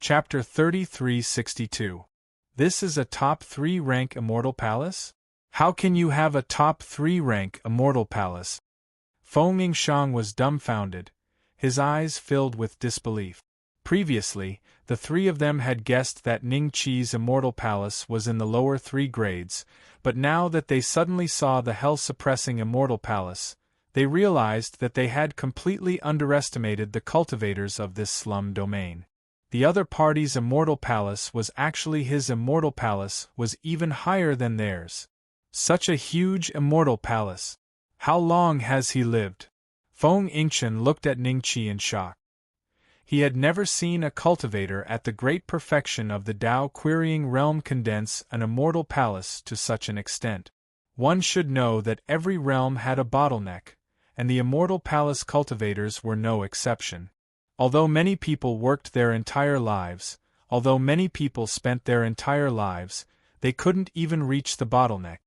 Chapter 3362. This is a top 3 rank immortal palace? How can you have a top 3 rank immortal palace? Feng Yingxiang was dumbfounded, his eyes filled with disbelief. Previously, the three of them had guessed that Ning Qi's immortal palace was in the lower 3 grades, but now that they suddenly saw the hell-suppressing immortal palace, they realized that they had completely underestimated the cultivators of this slum domain. The other party's immortal palace was actually his immortal palace was even higher than theirs. Such a huge immortal palace. How long has he lived? Feng Yingxiang looked at Ning Qi in shock. He had never seen a cultivator at the great perfection of the Tao querying realm condense an immortal palace to such an extent. One should know that every realm had a bottleneck, and the immortal palace cultivators were no exception. Although many people worked their entire lives, although many people spent their entire lives, they couldn't even reach the bottleneck.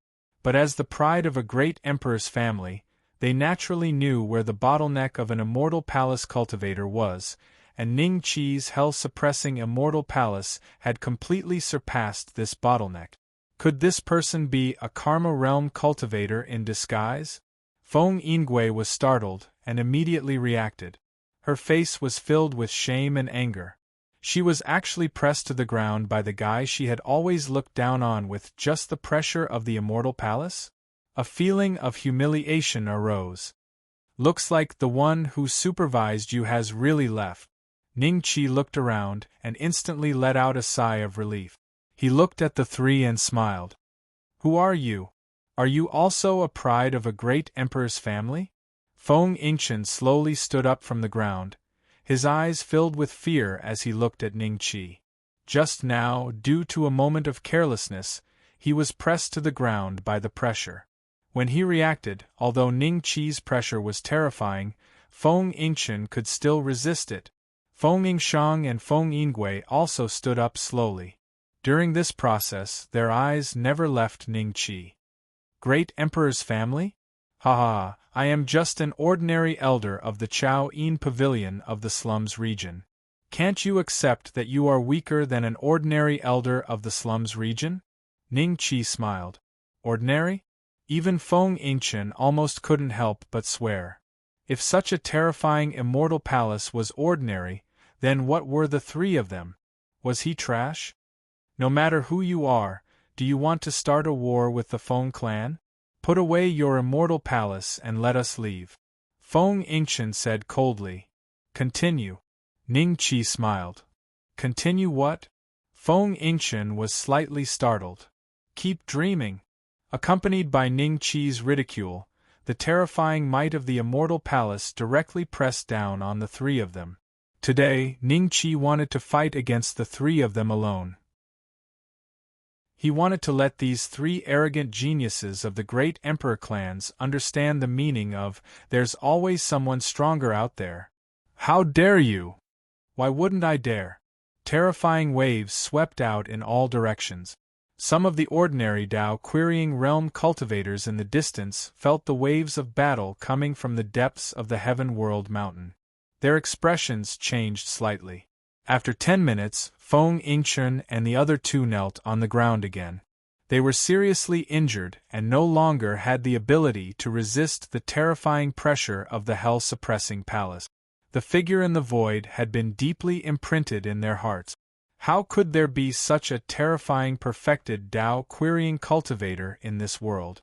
But as the pride of a great emperor's family, they naturally knew where the bottleneck of an immortal palace cultivator was, and Ning Qi's hell-suppressing immortal palace had completely surpassed this bottleneck. Could this person be a Karma realm cultivator in disguise? Feng Yingwei was startled and immediately reacted. Her face was filled with shame and anger. She was actually pressed to the ground by the guy she had always looked down on with just the pressure of the immortal palace? A feeling of humiliation arose. Looks like the one who supervised you has really left. Ning Qi looked around and instantly let out a sigh of relief. He looked at the three and smiled. Who are you? Are you also a pride of a great emperor's family? Feng Yingxiang slowly stood up from the ground, his eyes filled with fear as he looked at Ning Qi. Just now, due to a moment of carelessness, he was pressed to the ground by the pressure. When he reacted, although Ning Qi's pressure was terrifying, Feng Yingxiang could still resist it. Feng Yingxiang and Feng Yingwei also stood up slowly. During this process, their eyes never left Ning Qi. Great Emperor's family? Ha ha, I am just an ordinary elder of the Chao Yin Pavilion of the slums region. Can't you accept that you are weaker than an ordinary elder of the slums region? Ning Qi smiled. Ordinary? Even Feng Yingxiang almost couldn't help but swear. If such a terrifying immortal palace was ordinary, then what were the three of them? Was he trash? No matter who you are, do you want to start a war with the Feng clan? Put away your immortal palace and let us leave. Feng Yingxiang said coldly. Continue. Ning Qi smiled. Continue what? Feng Yingxiang was slightly startled. Keep dreaming. Accompanied by Ning Qi's ridicule, the terrifying might of the immortal palace directly pressed down on the three of them. Today, Ning Qi wanted to fight against the three of them alone. He wanted to let these three arrogant geniuses of the great emperor clans understand the meaning of, there's always someone stronger out there. How dare you? Why wouldn't I dare? Terrifying waves swept out in all directions. Some of the ordinary Tao querying realm cultivators in the distance felt the waves of battle coming from the depths of the Heaven World Mountain. Their expressions changed slightly. After 10 minutes, Feng Yingxiang and the other two knelt on the ground again. They were seriously injured and no longer had the ability to resist the terrifying pressure of the hell-suppressing palace. The figure in the void had been deeply imprinted in their hearts. How could there be such a terrifying perfected Tao querying cultivator in this world?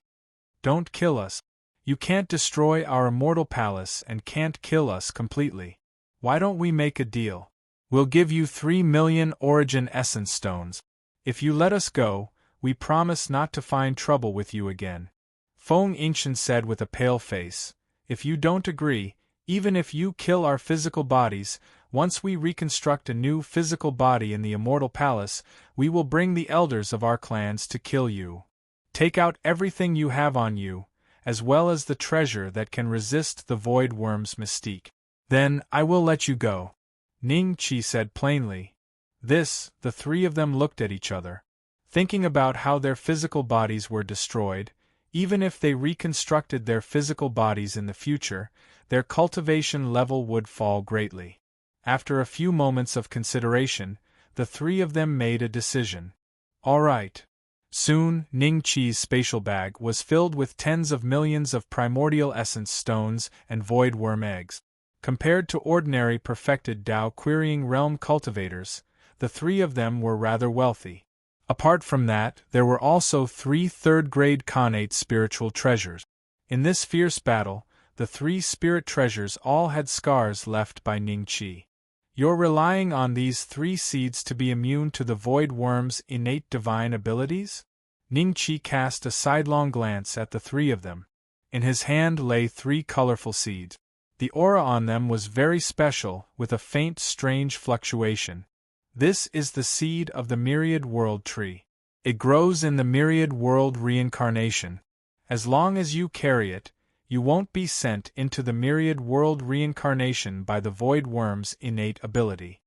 Don't kill us. You can't destroy our immortal palace and can't kill us completely. Why don't we make a deal? We'll give you 3 million origin essence stones. If you let us go, we promise not to find trouble with you again. Feng Yingxiang said with a pale face. If you don't agree, even if you kill our physical bodies, once we reconstruct a new physical body in the immortal palace, we will bring the elders of our clans to kill you. Take out everything you have on you, as well as the treasure that can resist the void worm's mystique. Then I will let you go. Ning Qi said plainly. The three of them looked at each other. Thinking about how their physical bodies were destroyed, even if they reconstructed their physical bodies in the future, their cultivation level would fall greatly. After a few moments of consideration, the three of them made a decision. All right. Soon, Ning Qi's spatial bag was filled with tens of millions of primordial essence stones and void worm eggs. Compared to ordinary perfected Tao querying realm cultivators, the three of them were rather wealthy. Apart from that, there were also 3 third-grade Khanate spiritual treasures. In this fierce battle, the 3 spirit treasures all had scars left by Ning Qi. You're relying on these 3 seeds to be immune to the void worm's innate divine abilities? Ning Qi cast a sidelong glance at the 3 of them. In his hand lay 3 colorful seeds. The aura on them was very special, with a faint, strange fluctuation. This is the seed of the Myriad World Tree. It grows in the Myriad World Reincarnation. As long as you carry it, you won't be sent into the Myriad World Reincarnation by the Void Worm's innate ability.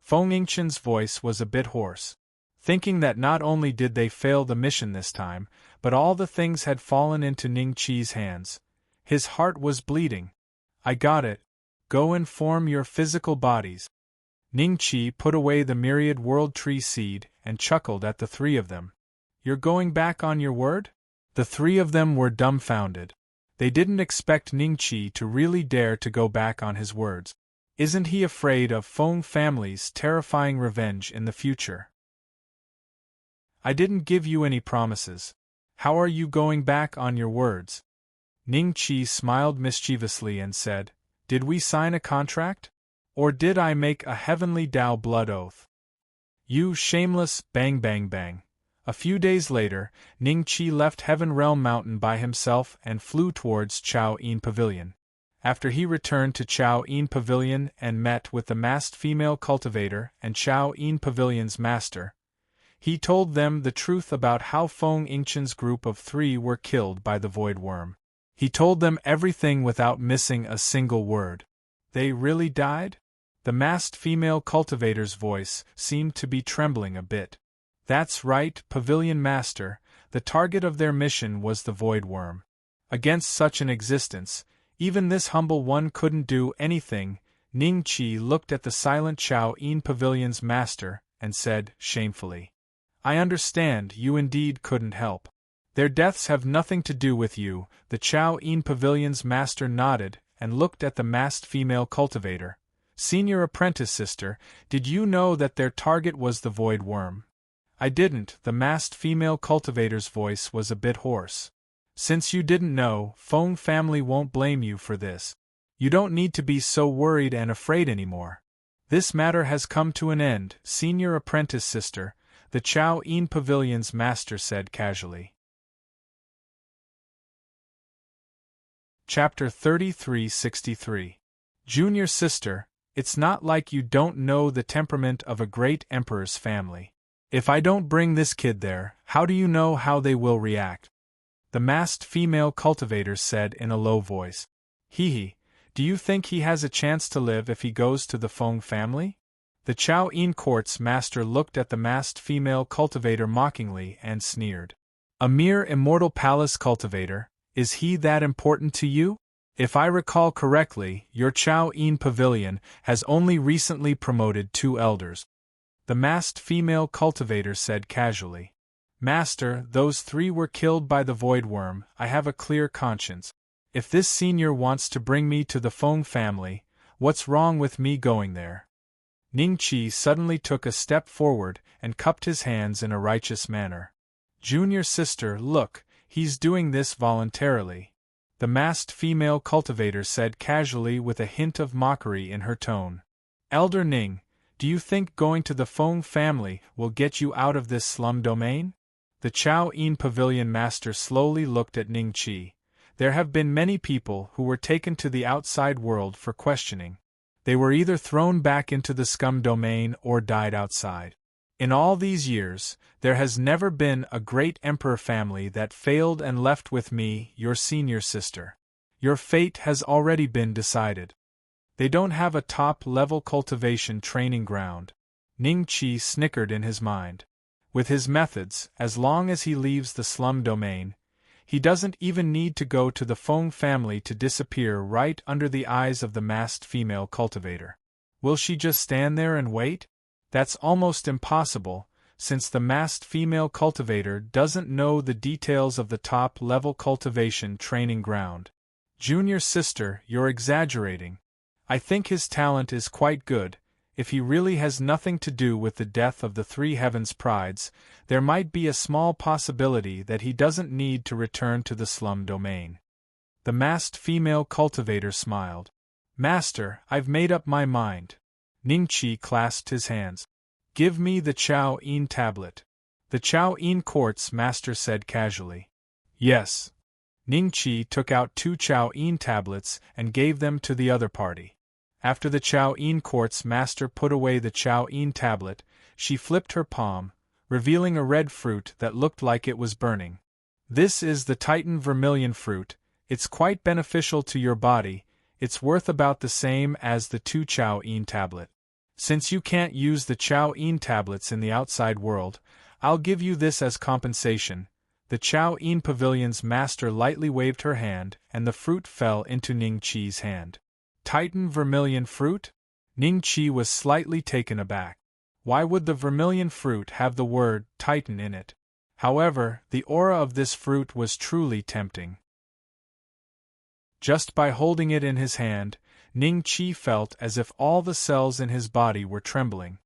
Feng Yingqian's voice was a bit hoarse. Thinking that not only did they fail the mission this time, but all the things had fallen into Ning Qi's hands. His heart was bleeding. I got it. Go and form your physical bodies. Ning Qi put away the Myriad World Tree seed and chuckled at the 3 of them. You're going back on your word? The 3 of them were dumbfounded. They didn't expect Ning Qi to really dare to go back on his words. Isn't he afraid of Feng family's terrifying revenge in the future? I didn't give you any promises. How are you going back on your words? Ning Qi smiled mischievously and said, Did we sign a contract? Or did I make a heavenly Tao blood oath? You shameless, bang bang bang. A few days later, Ning Qi left Heaven Realm Mountain by himself and flew towards Chao Yin Pavilion. After he returned to Chao Yin Pavilion and met with the masked female cultivator and Chao Yin Pavilion's master, he told them the truth about how Feng Yingqian's group of 3 were killed by the Void Worm. He told them everything without missing a single word. They really died? The masked female cultivator's voice seemed to be trembling a bit. That's right, Pavilion Master, the target of their mission was the Void Worm. Against such an existence, even this humble one couldn't do anything. Ning Qi looked at the silent Chao Yin Pavilion's master and said, shamefully, I understand, you indeed couldn't help. Their deaths have nothing to do with you. The Chao Yin Pavilion's master nodded and looked at the masked female cultivator. Senior apprentice sister, did you know that their target was the Void Worm? I didn't. The masked female cultivator's voice was a bit hoarse. Since you didn't know, Feng family won't blame you for this. You don't need to be so worried and afraid anymore. This matter has come to an end, senior apprentice sister, the Chao Yin Pavilion's master said casually. Chapter 3363. Junior sister, it's not like you don't know the temperament of a great emperor's family. If I don't bring this kid there, how do you know how they will react? The masked female cultivator said in a low voice. Hee, do you think he has a chance to live if he goes to the Feng family? The Chao Yin court's master looked at the masked female cultivator mockingly and sneered. A mere immortal palace cultivator, is he that important to you? If I recall correctly, your Chao Yin Pavilion has only recently promoted 2 elders. The masked female cultivator said casually. Master, those 3 were killed by the Void Worm. I have a clear conscience. If this senior wants to bring me to the Feng family, what's wrong with me going there? Ning Qi suddenly took a step forward and cupped his hands in a righteous manner. Junior sister, look, he's doing this voluntarily. The masked female cultivator said casually with a hint of mockery in her tone. Elder Ning, do you think going to the Feng family will get you out of this slum domain? The Chao Yin Pavilion master slowly looked at Ning Qi. There have been many people who were taken to the outside world for questioning. They were either thrown back into the scum domain or died outside. In all these years, there has never been a great emperor family that failed and left with me, your senior sister. Your fate has already been decided. They don't have a top-level cultivation training ground. Ning Qi snickered in his mind. With his methods, as long as he leaves the slum domain, he doesn't even need to go to the Feng family to disappear right under the eyes of the masked female cultivator. Will she just stand there and wait? That's almost impossible, since the masked female cultivator doesn't know the details of the top-level cultivation training ground. Junior sister, you're exaggerating. I think his talent is quite good. If he really has nothing to do with the death of the three heavens prides, there might be a small possibility that he doesn't need to return to the slum domain. The masked female cultivator smiled. Master, I've made up my mind. Ningqi clasped his hands. Give me the Chao Yin tablet. The Chao Yin quartz, master said casually. Yes. Ningqi took out 2 Chao Yin tablets and gave them to the other party. After the Chao Yin quartz master put away the Chao Yin tablet, she flipped her palm, revealing a red fruit that looked like it was burning. This is the Titan vermilion fruit. It's quite beneficial to your body. It's worth about the same as the 2 Chao Yin tablet. Since you can't use the Chao Yin tablets in the outside world, I'll give you this as compensation. The Chao Yin pavilion's master lightly waved her hand, and the fruit fell into Ningqi's hand. Titan vermilion fruit? Ningqi was slightly taken aback. Why would the vermilion fruit have the word Titan in it? However, the aura of this fruit was truly tempting. Just by holding it in his hand, Ningqi felt as if all the cells in his body were trembling.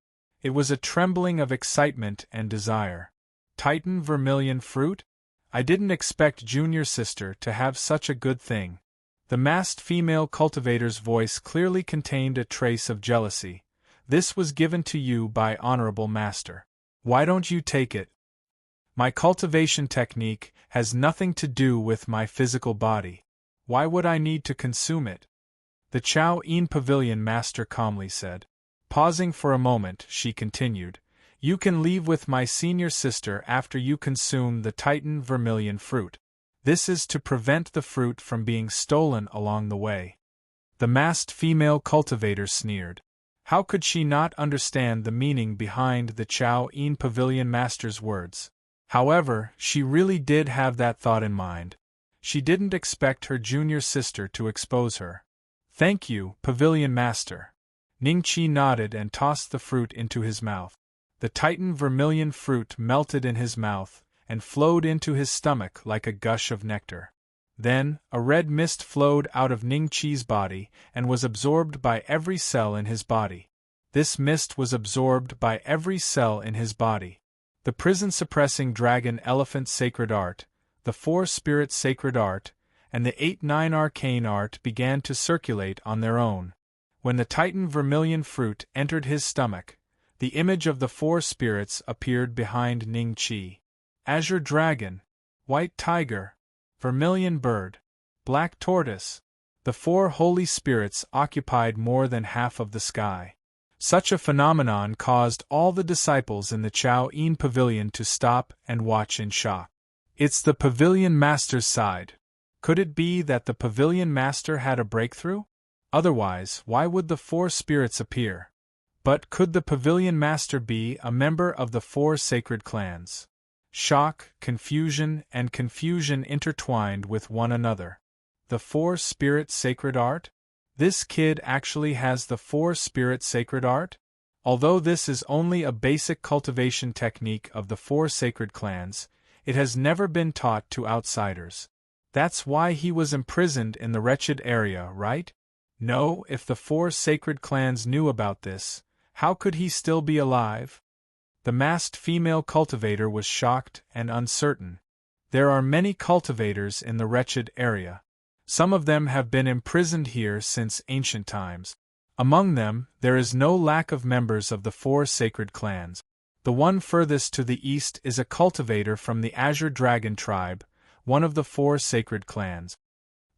It was a trembling of excitement and desire. Titan vermilion fruit? I didn't expect junior sister to have such a good thing. The masked female cultivator's voice clearly contained a trace of jealousy. This was given to you by honorable master. Why don't you take it? My cultivation technique has nothing to do with my physical body. Why would I need to consume it? The Chao Yin pavilion master calmly said. Pausing for a moment, she continued, You can leave with my senior sister after you consume the Titan vermilion fruit. This is to prevent the fruit from being stolen along the way. The masked female cultivator sneered. How could she not understand the meaning behind the Chao Yin pavilion master's words? However, she really did have that thought in mind. She didn't expect her junior sister to expose her. Thank you, pavilion master. Ningqi nodded and tossed the fruit into his mouth. The Titan vermilion fruit melted in his mouth and flowed into his stomach like a gush of nectar. Then, a red mist flowed out of Ningqi's body and was absorbed by every cell in his body. This mist was absorbed by every cell in his body. The prison-suppressing dragon elephant sacred art, the 4-spirit sacred art, and the 8-9 arcane art began to circulate on their own. When the Titan vermilion fruit entered his stomach, the image of the 4 spirits appeared behind Ningqi. Azure dragon, white tiger, vermilion bird, black tortoise. The 4 holy spirits occupied more than half of the sky. Such a phenomenon caused all the disciples in the Chao Yin pavilion to stop and watch in shock. It's the pavilion master's side. Could it be that the pavilion master had a breakthrough? Otherwise, why would the 4 spirits appear? But could the pavilion master be a member of the 4 sacred clans? Shock, confusion, and confusion intertwined with one another. The 4-spirit sacred art? This kid actually has the 4-spirit sacred art? Although this is only a basic cultivation technique of the 4 sacred clans, it has never been taught to outsiders. That's why he was imprisoned in the wretched area, right? No, if the 4 sacred clans knew about this, how could he still be alive? The masked female cultivator was shocked and uncertain. There are many cultivators in the wretched area. Some of them have been imprisoned here since ancient times. Among them, there is no lack of members of the 4 sacred clans. The one furthest to the east is a cultivator from the Azure Dragon tribe, one of the 4 sacred clans.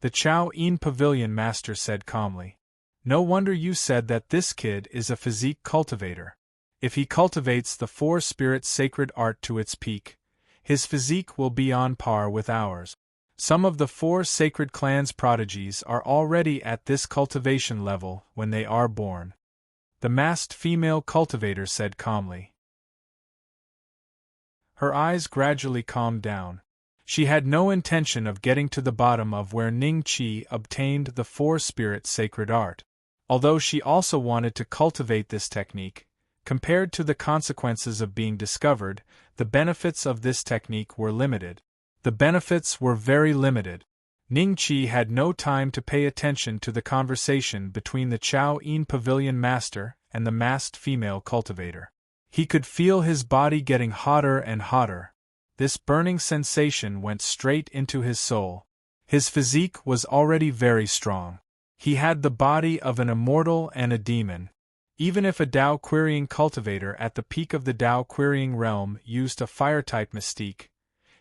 The Chao Yin pavilion master said calmly. No wonder you said that this kid is a physique cultivator. If he cultivates the 4-spirit sacred art to its peak, his physique will be on par with ours. Some of the 4 sacred clans' prodigies are already at this cultivation level when they are born. The masked female cultivator said calmly. Her eyes gradually calmed down. She had no intention of getting to the bottom of where Ningqi obtained the 4-spirit sacred art. Although she also wanted to cultivate this technique, Compared to the consequences of being discovered, the benefits of this technique were limited. The benefits were very limited. Ningqi had no time to pay attention to the conversation between the Chao Yin Pavilion master and the masked female cultivator. He could feel his body getting hotter and hotter. This burning sensation went straight into his soul. His physique was already very strong. He had the body of an immortal and a demon. Even if a Dao querying cultivator at the peak of the Dao querying realm used a fire-type mystique,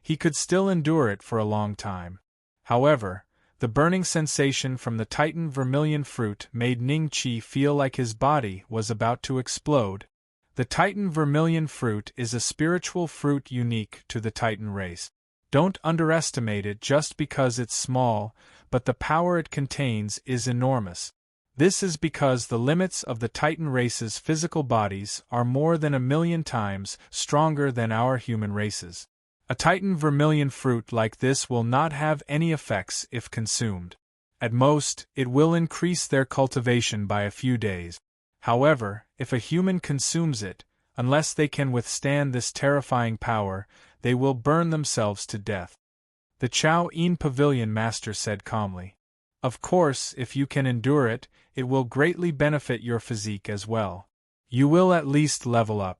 he could still endure it for a long time. However, the burning sensation from the Titan vermilion fruit made Ningqi feel like his body was about to explode. The Titan vermilion fruit is a spiritual fruit unique to the Titan race. Don't underestimate it just because it's small, but the power it contains is enormous. This is because the limits of the Titan race's physical bodies are more than 1,000,000 times stronger than our human races. A Titan vermilion fruit like this will not have any effects if consumed. At most, it will increase their cultivation by a few days. However, if a human consumes it, unless they can withstand this terrifying power, they will burn themselves to death. The Chao Yin Pavilion master said calmly. Of course, if you can endure it, it will greatly benefit your physique as well. You will at least level up.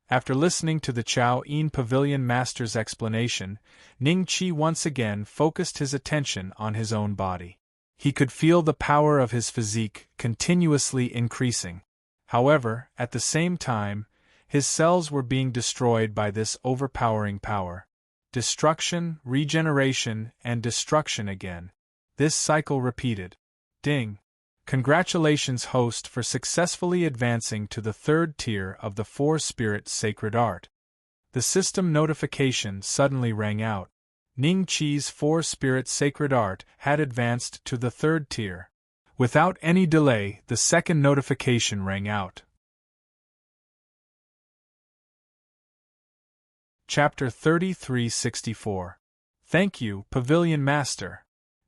After listening to the Chao Yin Pavilion master's explanation, Ningqi once again focused his attention on his own body. He could feel the power of his physique continuously increasing. However, at the same time, his cells were being destroyed by this overpowering power. Destruction, regeneration, and destruction again. This cycle repeated. Ding! Congratulations, host, for successfully advancing to the 3rd tier of the 4-Spirit Sacred Art. The system notification suddenly rang out. Ningqi's 4-Spirit Sacred Art had advanced to the 3rd tier. Without any delay, the second notification rang out. Chapter 3364. Thank you, Pavilion Master.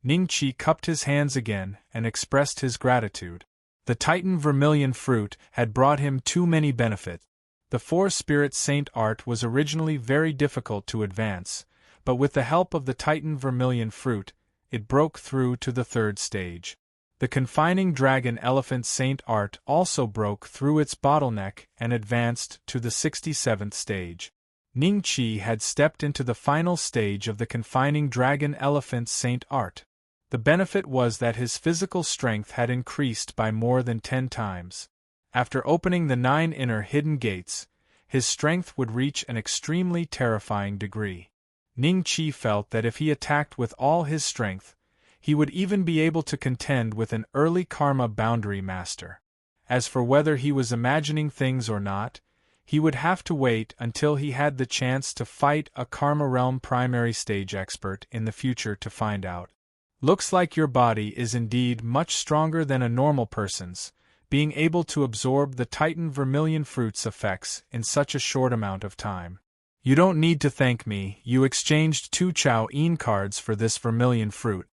Ningqi cupped his hands again and expressed his gratitude. The Titan vermilion fruit had brought him too many benefits. The 4-Spirit Saint art was originally very difficult to advance, but with the help of the Titan vermilion fruit, it broke through to the 3rd stage. The confining dragon elephant saint art also broke through its bottleneck and advanced to the 67th stage. Ningqi had stepped into the final stage of the confining dragon elephant saint art. The benefit was that his physical strength had increased by more than 10 times. After opening the 9 inner hidden gates, his strength would reach an extremely terrifying degree. Ningqi felt that if he attacked with all his strength, he would even be able to contend with an early karma boundary master. As for whether he was imagining things or not, he would have to wait until he had the chance to fight a Karma Realm primary stage expert in the future to find out. Looks like your body is indeed much stronger than a normal person's, being able to absorb the Titan vermilion fruit's effects in such a short amount of time. You don't need to thank me, you exchanged 2 Chao Yin cards for this vermilion fruit.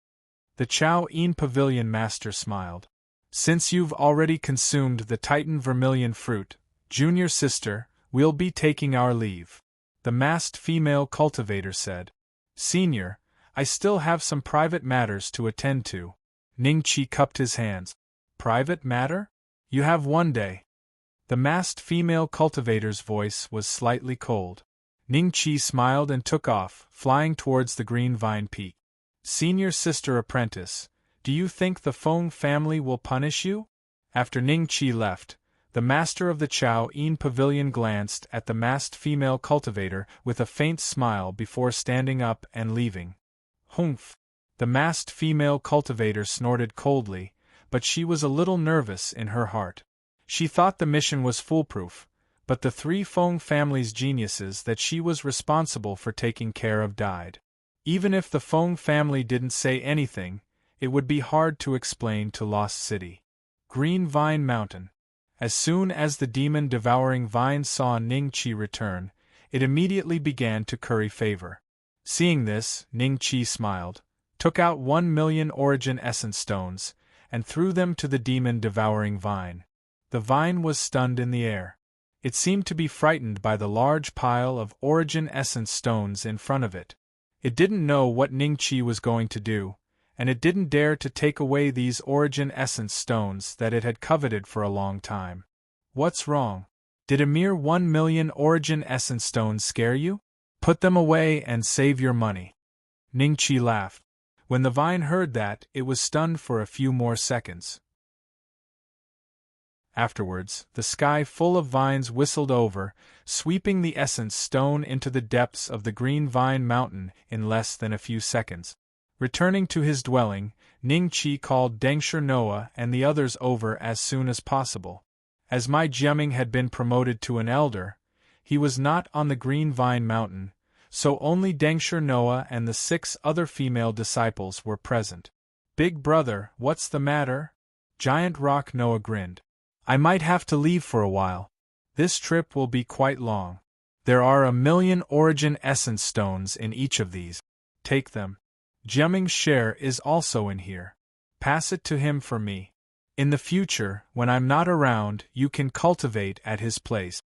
The Chao Yin Pavilion master smiled. Since you've already consumed the Titan vermilion fruit, Junior sister, we'll be taking our leave. The masked female cultivator said. Senior, I still have some private matters to attend to. Ningqi cupped his hands. Private matter? You have one day. The masked female cultivator's voice was slightly cold. Ningqi smiled and took off, flying towards the green vine peak. Senior sister apprentice, do you think the Feng family will punish you? After Ningqi left, the master of the Chao Yin Pavilion glanced at the masked female cultivator with a faint smile before standing up and leaving. Humph! The masked female cultivator snorted coldly, but she was a little nervous in her heart. She thought the mission was foolproof, but the 3 Feng family's geniuses that she was responsible for taking care of died. Even if the Feng family didn't say anything, it would be hard to explain to Lost City. Green Vine Mountain. As soon as the demon-devouring vine saw Ningqi return, it immediately began to curry favor. Seeing this, Ningqi smiled, took out 1,000,000 origin essence stones, and threw them to the demon-devouring vine. The vine was stunned in the air. It seemed to be frightened by the large pile of origin essence stones in front of it. It didn't know what Ningqi was going to do, and it didn't dare to take away these origin essence stones that it had coveted for a long time. What's wrong? Did a mere 1,000,000 origin essence stones scare you? Put them away and save your money. Ningqi laughed. When the vine heard that, it was stunned for a few more seconds. Afterwards, the sky full of vines whistled over, sweeping the essence stone into the depths of the green vine mountain in less than a few seconds. Returning to his dwelling, Ningqi called Dengshi Noah and the others over as soon as possible. As Mai Jiaming had been promoted to an elder, he was not on the green vine mountain, so only Dengshi Noah and the 6 other female disciples were present. "Big brother, what's the matter?" Giant Rock Noah grinned. "I might have to leave for a while. This trip will be quite long. There are 1,000,000 origin essence stones in each of these. Take them. Jiaming's share is also in here. Pass it to him for me. In the future, when I'm not around, you can cultivate at his place."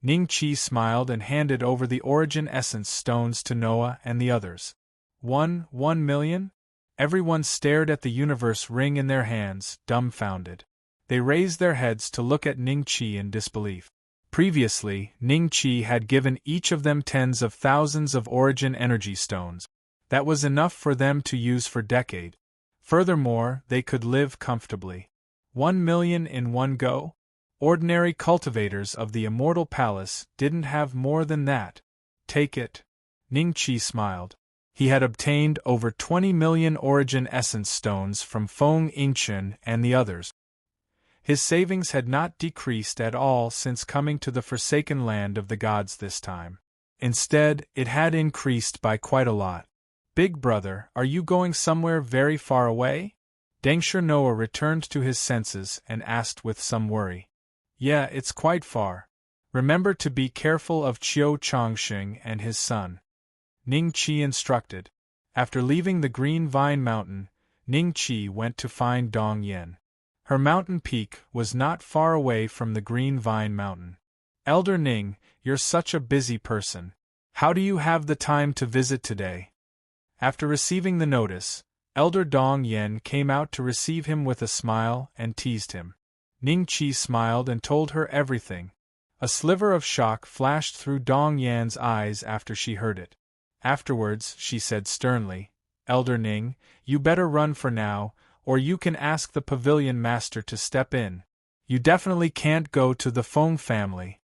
Ningqi smiled and handed over the origin essence stones to Noah and the others. 1,000,000? Everyone stared at the universe ring in their hands, dumbfounded. They raised their heads to look at Ningqi in disbelief. Previously, Ningqi had given each of them tens of thousands of origin energy stones. That was enough for them to use for decades. Furthermore, they could live comfortably. 1,000,000 in one go? Ordinary cultivators of the Immortal Palace didn't have more than that. Take it. Ningqi smiled. He had obtained over 20,000,000 origin essence stones from Feng Yingchen and the others. His savings had not decreased at all since coming to the forsaken land of the gods this time. Instead, it had increased by quite a lot. "Big brother, are you going somewhere very far away?" Dengshi Noah returned to his senses and asked with some worry. "Yeah, it's quite far. Remember to be careful of Qiu Changxing and his son," Ningqi instructed. After leaving the Green Vine Mountain, Ningqi went to find Dong Yen. Her mountain peak was not far away from the Green Vine Mountain. "Elder Ning, you're such a busy person. How do you have the time to visit today?" After receiving the notice, Elder Dong Yen came out to receive him with a smile and teased him. Ningqi smiled and told her everything. A sliver of shock flashed through Dong Yan's eyes after she heard it. Afterwards, she said sternly, "Elder Ning, you better run for now, or you can ask the pavilion master to step in. You definitely can't go to the Feng family."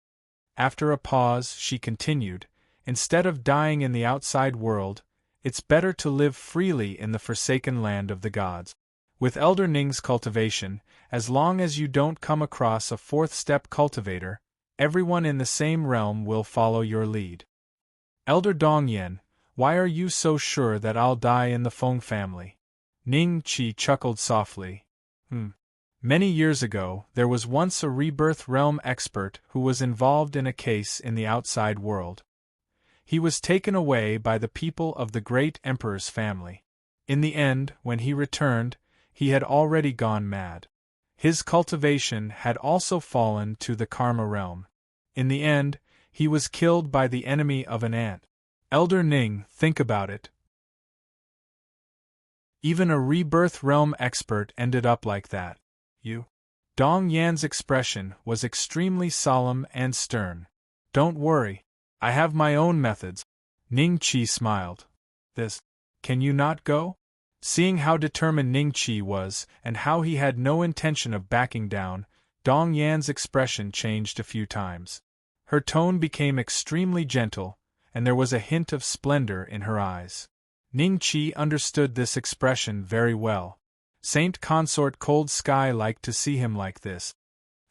After a pause, she continued, "Instead of dying in the outside world, it's better to live freely in the forsaken land of the gods. With Elder Ning's cultivation, as long as you don't come across a 4th-step cultivator, everyone in the same realm will follow your lead." "Elder Dongyan, why are you so sure that I'll die in the Feng family?" Ningqi chuckled softly. Many years ago, there was once a rebirth realm expert who was involved in a case in the outside world. He was taken away by the people of the great emperor's family. In the end, when he returned, he had already gone mad. His cultivation had also fallen to the karma realm. In the end, he was killed by the enemy of an ant. Elder Ning, think about it. Even a rebirth realm expert ended up like that. You? Dong Yan's expression was extremely solemn and stern. "Don't worry. I have my own methods." Ningqi smiled. Can you not go?" Seeing how determined Ningqi was, and how he had no intention of backing down, Dong Yan's expression changed a few times. Her tone became extremely gentle, and there was a hint of splendor in her eyes. Ningqi understood this expression very well. Saint Consort Cold Sky liked to see him like this.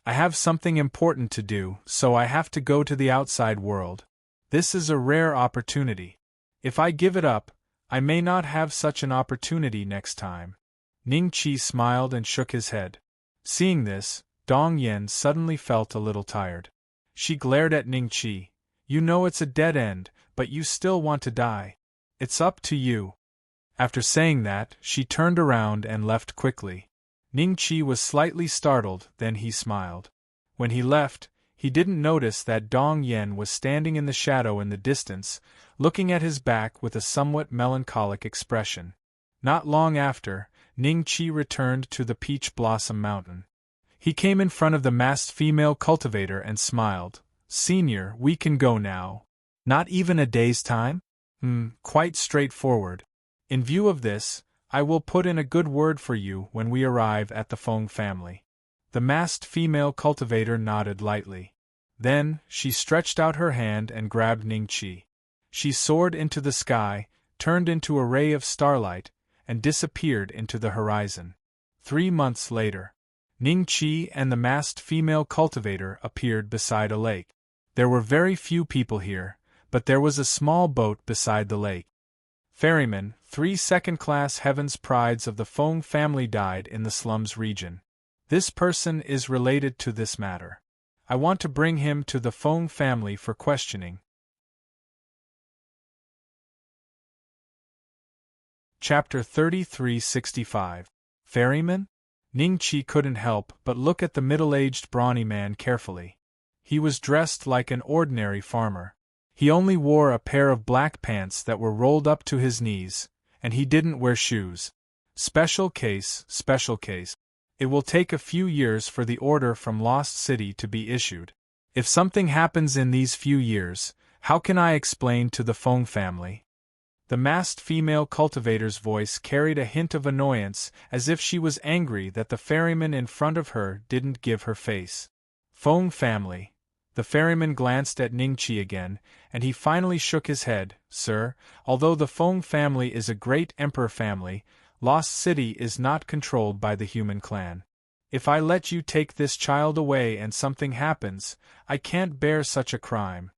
"I have something important to do, so I have to go to the outside world. This is a rare opportunity. If I give it up, I may not have such an opportunity next time." Ningqi smiled and shook his head. Seeing this, Dong Yen suddenly felt a little tired. She glared at Ningqi. "You know it's a dead end, but you still want to die. It's up to you." After saying that, she turned around and left quickly. Ningqi was slightly startled, then he smiled. When he left, He didn't notice that Dong Yen was standing in the shadow in the distance, looking at his back with a somewhat melancholic expression. Not long after, Ning Qi returned to the Peach Blossom Mountain. He came in front of the masked female cultivator and smiled. "Senior, we can go now. Not even a day's time?" Quite straightforward. In view of this, I will put in a good word for you when we arrive at the Feng family. The masked female cultivator nodded lightly. Then, she stretched out her hand and grabbed Ning Qi. She soared into the sky, turned into a ray of starlight, and disappeared into the horizon. 3 months later, Ning Qi and the masked female cultivator appeared beside a lake. There were very few people here, but there was a small boat beside the lake. Ferryman, 3 second-class Heaven's Prides of the Feng family died in the slums region. This person is related to this matter. I want to bring him to the Feng family for questioning. Chapter 3365. Ferryman? Ning Qi couldn't help but look at the middle-aged brawny man carefully. He was dressed like an ordinary farmer. He only wore a pair of black pants that were rolled up to his knees, and he didn't wear shoes. Special case, special case. It will take a few years for the order from Lost City to be issued. If something happens in these few years, how can I explain to the Feng family? The masked female cultivator's voice carried a hint of annoyance, as if she was angry that the ferryman in front of her didn't give her face. Feng family. The ferryman glanced at Ning Qi again, and he finally shook his head. "Sir, although the Feng family is a great emperor family, Lost City is not controlled by the human clan. If I let you take this child away and something happens, I can't bear such a crime."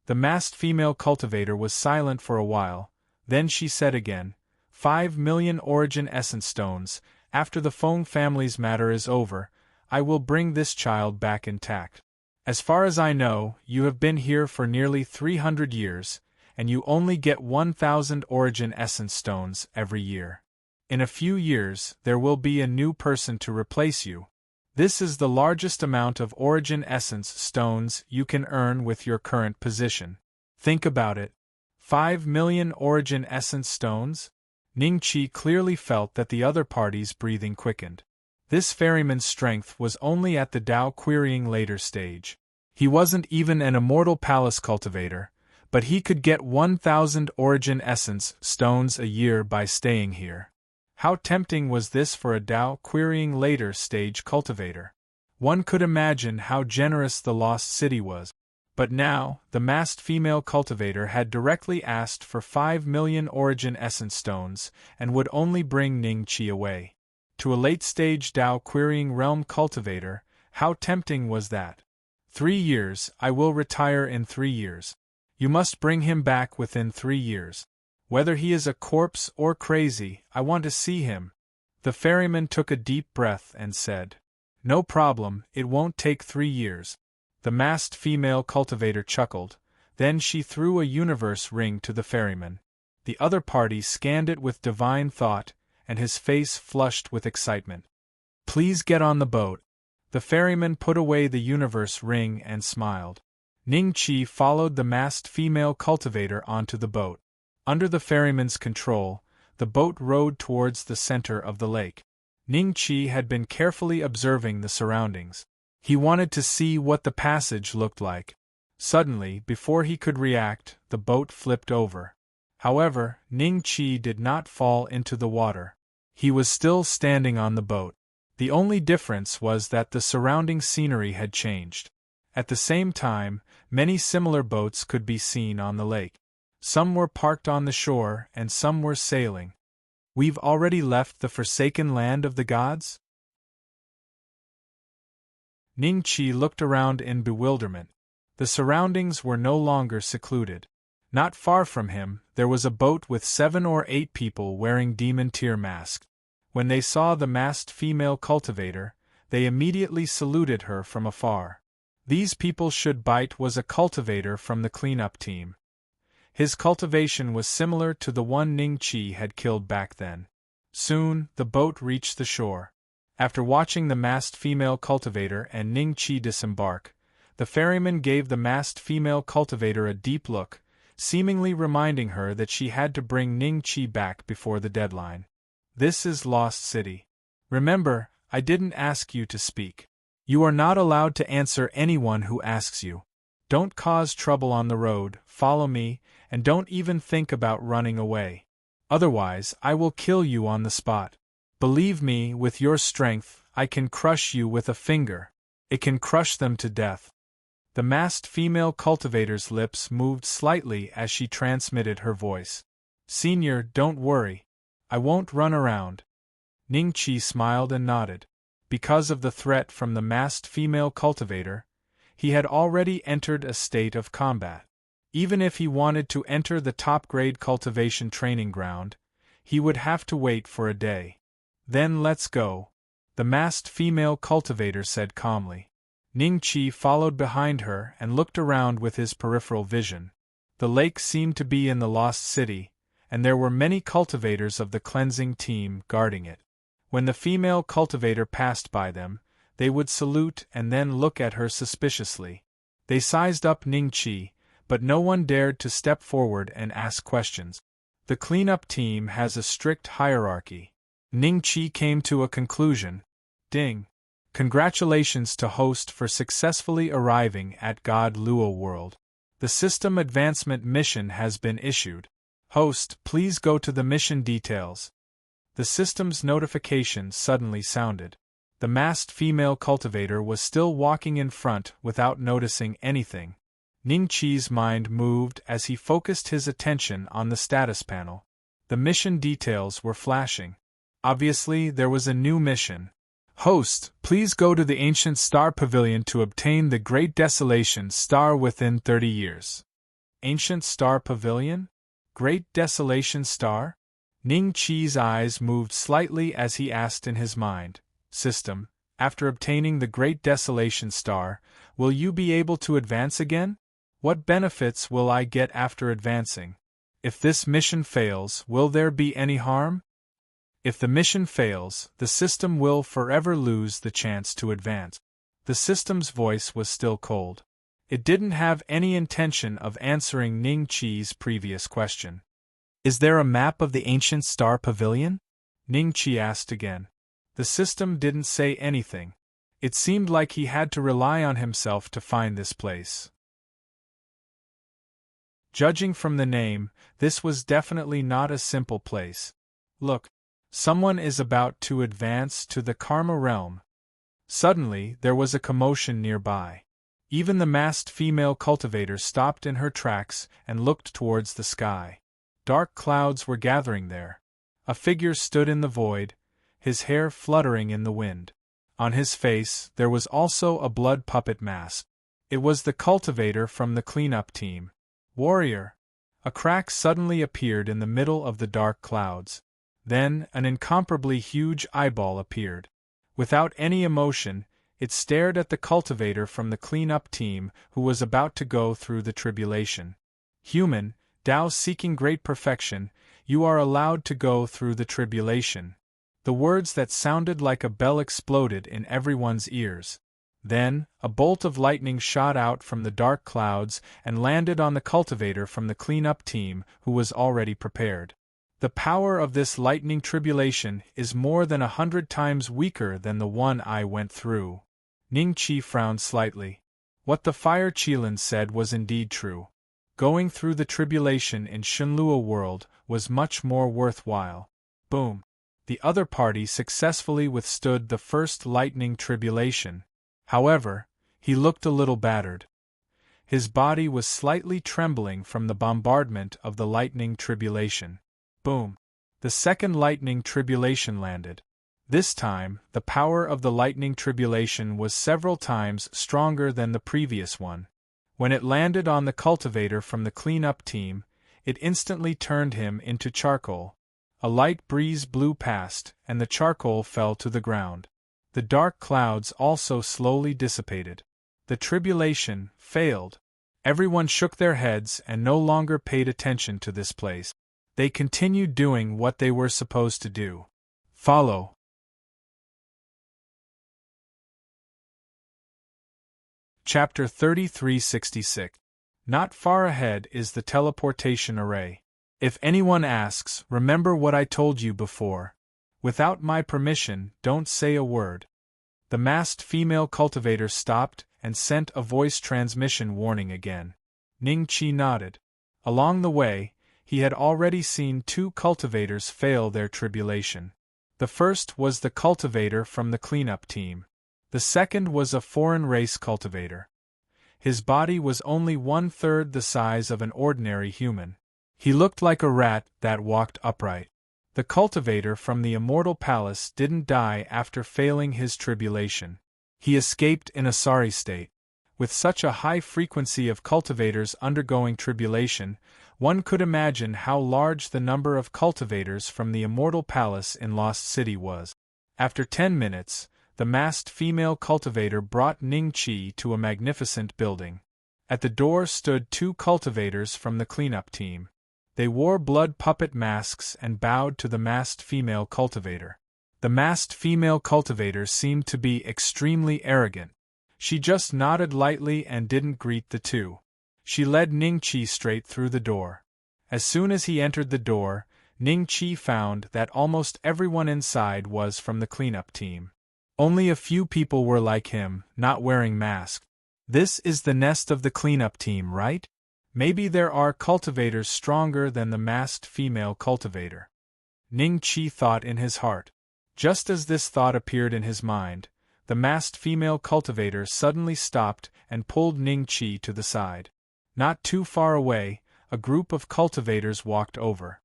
The masked female cultivator was silent for a while. Then she said again, 5 million origin essence stones. After the Feng family's matter is over, I will bring this child back intact. As far as I know, you have been here for nearly 300 years, and you only get 1,000 origin essence stones every year. In a few years, there will be a new person to replace you. This is the largest amount of origin essence stones you can earn with your current position. Think about it. 5 million origin essence stones? Ning Qi clearly felt that the other party's breathing quickened. This ferryman's strength was only at the Dao querying later stage. He wasn't even an immortal palace cultivator, but he could get 1,000 origin essence stones a year by staying here. How tempting was this for a Dao querying later stage cultivator? One could imagine how generous the Lost City was. But now, the masked female cultivator had directly asked for 5 million origin essence stones, and would only bring Ning Qi away. To a late-stage Dao querying realm cultivator, how tempting was that? 3 years, I will retire in 3 years. You must bring him back within 3 years. Whether he is a corpse or crazy, I want to see him. The ferryman took a deep breath and said, "No problem, it won't take 3 years. The masked female cultivator chuckled, then she threw a universe ring to the ferryman. The other party scanned it with divine thought, and his face flushed with excitement. "Please get on the boat." The ferryman put away the universe ring and smiled. Ning Qi followed the masked female cultivator onto the boat. Under the ferryman's control, the boat rowed towards the center of the lake. Ning Qi had been carefully observing the surroundings. He wanted to see what the passage looked like. Suddenly, before he could react, the boat flipped over. However, Ning Qi did not fall into the water. He was still standing on the boat. The only difference was that the surrounding scenery had changed. At the same time, many similar boats could be seen on the lake. Some were parked on the shore and some were sailing. "We've already left the forsaken land of the gods?" Ning Qi looked around in bewilderment. The surroundings were no longer secluded. Not far from him, there was a boat with 7 or 8 people wearing demon tear masks. When they saw the masked female cultivator, they immediately saluted her from afar. These people should bite was a cultivator from the cleanup team. His cultivation was similar to the one Ning Qi had killed back then. Soon, the boat reached the shore. After watching the masked female cultivator and Ning Qi disembark, The ferryman gave the masked female cultivator a deep look, seemingly reminding her that she had to bring Ning-Chi back before the deadline. This is Lost City. Remember, I didn't ask you to speak. You are not allowed to answer anyone who asks you. Don't cause trouble on the road, follow me, and don't even think about running away. Otherwise, I will kill you on the spot. Believe me, with your strength, I can crush you with a finger. It can crush them to death. The masked female cultivator's lips moved slightly as she transmitted her voice. Senior, don't worry. I won't run around. Ning-Chi smiled and nodded. Because of the threat from the masked female cultivator, he had already entered a state of combat. Even if he wanted to enter the top-grade cultivation training ground, he would have to wait for a day. Then let's go, the masked female cultivator said calmly. Ning-Chi followed behind her and looked around with his peripheral vision. The lake seemed to be in the Lost City, and there were many cultivators of the cleansing team guarding it. When the female cultivator passed by them, they would salute and then look at her suspiciously. They sized up Ning-Chi, but no one dared to step forward and ask questions. The cleanup team has a strict hierarchy. Ning-Chi came to a conclusion. Ding. Congratulations to host for successfully arriving at God Luo World. The system advancement mission has been issued. Host, please go to the mission details. The system's notification suddenly sounded. The masked female cultivator was still walking in front without noticing anything. Ning-Chi's mind moved as he focused his attention on the status panel. The mission details were flashing. Obviously, there was a new mission. Host, please go to the Ancient Star Pavilion to obtain the Great Desolation Star within 30 years. Ancient Star Pavilion? Great Desolation Star? Ning-Chi's eyes moved slightly as he asked in his mind, System, after obtaining the Great Desolation Star, will you be able to advance again? What benefits will I get after advancing? If this mission fails, will there be any harm? If the mission fails, the system will forever lose the chance to advance. The system's voice was still cold. It didn't have any intention of answering Ning-Chi's previous question. Is there a map of the Ancient Star Pavilion? Ning-Chi asked again. The system didn't say anything. It seemed like he had to rely on himself to find this place. Judging from the name, this was definitely not a simple place. Look. Someone is about to advance to the Karma realm. Suddenly, there was a commotion nearby. Even the masked female cultivator stopped in her tracks and looked towards the sky. Dark clouds were gathering there. A figure stood in the void, his hair fluttering in the wind. On his face, there was also a blood puppet mask. It was the cultivator from the cleanup team. Warrior! A crack suddenly appeared in the middle of the dark clouds. Then, an incomparably huge eyeball appeared. Without any emotion, it stared at the cultivator from the cleanup team who was about to go through the tribulation. Human, Tao seeking great perfection, you are allowed to go through the tribulation. The words that sounded like a bell exploded in everyone's ears. Then, a bolt of lightning shot out from the dark clouds and landed on the cultivator from the cleanup team who was already prepared. The power of this lightning tribulation is more than 100 times weaker than the one I went through. Ning-Chi frowned slightly. What the Fire Qilin said was indeed true. Going through the tribulation in Shenluo World was much more worthwhile. Boom. The other party successfully withstood the first lightning tribulation. However, he looked a little battered. His body was slightly trembling from the bombardment of the lightning tribulation. Boom. The second lightning tribulation landed. This time, the power of the lightning tribulation was several times stronger than the previous one. When it landed on the cultivator from the cleanup team, it instantly turned him into charcoal. A light breeze blew past, and the charcoal fell to the ground. The dark clouds also slowly dissipated. The tribulation failed. Everyone shook their heads and no longer paid attention to this place. They continued doing what they were supposed to do. Follow. Chapter 3366. Not far ahead is the teleportation array. If anyone asks, remember what I told you before. Without my permission, don't say a word. The masked female cultivator stopped and sent a voice transmission warning again. Ning-Chi nodded. Along the way, he had already seen 2 cultivators fail their tribulation. The first was the cultivator from the cleanup team. The second was a foreign race cultivator. His body was only 1/3 the size of an ordinary human. He looked like a rat that walked upright. The cultivator from the Immortal Palace didn't die after failing his tribulation. He escaped in a sorry state. With such a high frequency of cultivators undergoing tribulation, one could imagine how large the number of cultivators from the Immortal Palace in Lost City was. After 10 minutes, the masked female cultivator brought Ning-Chi to a magnificent building. At the door stood 2 cultivators from the cleanup team. They wore blood puppet masks and bowed to the masked female cultivator. The masked female cultivator seemed to be extremely arrogant. She just nodded lightly and didn't greet the 2. She led Ning-Chi straight through the door. As soon as he entered the door, Ning-Chi found that almost everyone inside was from the cleanup team. Only a few people were like him, not wearing masks. This is the nest of the cleanup team, right? Maybe there are cultivators stronger than the masked female cultivator. Ning-Chi thought in his heart. Just as this thought appeared in his mind, the masked female cultivator suddenly stopped and pulled Ning-Chi to the side. Not too far away, a group of cultivators walked over.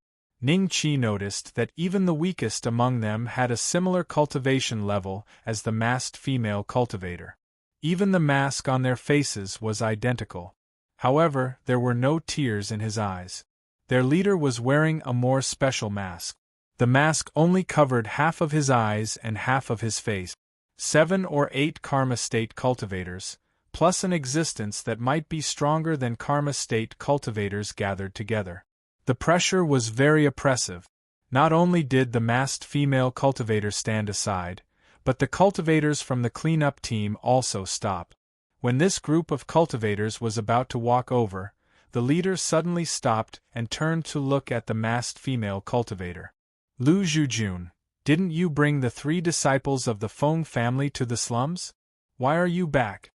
Ning-Chi noticed that even the weakest among them had a similar cultivation level as the masked female cultivator. Even the mask on their faces was identical. However, there were no tears in his eyes. Their leader was wearing a more special mask. The mask only covered half of his eyes and half of his face. 7 or 8 Karma State cultivators, plus an existence that might be stronger than Karma State cultivators gathered together. The pressure was very oppressive. Not only did the masked female cultivator stand aside, but the cultivators from the cleanup team also stopped. When this group of cultivators was about to walk over, the leader suddenly stopped and turned to look at the masked female cultivator. Lu Zhujun, didn't you bring the 3 disciples of the Feng family to the slums? Why are you back?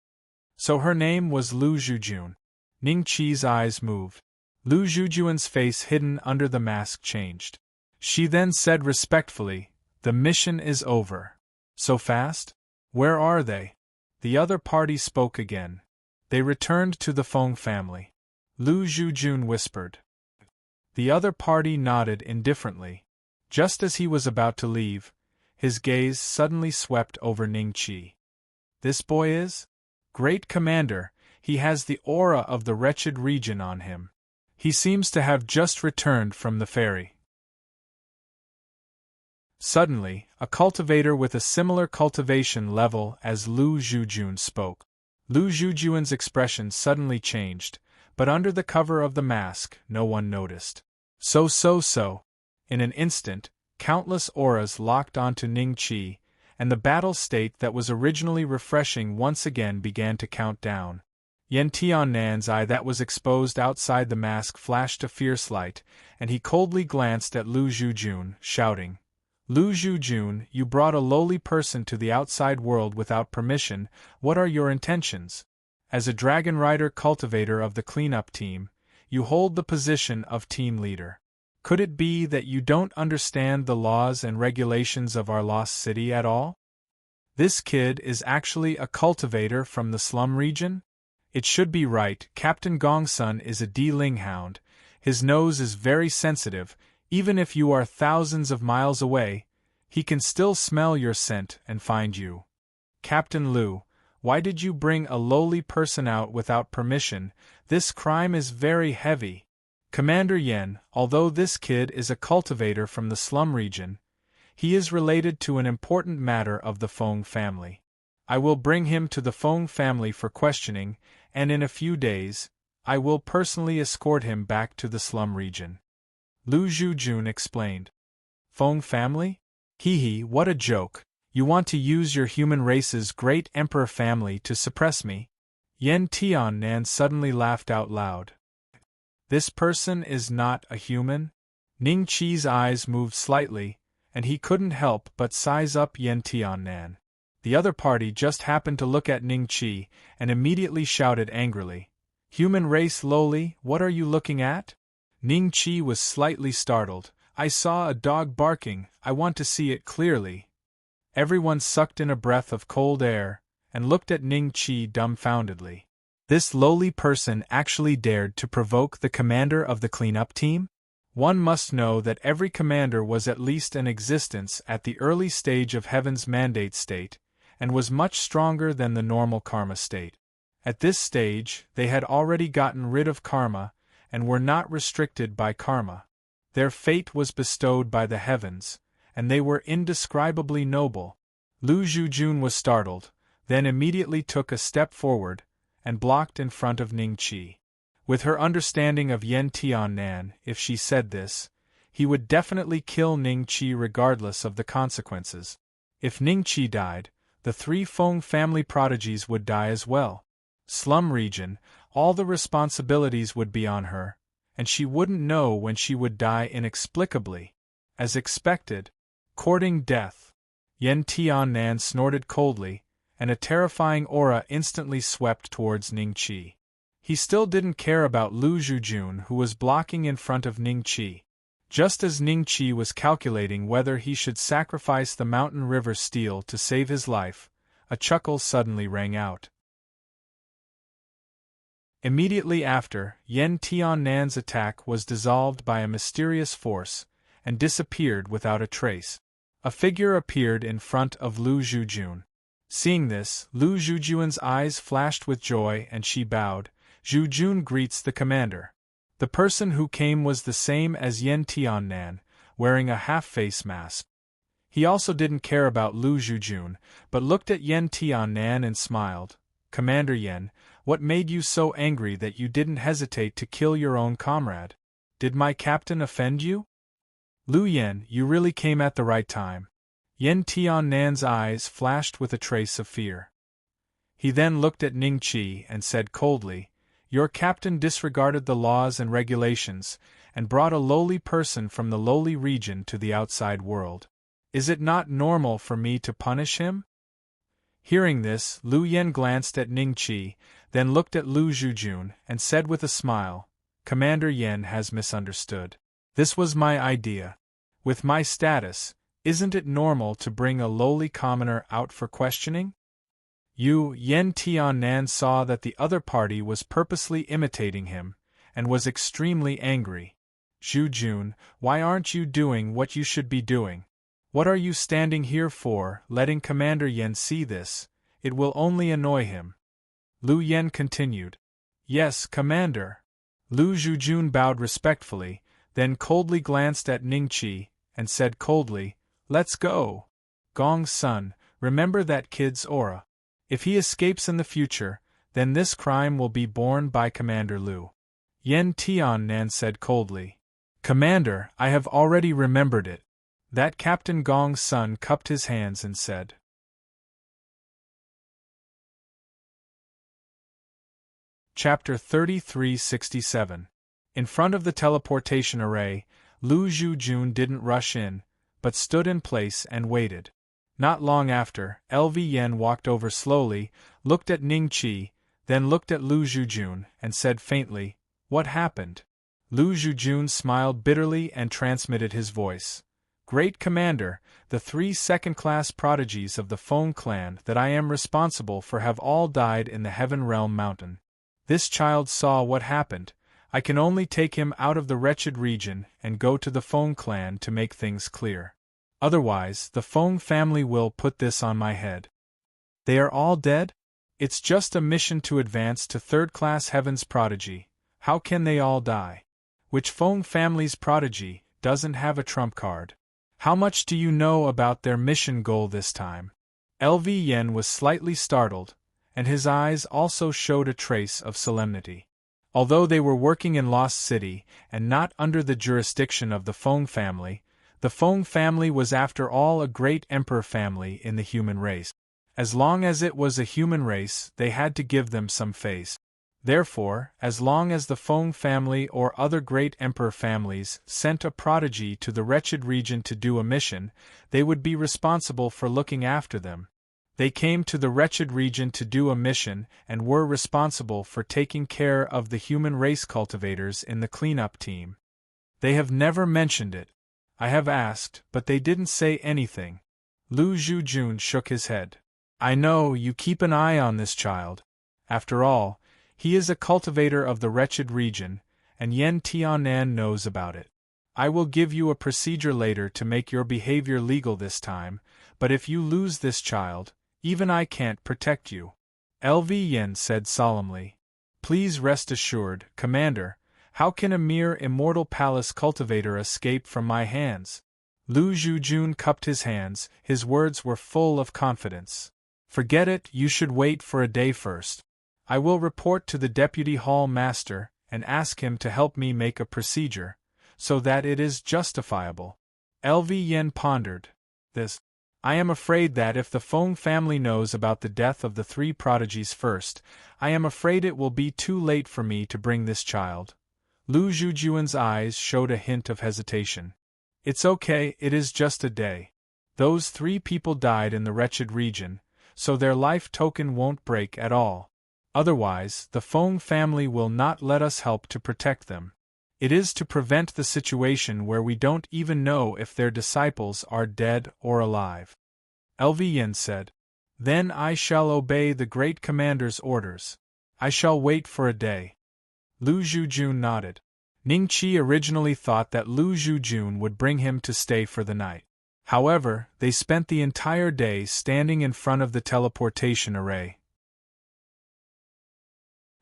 So her name was Lu Zhujun. Ning-Chi's eyes moved. Lu Zhujun's face hidden under the mask changed. She then said respectfully, "The mission is over." So fast? Where are they? The other party spoke again. They returned to the Feng family. Lu Zhujun whispered. The other party nodded indifferently. Just as he was about to leave, his gaze suddenly swept over Ning-Chi. This boy is? Great Commander, he has the aura of the wretched region on him. He seems to have just returned from the ferry. Suddenly, a cultivator with a similar cultivation level as Lu Zhujun spoke. Lu Zhujun's expression suddenly changed, but under the cover of the mask, no one noticed. So. In an instant, countless auras locked onto Ning-Chi, and the battle state that was originally refreshing once again began to count down. Yen Tiannan's eye that was exposed outside the mask flashed a fierce light, and he coldly glanced at Lu Zhujun, shouting, "Lu Zhujun, you brought a lowly person to the outside world without permission. What are your intentions? As a Dragon Rider cultivator of the cleanup team, you hold the position of team leader. Could it be that you don't understand the laws and regulations of our lost city at all? This kid is actually a cultivator from the slum region? It should be right. Captain Gongsun is a D-Ling hound. His nose is very sensitive. Even if you are thousands of miles away, he can still smell your scent and find you. Captain Lu, why did you bring a lowly person out without permission? This crime is very heavy. Commander Yen, although this kid is a cultivator from the slum region, he is related to an important matter of the Feng family. I will bring him to the Feng family for questioning, and in a few days, I will personally escort him back to the slum region." Lu Zhujun explained. Feng family? Hee, what a joke. You want to use your human race's great emperor family to suppress me? Yen Tiannan suddenly laughed out loud. This person is not a human? Ning Qi's eyes moved slightly, and he couldn't help but size up Yen Tiannan. The other party just happened to look at Ning Qi and immediately shouted angrily, "Human race lowly, what are you looking at?" Ning Qi was slightly startled. "I saw a dog barking, I want to see it clearly." Everyone sucked in a breath of cold air and looked at Ning Qi dumbfoundedly. This lowly person actually dared to provoke the commander of the cleanup team? One must know that every commander was at least in existence at the early stage of Heaven's mandate state, and was much stronger than the normal karma state. At this stage, they had already gotten rid of karma, and were not restricted by karma. Their fate was bestowed by the heavens, and they were indescribably noble. Lu Zhujun was startled, then immediately took a step forward, and blocked in front of Ning Qi. With her understanding of Yen Tiannan, if she said this, he would definitely kill Ning Qi regardless of the consequences. If Ning Qi died, the 3 Feng family prodigies would die as well. Slum region, all the responsibilities would be on her, and she wouldn't know when she would die inexplicably. As expected, courting death. Yen Tiannan snorted coldly, and a terrifying aura instantly swept towards Ning Qi. He still didn't care about Lu Zhujun, who was blocking in front of Ning Qi. Just as Ning Qi was calculating whether he should sacrifice the mountain river steel to save his life, a chuckle suddenly rang out. Immediately after, Yen Tiannan's attack was dissolved by a mysterious force, and disappeared without a trace. A figure appeared in front of Lu Zhujun. Seeing this, Lu Zhujun's eyes flashed with joy and she bowed. "Zhujun greets the commander." The person who came was the same as Yen Tiannan, wearing a half-face mask. He also didn't care about Lu Zhujun, but looked at Yen Tiannan and smiled. "Commander Yen, what made you so angry that you didn't hesitate to kill your own comrade? Did my captain offend you?" "Lu Yen, you really came at the right time." Yen Tiannan's eyes flashed with a trace of fear. He then looked at Ning Qi and said coldly, "Your captain disregarded the laws and regulations, and brought a lowly person from the lowly region to the outside world. Is it not normal for me to punish him?" Hearing this, Lu Yen glanced at Ning Qi, then looked at Lu Zhujun, and said with a smile, "Commander Yen has misunderstood. This was my idea. With my status, isn't it normal to bring a lowly commoner out for questioning?" Yen Tiannan saw that the other party was purposely imitating him, and was extremely angry. "Zhujun, why aren't you doing what you should be doing? What are you standing here for, letting Commander Yen see this? It will only annoy him." Lu Yen continued. "Yes, Commander." Lu Zhujun bowed respectfully, then coldly glanced at Ning Qi, and said coldly, "Let's go. Gong's son, remember that kid's aura. If he escapes in the future, then this crime will be borne by Commander Lu." Yen Tiannan said coldly, "Commander, I have already remembered it." That Captain Gong's son cupped his hands and said. Chapter 3367. In front of the teleportation array, Lu Zhujun didn't rush in, but stood in place and waited. Not long after, LV Yen walked over slowly, looked at Ning Qi, then looked at Lu Zhujun, and said faintly, "What happened?" Lu Zhujun smiled bitterly and transmitted his voice. "Great Commander, the 3 second-class prodigies of the Feng clan that I am responsible for have all died in the Heaven Realm Mountain. This child saw what happened. I can only take him out of the wretched region and go to the Feng clan to make things clear. Otherwise, the Feng family will put this on my head." "They are all dead? It's just a mission to advance to 3rd-class Heaven's prodigy. How can they all die? Which Feng family's prodigy doesn't have a trump card? How much do you know about their mission goal this time?" LV Yen was slightly startled, and his eyes also showed a trace of solemnity. Although they were working in Lost City and not under the jurisdiction of the Feng family, the Feng family was after all a great emperor family in the human race. As long as it was a human race, they had to give them some face. Therefore, as long as the Feng family or other great emperor families sent a prodigy to the wretched region to do a mission, they would be responsible for looking after them. They came to the wretched region to do a mission and were responsible for taking care of the human race cultivators in the cleanup team. They have never mentioned it. I have asked, but they didn't say anything. Lu Zhujun shook his head. I know you keep an eye on this child. After all, he is a cultivator of the wretched region, and Yen Tianan knows about it. I will give you a procedure later to make your behavior legal this time, but if you lose this child, even I can't protect you. LV Yen said solemnly. Please rest assured, Commander, how can a mere immortal palace cultivator escape from my hands? Lu Zhujun cupped his hands, his words were full of confidence. Forget it, you should wait for a day first. I will report to the Deputy Hall Master and ask him to help me make a procedure, so that it is justifiable. LV Yen pondered. This. I am afraid that if the Feng family knows about the death of the 3 prodigies first, I am afraid it will be too late for me to bring this child. Lu Zhujuan's eyes showed a hint of hesitation. It's okay, it is just a day. Those 3 people died in the wretched region, so their life token won't break at all. Otherwise, the Feng family will not let us help to protect them. It is to prevent the situation where we don't even know if their disciples are dead or alive. LV Yen said. Then I shall obey the great commander's orders. I shall wait for a day. Lu Zhujun nodded. Ning Qi originally thought that Lu Zhujun would bring him to stay for the night. However, they spent the entire day standing in front of the teleportation array.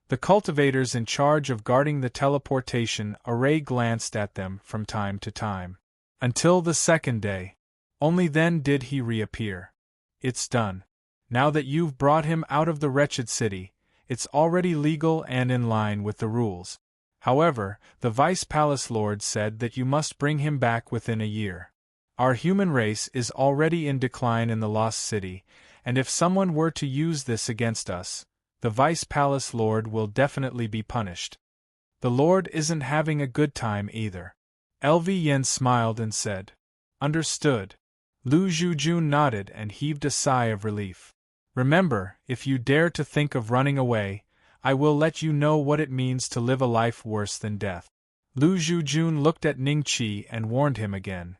The cultivators in charge of guarding the teleportation array glanced at them from time to time. Until the second day. Only then did he reappear. It's done. Now that you've brought him out of the wretched city, it's already legal and in line with the rules. However, the Vice Palace Lord said that you must bring him back within a year. Our human race is already in decline in the Lost City, and if someone were to use this against us, the Vice Palace Lord will definitely be punished. The Lord isn't having a good time either. LV Yen smiled and said, Understood. Lu Zhujun nodded and heaved a sigh of relief. Remember, if you dare to think of running away, I will let you know what it means to live a life worse than death. Lu Zhujun looked at Ning Qi and warned him again.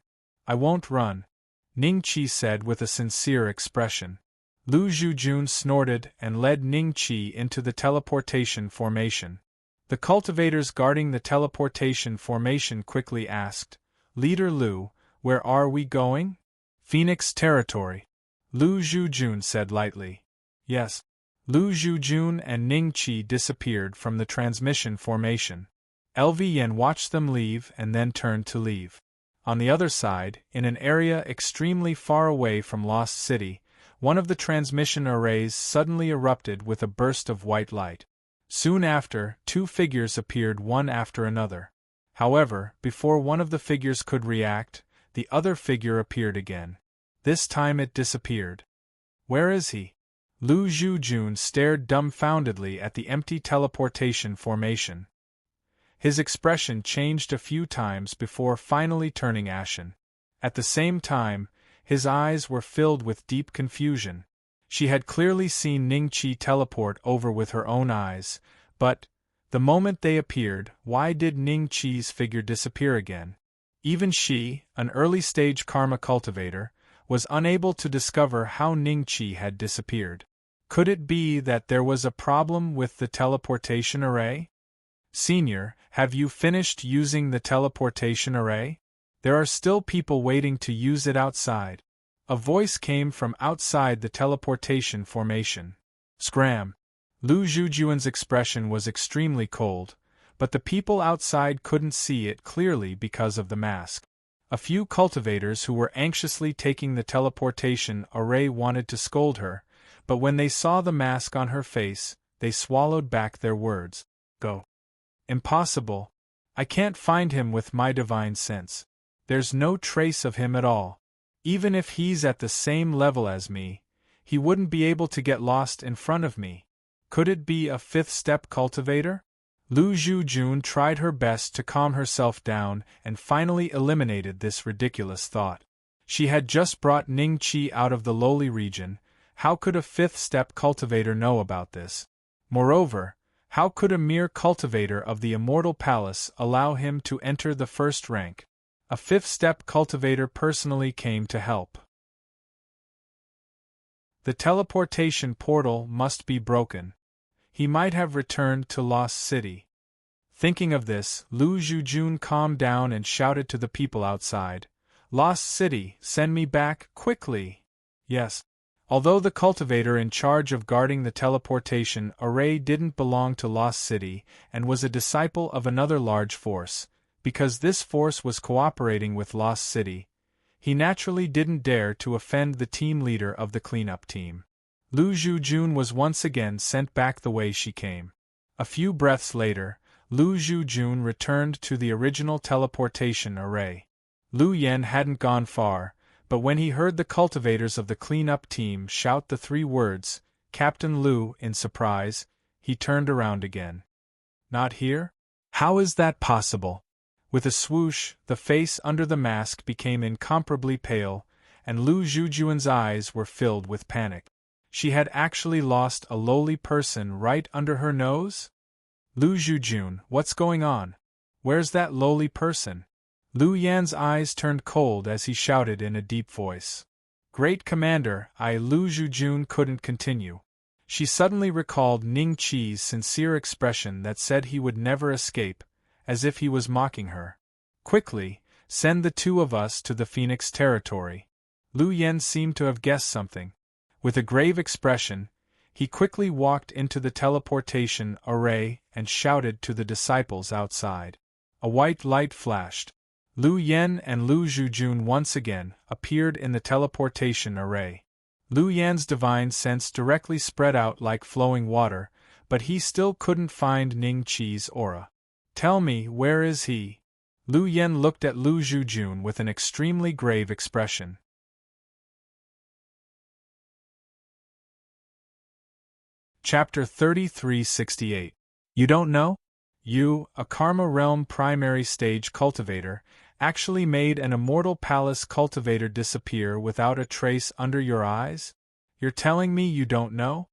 I won't run, Ning Qi said with a sincere expression. Lu Zhujun snorted and led Ning Qi into the teleportation formation. The cultivators guarding the teleportation formation quickly asked, Leader Lu, where are we going? Phoenix territory. Lu Zhujun said lightly. Yes. Lu Zhujun and Ning Qi disappeared from the transmission formation. LV Yen watched them leave and then turned to leave. On the other side, in an area extremely far away from Lost City, one of the transmission arrays suddenly erupted with a burst of white light. Soon after, 2 figures appeared one after another. However, before one of the figures could react, the other figure appeared again. This time it disappeared. Where is he? Lu Zhujun stared dumbfoundedly at the empty teleportation formation. His expression changed a few times before finally turning ashen. At the same time, his eyes were filled with deep confusion. She had clearly seen Ning Qi teleport over with her own eyes, but, the moment they appeared, why did Ning Qi's figure disappear again? Even she, an early-stage karma cultivator, was unable to discover how Ning Qi had disappeared. Could it be that there was a problem with the teleportation array? Senior, have you finished using the teleportation array? There are still people waiting to use it outside. A voice came from outside the teleportation formation. Scram! Lu Zhujuan's expression was extremely cold, but the people outside couldn't see it clearly because of the mask. A few cultivators who were anxiously taking the teleportation array wanted to scold her, but when they saw the mask on her face, they swallowed back their words. Go. Impossible. I can't find him with my divine sense. There's no trace of him at all. Even if he's at the same level as me, he wouldn't be able to get lost in front of me. Could it be a fifth-step cultivator? Lu Zhujun tried her best to calm herself down and finally eliminated this ridiculous thought. She had just brought Ning Qi out of the lowly region. How could a fifth-step cultivator know about this? Moreover, how could a mere cultivator of the Immortal Palace allow him to enter the first rank? A fifth-step cultivator personally came to help. The teleportation portal must be broken. He might have returned to Lost City. Thinking of this, Lu Zhujun calmed down and shouted to the people outside, "Lost City, send me back, quickly!" Yes. Although the cultivator in charge of guarding the teleportation array didn't belong to Lost City and was a disciple of another large force, because this force was cooperating with Lost City, he naturally didn't dare to offend the team leader of the cleanup team. Lu Zhujun was once again sent back the way she came. A few breaths later, Lu Zhujun returned to the original teleportation array. Lu Yen hadn't gone far, but when he heard the cultivators of the cleanup team shout the three words, "Captain Lu," in surprise, he turned around again. Not here? How is that possible? With a swoosh, the face under the mask became incomparably pale, and Lu Zhujun's eyes were filled with panic. She had actually lost a lowly person right under her nose? Lu Zhujun, what's going on? Where's that lowly person? Lu Yan's eyes turned cold as he shouted in a deep voice. "Great Commander, Lu Zhujun couldn't continue. She suddenly recalled Ning Qi's sincere expression that said he would never escape, as if he was mocking her. "Quickly, send the two of us to the Phoenix territory." Lu Yan seemed to have guessed something. With a grave expression, he quickly walked into the teleportation array and shouted to the disciples outside. A white light flashed. Lu Yan and Lu Zhujun once again appeared in the teleportation array. Lu Yan's divine sense directly spread out like flowing water, but he still couldn't find Ning Qi's aura. "Tell me, where is he?" Lu Yan looked at Lu Zhujun with an extremely grave expression. Chapter 3368. You don't know? You, a Karma Realm primary stage cultivator, actually made an Immortal Palace cultivator disappear without a trace under your eyes? You're telling me you don't know?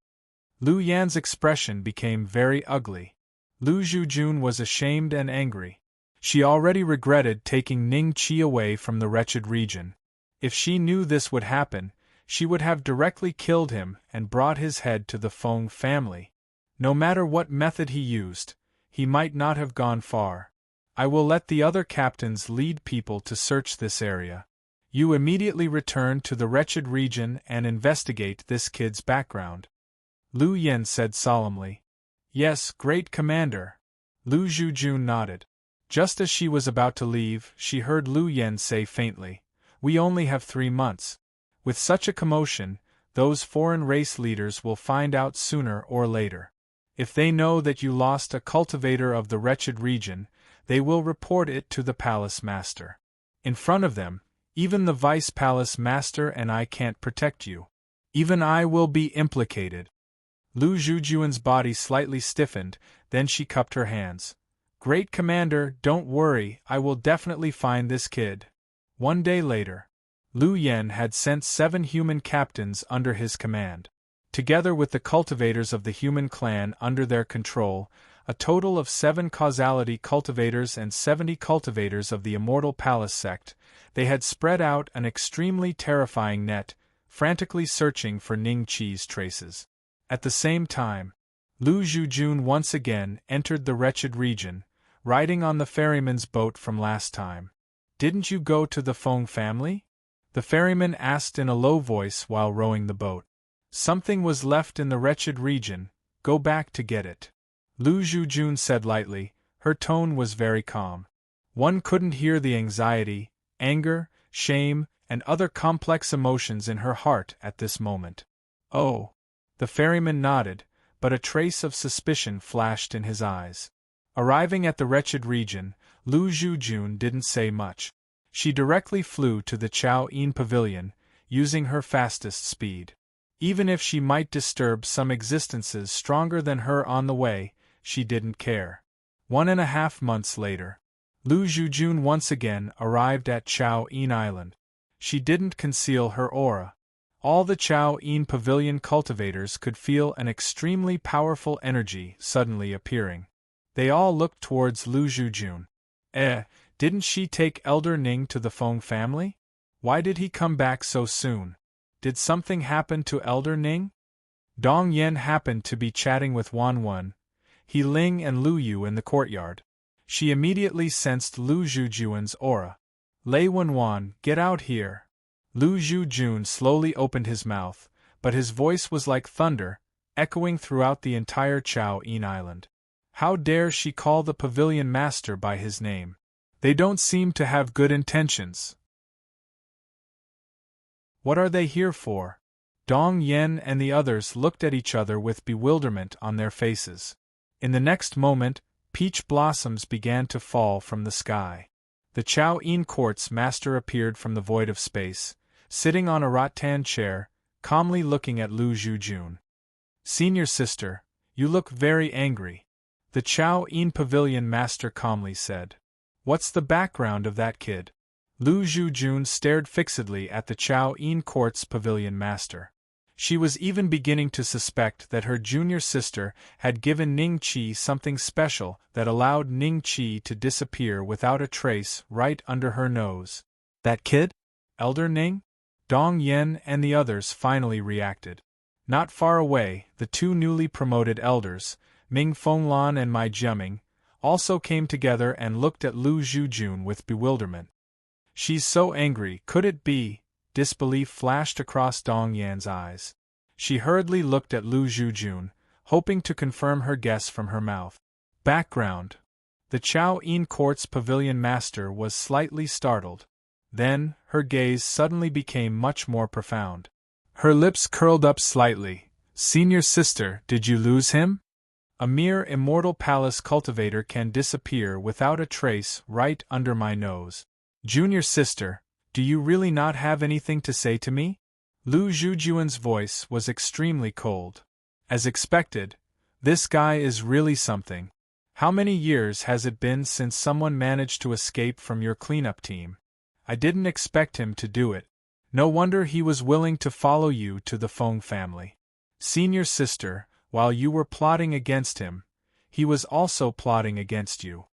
Lu Yan's expression became very ugly. Lu Zhujun was ashamed and angry. She already regretted taking Ning Qi away from the wretched region. If she knew this would happen, she would have directly killed him and brought his head to the Feng family. No matter what method he used, he might not have gone far. "I will let the other captains lead people to search this area. You immediately return to the wretched region and investigate this kid's background," Lu Yan said solemnly. "Yes, great commander." Lu Zhujun nodded. Just as she was about to leave, she heard Lu Yan say faintly, "We only have 3 months. With such a commotion, those foreign race leaders will find out sooner or later. If they know that you lost a cultivator of the wretched region, they will report it to the palace master. In front of them, even the vice palace master and I can't protect you. Even I will be implicated." Lu Zhujun's body slightly stiffened, then she cupped her hands. "Great commander, don't worry, I will definitely find this kid." 1 day later, Lu Yan had sent 7 human captains under his command. Together with the cultivators of the human clan under their control, a total of 7 causality cultivators and 70 cultivators of the Immortal Palace sect, they had spread out an extremely terrifying net, frantically searching for Ning Qi's traces. At the same time, Lu Zhujun once again entered the wretched region, riding on the ferryman's boat from last time. "Didn't you go to the Feng family?" the ferryman asked in a low voice while rowing the boat. "Something was left in the wretched region, go back to get it," Lu Zhujun said lightly. Her tone was very calm. One couldn't hear the anxiety, anger, shame, and other complex emotions in her heart at this moment. "Oh." The ferryman nodded, but a trace of suspicion flashed in his eyes. Arriving at the wretched region, Lu Zhujun didn't say much. She directly flew to the Chao Yin pavilion, using her fastest speed. Even if she might disturb some existences stronger than her on the way, she didn't care. 1.5 months later, Lu Zhujun once again arrived at Chao En Island. She didn't conceal her aura. All the Chao En Pavilion cultivators could feel an extremely powerful energy suddenly appearing. They all looked towards Lu Zhujun. Didn't she take Elder Ning to the Feng family? Why did he come back so soon? Did something happen to Elder Ning? Dong Yen happened to be chatting with Wan Wen, He Ling and Lu Yu in the courtyard. She immediately sensed Lu Zhujun's aura. Lei Wenwan, get out here. Lu Zhujun slowly opened his mouth, but his voice was like thunder, echoing throughout the entire Chao En Island. How dare she call the pavilion master by his name? They don't seem to have good intentions. What are they here for? Dong Yen and the others looked at each other with bewilderment on their faces. In the next moment, peach blossoms began to fall from the sky. The Chao En Court's master appeared from the void of space, sitting on a rattan chair, calmly looking at Lu Zhujun. Senior sister, you look very angry. The Chao En Pavilion master calmly said. What's the background of that kid? Lu Zhujun stared fixedly at the Chao En Court's pavilion master. She was even beginning to suspect that her junior sister had given Ning Qi something special that allowed Ning Qi to disappear without a trace right under her nose. That kid? Elder Ning? Dong Yen and the others finally reacted. Not far away, the two newly promoted elders, Ming Fenglan and Mai Jiaming, also came together and looked at Lu Zhujun with bewilderment. She's so angry, could it be? Disbelief flashed across Dong Yan's eyes. She hurriedly looked at Lu Zhujun, hoping to confirm her guess from her mouth. Background. The Chao En Court's pavilion master was slightly startled. Then, her gaze suddenly became much more profound. Her lips curled up slightly. Senior sister, did you lose him? A mere immortal palace cultivator can disappear without a trace right under my nose. Junior sister, do you really not have anything to say to me? Lu Zhujun's voice was extremely cold. As expected, this guy is really something. How many years has it been since someone managed to escape from your cleanup team? I didn't expect him to do it. No wonder he was willing to follow you to the Feng family. Senior sister, while you were plotting against him, he was also plotting against you.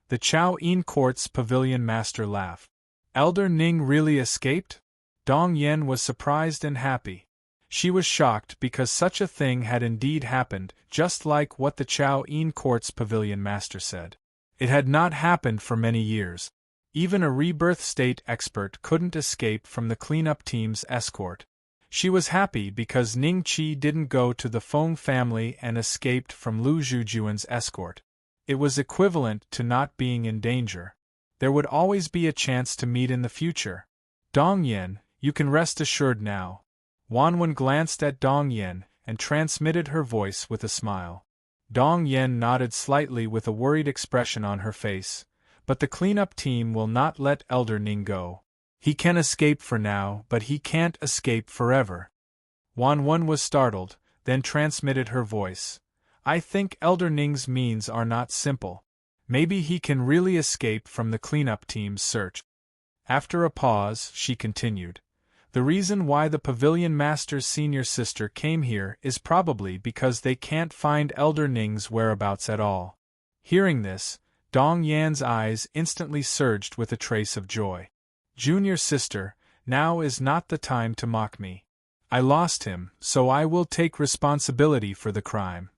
The Chao En Court's pavilion master laughed. Elder Ning really escaped? Dong Yen was surprised and happy. She was shocked because such a thing had indeed happened, just like what the Chao En Court's pavilion master said. It had not happened for many years. Even a rebirth state expert couldn't escape from the cleanup team's escort. She was happy because Ning Qi didn't go to the Feng family and escaped from Lu Zhujun's escort. It was equivalent to not being in danger. There would always be a chance to meet in the future. Dong Yen, you can rest assured now. Wan Wen glanced at Dong Yen and transmitted her voice with a smile. Dong Yen nodded slightly with a worried expression on her face, but the cleanup team will not let Elder Ning go. He can escape for now, but he can't escape forever. Wan Wen was startled, then transmitted her voice. I think Elder Ning's means are not simple. Maybe he can really escape from the cleanup team's search. After a pause, she continued. The reason why the pavilion master's senior sister came here is probably because they can't find Elder Ning's whereabouts at all. Hearing this, Dong Yan's eyes instantly surged with a trace of joy. Junior sister, now is not the time to mock me. I lost him, so I will take responsibility for the crime.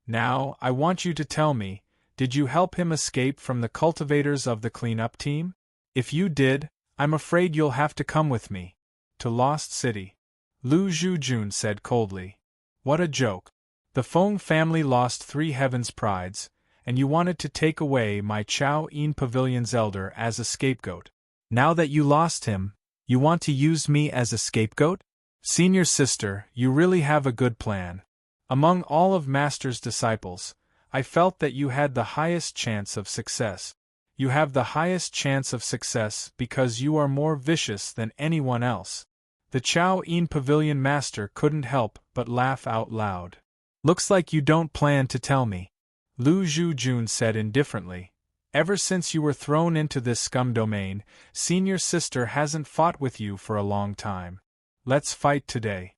Now, I want you to tell me, did you help him escape from the cultivators of the cleanup team? If you did, I'm afraid you'll have to come with me. To Lost City. Lu Zhujun said coldly. What a joke. The Feng family lost 3 Heaven's Prides, and you wanted to take away my Chao En Pavilion's elder as a scapegoat. Now that you lost him, you want to use me as a scapegoat? Senior sister, you really have a good plan. Among all of Master's disciples, I felt that you had the highest chance of success. You have the highest chance of success because you are more vicious than anyone else. The Chao Yin Pavilion Master couldn't help but laugh out loud. Looks like you don't plan to tell me. Lu Zhujun said indifferently. Ever since you were thrown into this scum domain, senior sister hasn't fought with you for a long time. Let's fight today.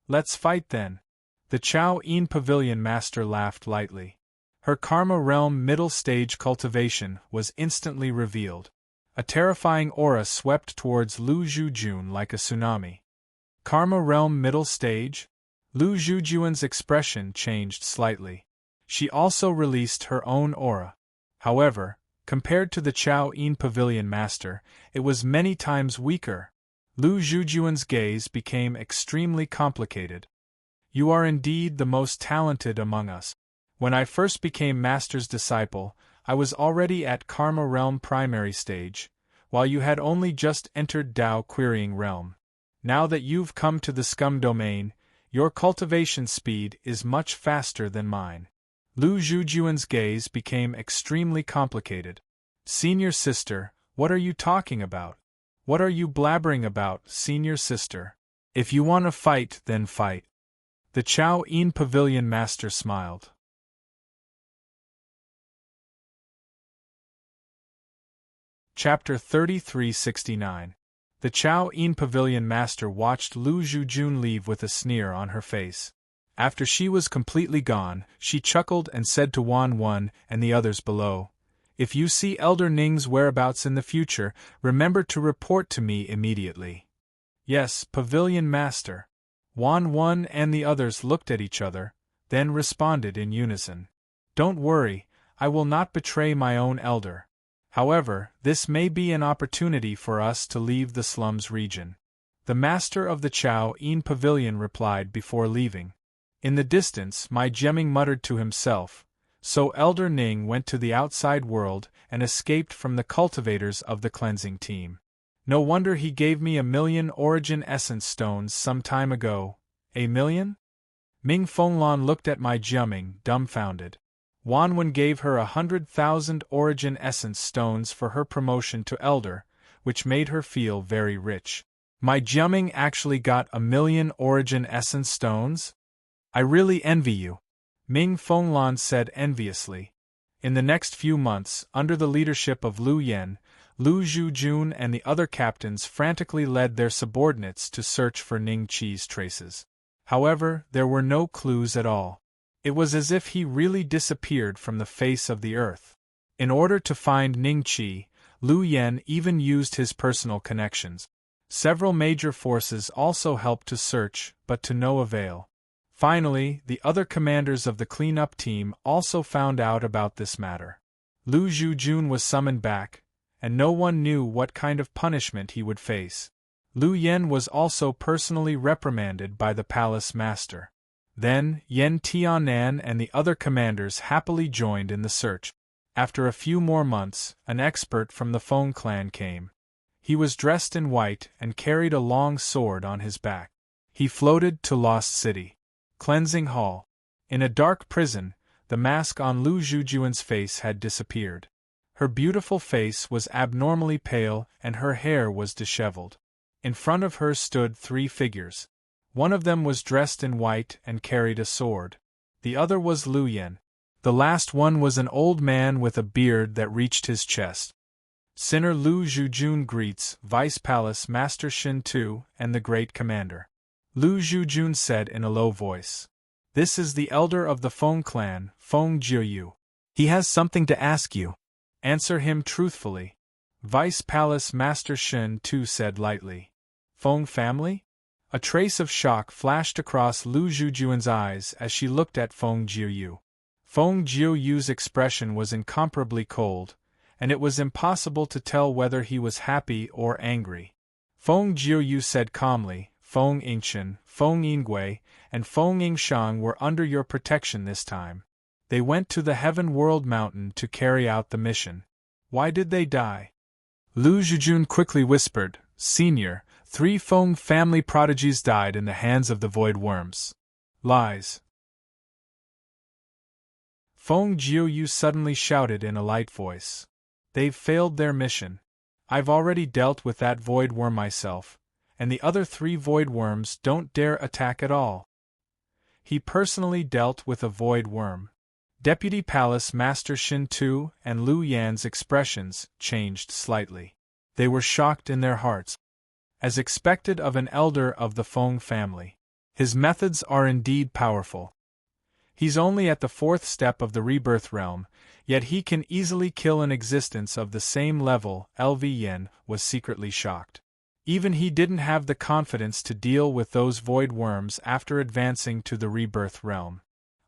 Let's fight then. The Chao Yin Pavilion Master laughed lightly. Her Karma Realm middle stage cultivation was instantly revealed. A terrifying aura swept towards Lu Zhujun like a tsunami. Karma Realm middle stage? Lu Zhujun's expression changed slightly. She also released her own aura. However, compared to the Chao Yin Pavilion Master, it was many times weaker. Lu Zhujun's gaze became extremely complicated. You are indeed the most talented among us. When I first became Master's disciple, I was already at Karma Realm primary stage, while you had only just entered Dao Querying Realm. Now that you've come to the scum domain, your cultivation speed is much faster than mine. Lu Zhujun's gaze became extremely complicated. Senior sister, what are you talking about? What are you blabbering about, senior sister? If you want to fight, then fight. The Chao Yin Pavilion Master smiled. Chapter 3369. The Chao Yin Pavilion Master watched Lu Zhujun leave with a sneer on her face. After she was completely gone, she chuckled and said to Wan Wan and the others below, "If you see Elder Ning's whereabouts in the future, remember to report to me immediately." "Yes, Pavilion Master." Wan Wan and the others looked at each other, then responded in unison. "Don't worry, I will not betray my own elder. However, this may be an opportunity for us to leave the slums region." The master of the Chao Yin Pavilion replied before leaving. In the distance, my Gemming muttered to himself, "So Elder Ning went to the outside world and escaped from the cultivators of the cleansing team. No wonder he gave me 1,000,000 origin essence stones some time ago." "A million?" Ming Fenglan looked at my Gemming, dumbfounded. Wanwen gave her 100,000 origin essence stones for her promotion to elder, which made her feel very rich. My Gemming actually got 1,000,000 origin essence stones? I really envy you, Ming Fenglan said enviously. In the next few months, under the leadership of Lu Yen, Lu Zhujun and the other captains frantically led their subordinates to search for Ning Qi's traces. However, there were no clues at all. It was as if he really disappeared from the face of the earth. In order to find Ning Qi, Lu Yen even used his personal connections. Several major forces also helped to search, but to no avail. Finally, the other commanders of the cleanup team also found out about this matter. Lu Zhujun was summoned back, and no one knew what kind of punishment he would face. Lu Yen was also personally reprimanded by the palace master. Then, Yen Tianan and the other commanders happily joined in the search. After a few more months, an expert from the Feng clan came. He was dressed in white and carried a long sword on his back. He floated to Lost City. Cleansing Hall. In a dark prison, the mask on Lu Zhujun's face had disappeared. Her beautiful face was abnormally pale and her hair was disheveled. In front of her stood 3 figures. One of them was dressed in white and carried a sword. The other was Lu Yen. The last one was an old man with a beard that reached his chest. Sinner Lu Zhujun greets Vice Palace Master Shin Tu and the Great Commander. Lu Zhujun said in a low voice. "This is the elder of the Feng clan, Feng Jiuyu. He has something to ask you. Answer him truthfully." Vice Palace Master Shin Tu said lightly. "Feng family?" A trace of shock flashed across Lu Zhujun's eyes as she looked at Feng Jiuyu. Feng Jiuyu's expression was incomparably cold, and it was impossible to tell whether he was happy or angry. Feng Jiuyu said calmly, "Feng Yingchen, Feng Yingui, and Feng Yingshang were under your protection this time. They went to the Heaven World Mountain to carry out the mission. Why did they die?" Lu Zhujun quickly whispered, "Senior, 3 Feng family prodigies died in the hands of the void worms." "Lies." Feng Jiuyu suddenly shouted in a light voice. "They've failed their mission. I've already dealt with that void worm myself, and the other 3 void worms don't dare attack at all. He personally dealt with a void worm. Deputy Palace Master Shin Tu and Lu Yan's expressions changed slightly. They were shocked in their hearts, as expected of an elder of the Feng family. His methods are indeed powerful. He's only at the 4th step of the rebirth realm, yet he can easily kill an existence of the same level. LV Yen was secretly shocked. Even he didn't have the confidence to deal with those void worms after advancing to the rebirth realm.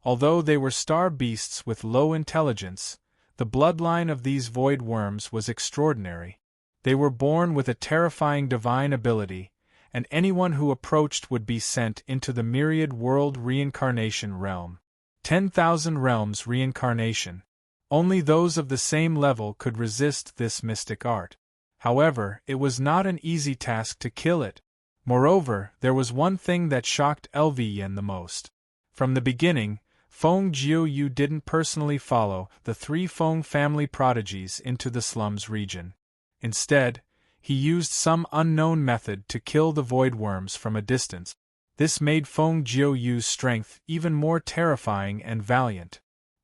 Although they were star beasts with low intelligence, the bloodline of these void worms was extraordinary. They were born with a terrifying divine ability, and anyone who approached would be sent into the myriad world reincarnation realm. 10,000 realms reincarnation. Only those of the same level could resist this mystic art. However, it was not an easy task to kill it. Moreover, there was one thing that shocked LV Yen the most. From the beginning, Feng Jiuyu didn't personally follow the 3 Feng family prodigies into the slums region. Instead, he used some unknown method to kill the void worms from a distance. This made Feng Jiuyu's strength even more terrifying and valiant.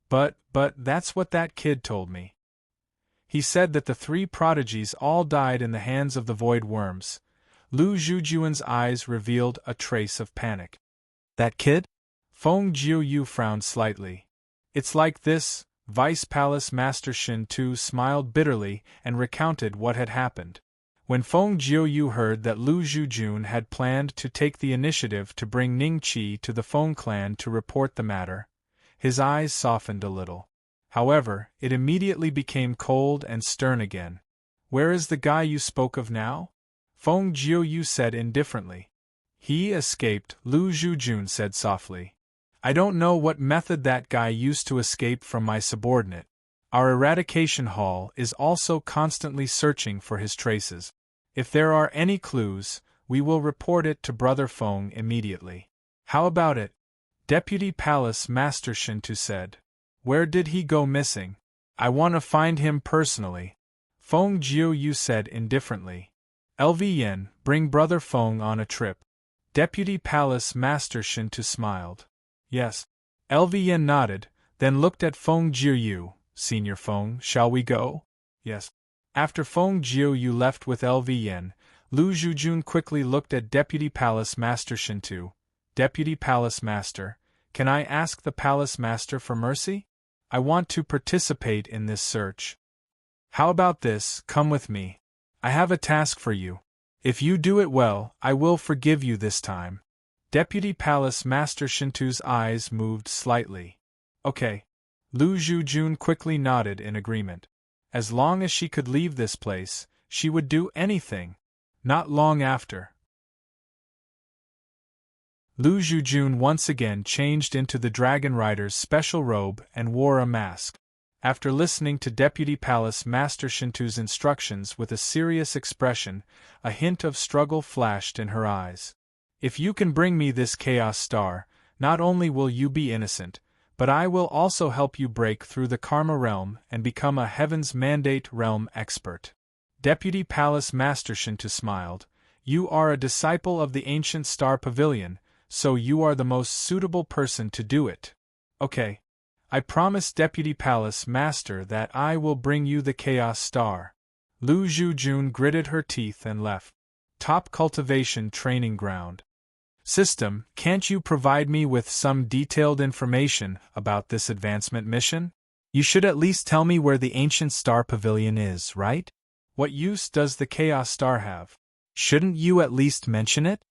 But that's what that kid told me. He said that the 3 prodigies all died in the hands of the void worms. Lu Zhujuan's eyes revealed a trace of panic. That kid? Feng Jiuyu frowned slightly. It's like this. Vice Palace Master Shin Tu smiled bitterly and recounted what had happened. When Feng Jiuyu heard that Lu Zhujun had planned to take the initiative to bring Ning Qi to the Feng clan to report the matter, his eyes softened a little. However, it immediately became cold and stern again. Where is the guy you spoke of now? Feng Jiuyu said indifferently. He escaped, Lu Zhujun said softly. I don't know what method that guy used to escape from my subordinate. Our eradication hall is also constantly searching for his traces. If there are any clues, we will report it to Brother Feng immediately. How about it? Deputy Palace Master Shintu said. Where did he go missing? I want to find him personally. Feng Jiuyu said indifferently. LV Yen, bring Brother Feng on a trip. Deputy Palace Master Shintu smiled. Yes. LV Yen nodded, then looked at Feng Jiuyu. Senior Feng, shall we go? Yes. After Feng Jiuyu left with LV Yen, Lu Zhujun quickly looked at Deputy Palace Master Shintu. Deputy Palace Master, can I ask the Palace Master for mercy? I want to participate in this search. How about this, come with me. I have a task for you. If you do it well, I will forgive you this time. Deputy Palace Master Shintu's eyes moved slightly. Okay. Lu Zhujun quickly nodded in agreement. As long as she could leave this place, she would do anything. Not long after, Lu Zhujun once again changed into the Dragon Rider's special robe and wore a mask. After listening to Deputy Palace Master Shintu's instructions with a serious expression, a hint of struggle flashed in her eyes. If you can bring me this Chaos Star, not only will you be innocent, but I will also help you break through the Karma Realm and become a Heaven's Mandate Realm expert. Deputy Palace Master Shintu smiled. You are a disciple of the Ancient Star Pavilion, so you are the most suitable person to do it. Okay. I promise Deputy Palace Master that I will bring you the Chaos Star. Lu Zhujun gritted her teeth and left. Top Cultivation Training Ground. System, can't you provide me with some detailed information about this advancement mission? You should at least tell me where the Ancient Star Pavilion is, right? What use does the Chaos Star have? Shouldn't you at least mention it?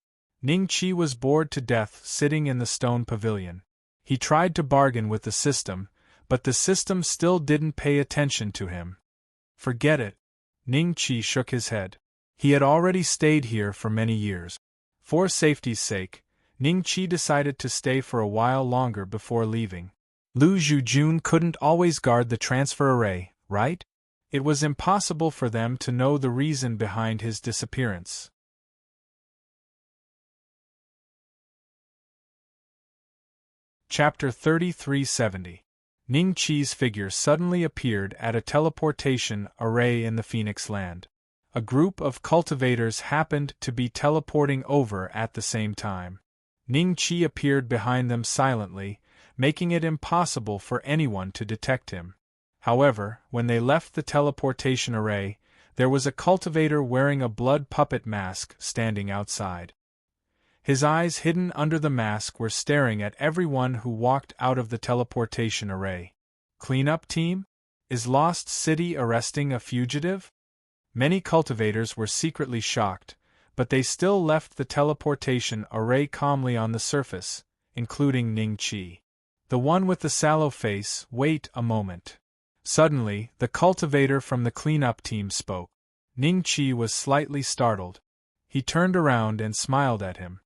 Ning Qi was bored to death sitting in the stone pavilion. He tried to bargain with the system, but the system still didn't pay attention to him. Forget it. Ning Qi shook his head. He had already stayed here for many years. For safety's sake, Ning Qi decided to stay for a while longer before leaving. Lu Zhujun couldn't always guard the transfer array, right? It was impossible for them to know the reason behind his disappearance. Chapter 3370. Ning Qi's figure suddenly appeared at a teleportation array in the Phoenix Land. a group of cultivators happened to be teleporting over at the same time. Ning Qi appeared behind them silently, making it impossible for anyone to detect him. However, when they left the teleportation array, there was a cultivator wearing a blood puppet mask standing outside. His eyes hidden under the mask were staring at everyone who walked out of the teleportation array. Cleanup team? Is Lost City arresting a fugitive? Many cultivators were secretly shocked, but they still left the teleportation array calmly on the surface, including Ning Qi. The one with the sallow face, wait a moment. Suddenly, the cultivator from the cleanup team spoke. Ning Qi was slightly startled. He turned around and smiled at him.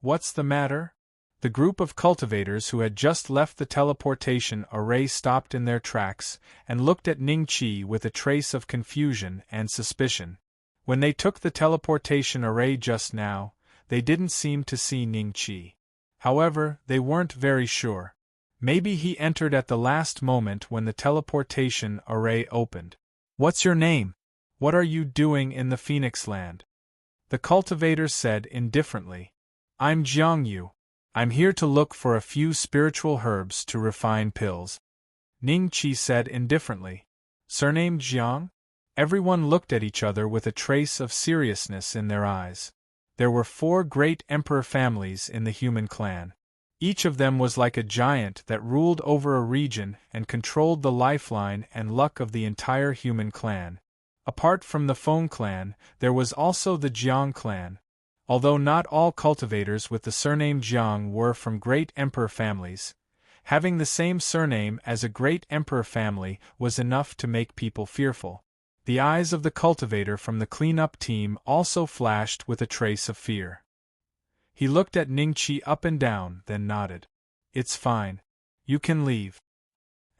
What's the matter? The group of cultivators who had just left the teleportation array stopped in their tracks and looked at Ning Qi with a trace of confusion and suspicion. When they took the teleportation array just now, they didn't seem to see Ning Qi. However, they weren't very sure. Maybe he entered at the last moment when the teleportation array opened. What's your name? What are you doing in the Phoenix Land? The cultivator said indifferently. I'm Jiangyu. I'm here to look for a few spiritual herbs to refine pills. Ning Qi said indifferently. Surname Jiang? Everyone looked at each other with a trace of seriousness in their eyes. There were 4 great emperor families in the human clan. Each of them was like a giant that ruled over a region and controlled the lifeline and luck of the entire human clan. Apart from the Feng clan, there was also the Jiang clan. Although not all cultivators with the surname Jiang were from great emperor families, having the same surname as a great emperor family was enough to make people fearful. The eyes of the cultivator from the cleanup team also flashed with a trace of fear. He looked at Ning Qi up and down, then nodded. It's fine. You can leave.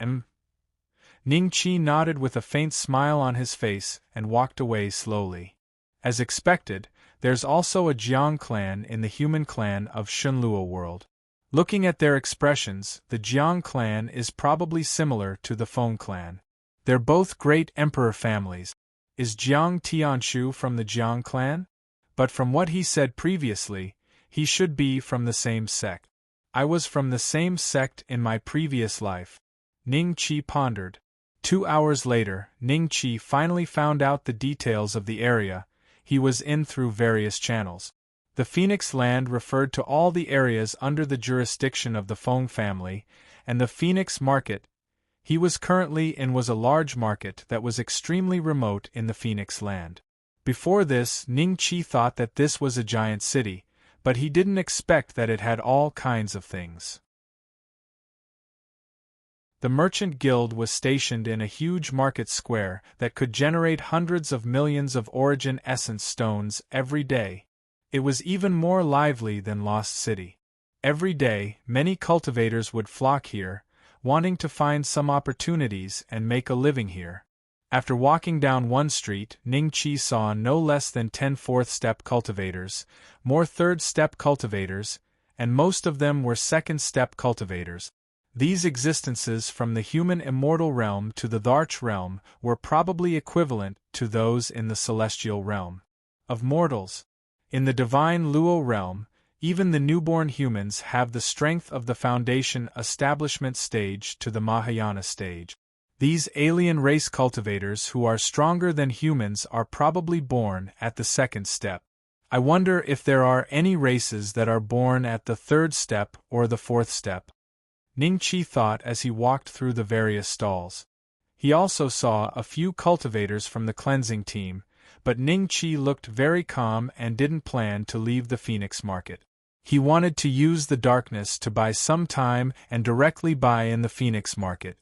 Ning Qi nodded with a faint smile on his face and walked away slowly. As expected, there's also a Jiang clan in the human clan of Shunluo world. Looking at their expressions, the Jiang clan is probably similar to the Feng clan. They're both great emperor families. Is Jiang Tianshu from the Jiang clan? But from what he said previously, he should be from the same sect. I was from the same sect in my previous life. Ning Qi pondered. 2 hours later, Ning Qi finally found out the details of the area he was in through various channels. The Phoenix Land referred to all the areas under the jurisdiction of the Feng family, and the Phoenix Market he was currently in was a large market that was extremely remote in the Phoenix Land. Before this, Ning Qi thought that this was a giant city, but he didn't expect that it had all kinds of things. The Merchant Guild was stationed in a huge market square that could generate hundreds of millions of origin essence stones every day. It was even more lively than Lost City. Every day, many cultivators would flock here, wanting to find some opportunities and make a living here. After walking down one street, Ning Qi saw no less than 10 fourth-step cultivators, more third-step cultivators, and most of them were second-step cultivators. These existences from the human immortal realm to the Dharch realm were probably equivalent to those in the celestial realm of mortals. In the divine Luo realm, even the newborn humans have the strength of the foundation establishment stage to the Mahayana stage. These alien race cultivators who are stronger than humans are probably born at the second step. I wonder if there are any races that are born at the third step or the fourth step. Ning Qi thought as he walked through the various stalls. He also saw a few cultivators from the cleansing team, but Ning Qi looked very calm and didn't plan to leave the Phoenix Market. He wanted to use the darkness to buy some time and directly buy in the Phoenix Market.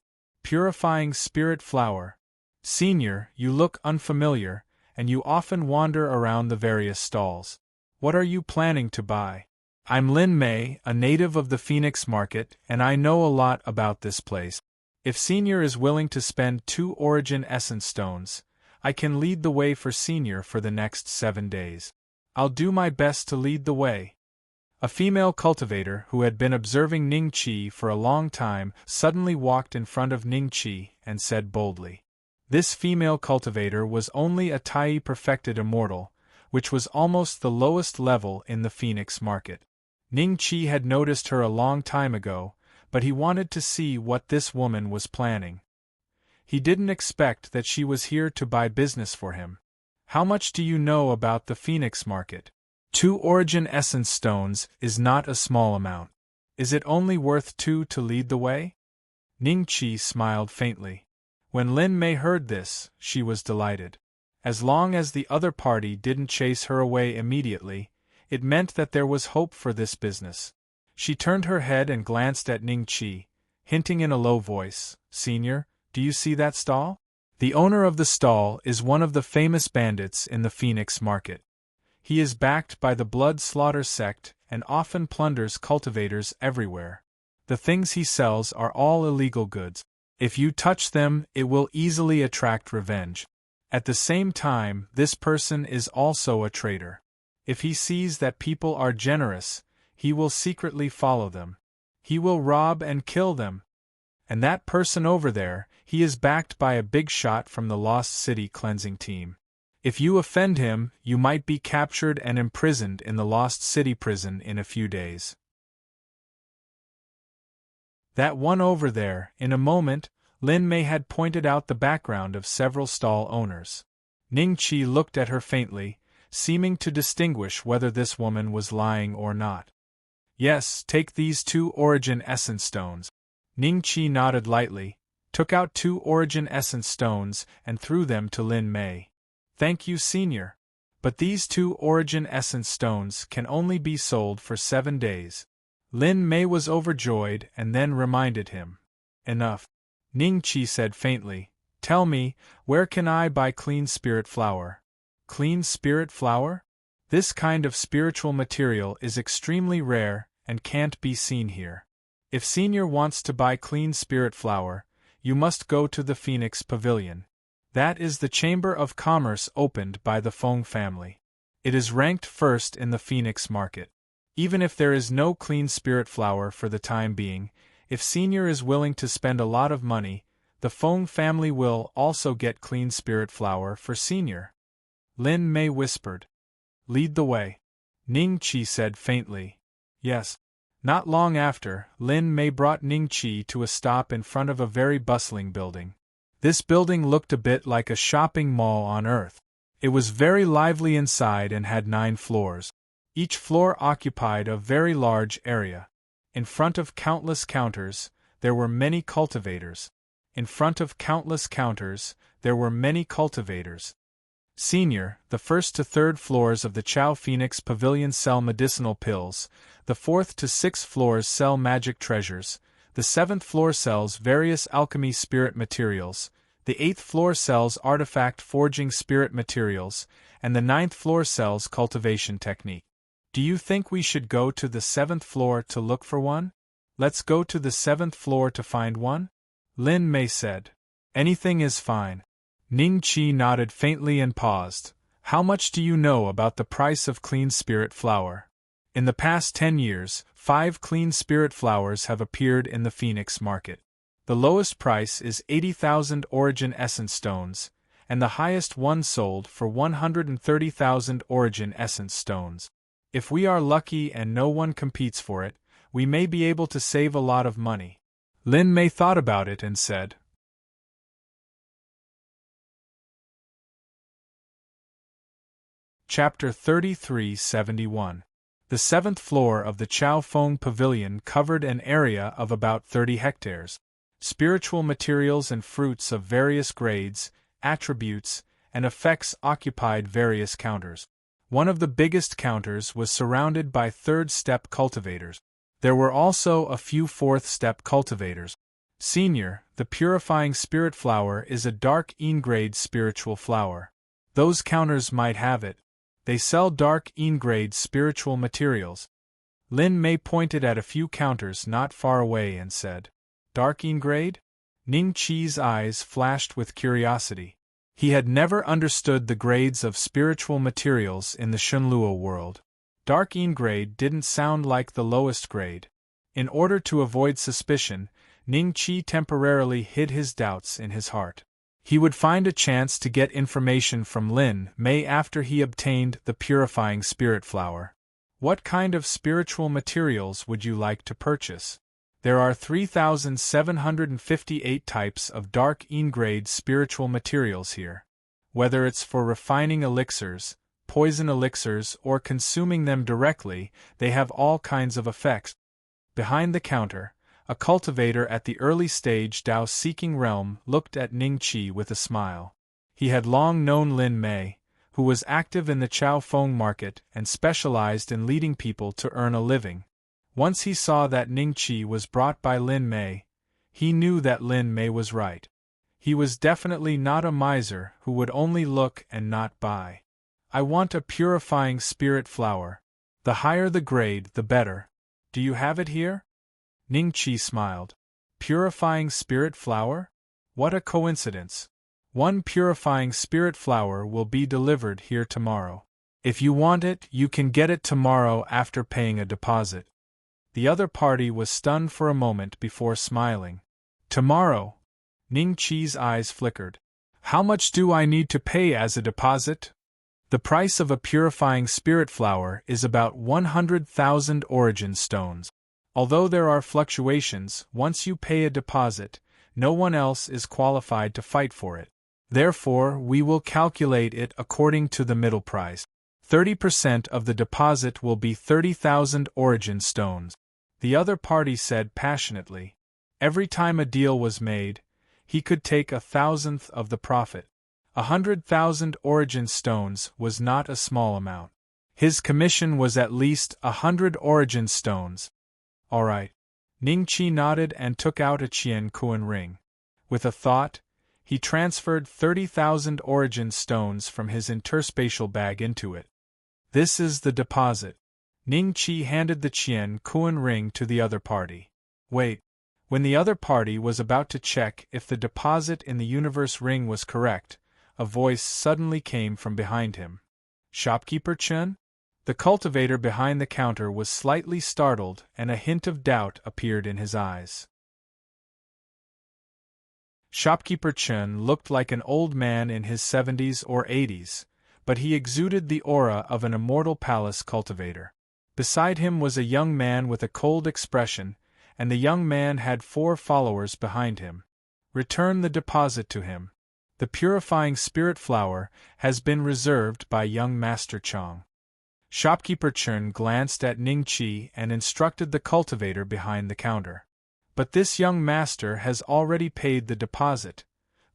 Purifying Spirit Flower. Senior, you look unfamiliar, and you often wander around the various stalls. What are you planning to buy? I'm Lin Mei, a native of the Phoenix Market, and I know a lot about this place. If Senior is willing to spend 2 Origin Essence Stones, I can lead the way for Senior for the next 7 days. I'll do my best to lead the way. A female cultivator who had been observing Ning Qi for a long time suddenly walked in front of Ning Qi and said boldly, This female cultivator was only a Tai perfected immortal, which was almost the lowest level in the Phoenix market. Ning Qi had noticed her a long time ago, but he wanted to see what this woman was planning. He didn't expect that she was here to buy business for him. How much do you know about the Phoenix market? 2 origin essence stones is not a small amount. Is it only worth 2 to lead the way? Ning Qi smiled faintly. When Lin Mei heard this, she was delighted. As long as the other party didn't chase her away immediately, it meant that there was hope for this business. She turned her head and glanced at Ning Qi, hinting in a low voice, "Senior, do you see that stall? The owner of the stall is one of the famous bandits in the Phoenix market. He is backed by the blood slaughter sect and often plunders cultivators everywhere. The things he sells are all illegal goods. If you touch them, it will easily attract revenge. At the same time, this person is also a traitor. If he sees that people are generous, he will secretly follow them. He will rob and kill them. And that person over there, he is backed by a big shot from the Lost City cleansing team. If you offend him, you might be captured and imprisoned in the Lost City prison in a few days. That one over there." In a moment, Lin Mei had pointed out the background of several stall owners. Ning Qi looked at her faintly, seeming to distinguish whether this woman was lying or not. "Yes, take these 2 origin essence stones." Ning Qi nodded lightly, took out 2 origin essence stones and threw them to Lin Mei. "Thank you, Senior. But these 2 origin essence stones can only be sold for 7 days. Lin Mei was overjoyed and then reminded him. "Enough," Ning Qi said faintly. "Tell me, where can I buy clean spirit flower?" Clean spirit flower? This kind of spiritual material is extremely rare and can't be seen here. If Senior wants to buy clean spirit flower, you must go to the Phoenix Pavilion. That is the Chamber of Commerce opened by the Feng family. It is ranked first in the Phoenix market. Even if there is no clean spirit flower for the time being, if Senior is willing to spend a lot of money, the Feng family will also get clean spirit flower for Senior. Lin Mei whispered. "Lead the way," Ning Qi said faintly. "Yes." Not long after, Lin Mei brought Ning Qi to a stop in front of a very bustling building. This building looked a bit like a shopping mall on Earth. It was very lively inside and had 9 floors. Each floor occupied a very large area. In front of countless counters, there were many cultivators. In front of countless counters, there were many cultivators. Senior, the 1st to 3rd floors of the Chao Phoenix Pavilion sell medicinal pills, the 4th to 6th floors sell magic treasures, the 7th floor sells various alchemy spirit materials, the 8th floor sells artifact forging spirit materials, and the 9th floor sells cultivation technique. Do you think we should go to the 7th floor to look for one? Let's go to the 7th floor to find one? Lin Mei said. Anything is fine. Ning Qi nodded faintly and paused. How much do you know about the price of clean spirit flower? In the past 10 years, 5 clean spirit flowers have appeared in the Phoenix market. The lowest price is 80,000 origin essence stones, and the highest one sold for 130,000 origin essence stones. If we are lucky and no one competes for it, we may be able to save a lot of money. Lin Mei thought about it and said. Chapter 3371. The 7th floor of the Chao Feng Pavilion covered an area of about 30 hectares. Spiritual materials and fruits of various grades, attributes, and effects occupied various counters. One of the biggest counters was surrounded by 3rd-step cultivators. There were also a few 4th-step cultivators. Senior, the purifying spirit flower is a dark grade spiritual flower. Those counters might have it. They sell dark grade spiritual materials. Lin Mei pointed at a few counters not far away and said, Dark grade? Ning Qi's eyes flashed with curiosity. He had never understood the grades of spiritual materials in the Shunluo world. Dark grade didn't sound like the lowest grade. In order to avoid suspicion, Ning Qi temporarily hid his doubts in his heart. He would find a chance to get information from Lin Mei after he obtained the purifying spirit flower. What kind of spiritual materials would you like to purchase? There are 3,758 types of dark grade spiritual materials here. Whether it's for refining elixirs, poison elixirs, or consuming them directly, they have all kinds of effects. Behind the counter, a cultivator at the early stage Dao-seeking realm looked at Ning Qi with a smile. He had long known Lin Mei, who was active in the Chao Feng market and specialized in leading people to earn a living. Once he saw that Ning Qi was brought by Lin Mei, he knew that Lin Mei was right. He was definitely not a miser who would only look and not buy. I want a purifying spirit flower. The higher the grade, the better. Do you have it here? Ning Qi smiled. Purifying spirit flower? What a coincidence. One purifying spirit flower will be delivered here tomorrow. If you want it, you can get it tomorrow after paying a deposit. The other party was stunned for a moment before smiling. Tomorrow? Ning Qi's eyes flickered. How much do I need to pay as a deposit? The price of a purifying spirit flower is about 100,000 origin stones. Although there are fluctuations, once you pay a deposit, no one else is qualified to fight for it. Therefore, we will calculate it according to the middle price. 30% of the deposit will be 30,000 origin stones. The other party said passionately. Every time a deal was made, he could take 1,000th of the profit. 100,000 origin stones was not a small amount. His commission was at least 100 origin stones. All right. Ning Qi nodded and took out a Qian Kuan ring. With a thought, he transferred 30,000 origin stones from his interspatial bag into it. This is the deposit. Ning Qi handed the Qian Kuan ring to the other party. Wait. When the other party was about to check if the deposit in the universe ring was correct, a voice suddenly came from behind him. Shopkeeper Chen? The cultivator behind the counter was slightly startled and a hint of doubt appeared in his eyes. Shopkeeper Chen looked like an old man in his 70s or 80s, but he exuded the aura of an immortal palace cultivator. Beside him was a young man with a cold expression, and the young man had 4 followers behind him. Return the deposit to him. The purifying spirit flower has been reserved by young Master Chang. Shopkeeper Chen glanced at Ning Qi and instructed the cultivator behind the counter. But this young master has already paid the deposit.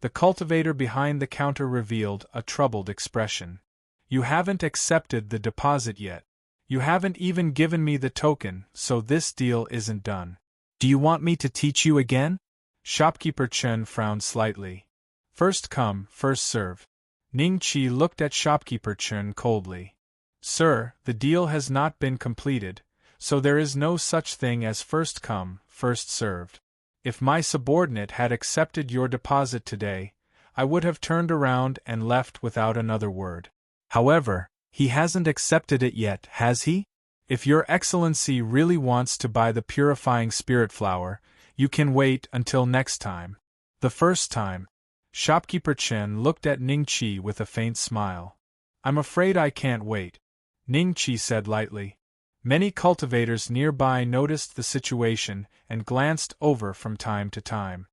The cultivator behind the counter revealed a troubled expression. You haven't accepted the deposit yet. You haven't even given me the token, so this deal isn't done. Do you want me to teach you again? Shopkeeper Chen frowned slightly. First come, first serve. Ning Qi looked at Shopkeeper Chen coldly. Sir, the deal has not been completed, so there is no such thing as first come, first served. If my subordinate had accepted your deposit today, I would have turned around and left without another word. However, he hasn't accepted it yet, has he? If Your Excellency really wants to buy the purifying spirit flower, you can wait until next time. The first time. Shopkeeper Chen looked at Ning Qi with a faint smile. I'm afraid I can't wait. Ning Qi said lightly. Many cultivators nearby noticed the situation and glanced over from time to time.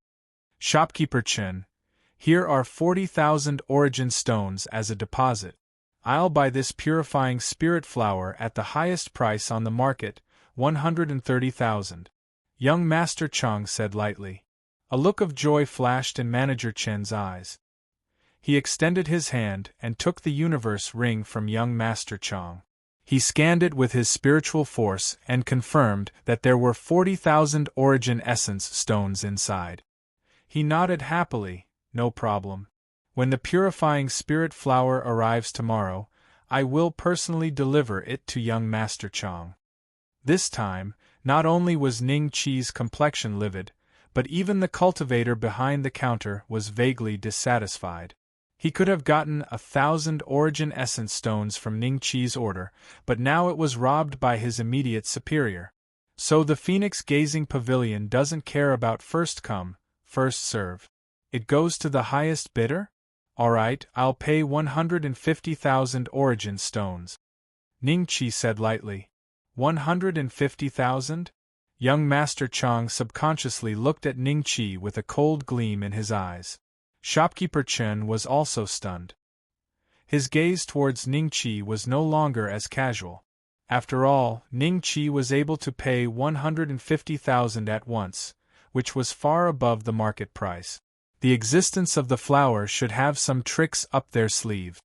Shopkeeper Chen, here are 40,000 origin stones as a deposit. I'll buy this purifying spirit flower at the highest price on the market, 130,000. Young Master Chang said lightly. A look of joy flashed in Manager Chen's eyes. He extended his hand and took the universe ring from young Master Chang. He scanned it with his spiritual force and confirmed that there were 40,000 origin essence stones inside. He nodded happily. No problem. When the purifying spirit flower arrives tomorrow, I will personally deliver it to young Master Chang. This time, not only was Ning Qi's complexion livid, but even the cultivator behind the counter was vaguely dissatisfied. He could have gotten 1,000 origin essence stones from Ning Qi's order, but now it was robbed by his immediate superior. So the Phoenix Gazing Pavilion doesn't care about first come, first serve. It goes to the highest bidder? Alright, I'll pay 150,000 origin stones. Ningqi said lightly. 150,000? Young Master Chang subconsciously looked at Ningqi with a cold gleam in his eyes. Shopkeeper Chen was also stunned. His gaze towards Ningqi was no longer as casual. After all, Ningqi was able to pay 150,000 at once, which was far above the market price. The existence of the flower should have some tricks up their sleeve.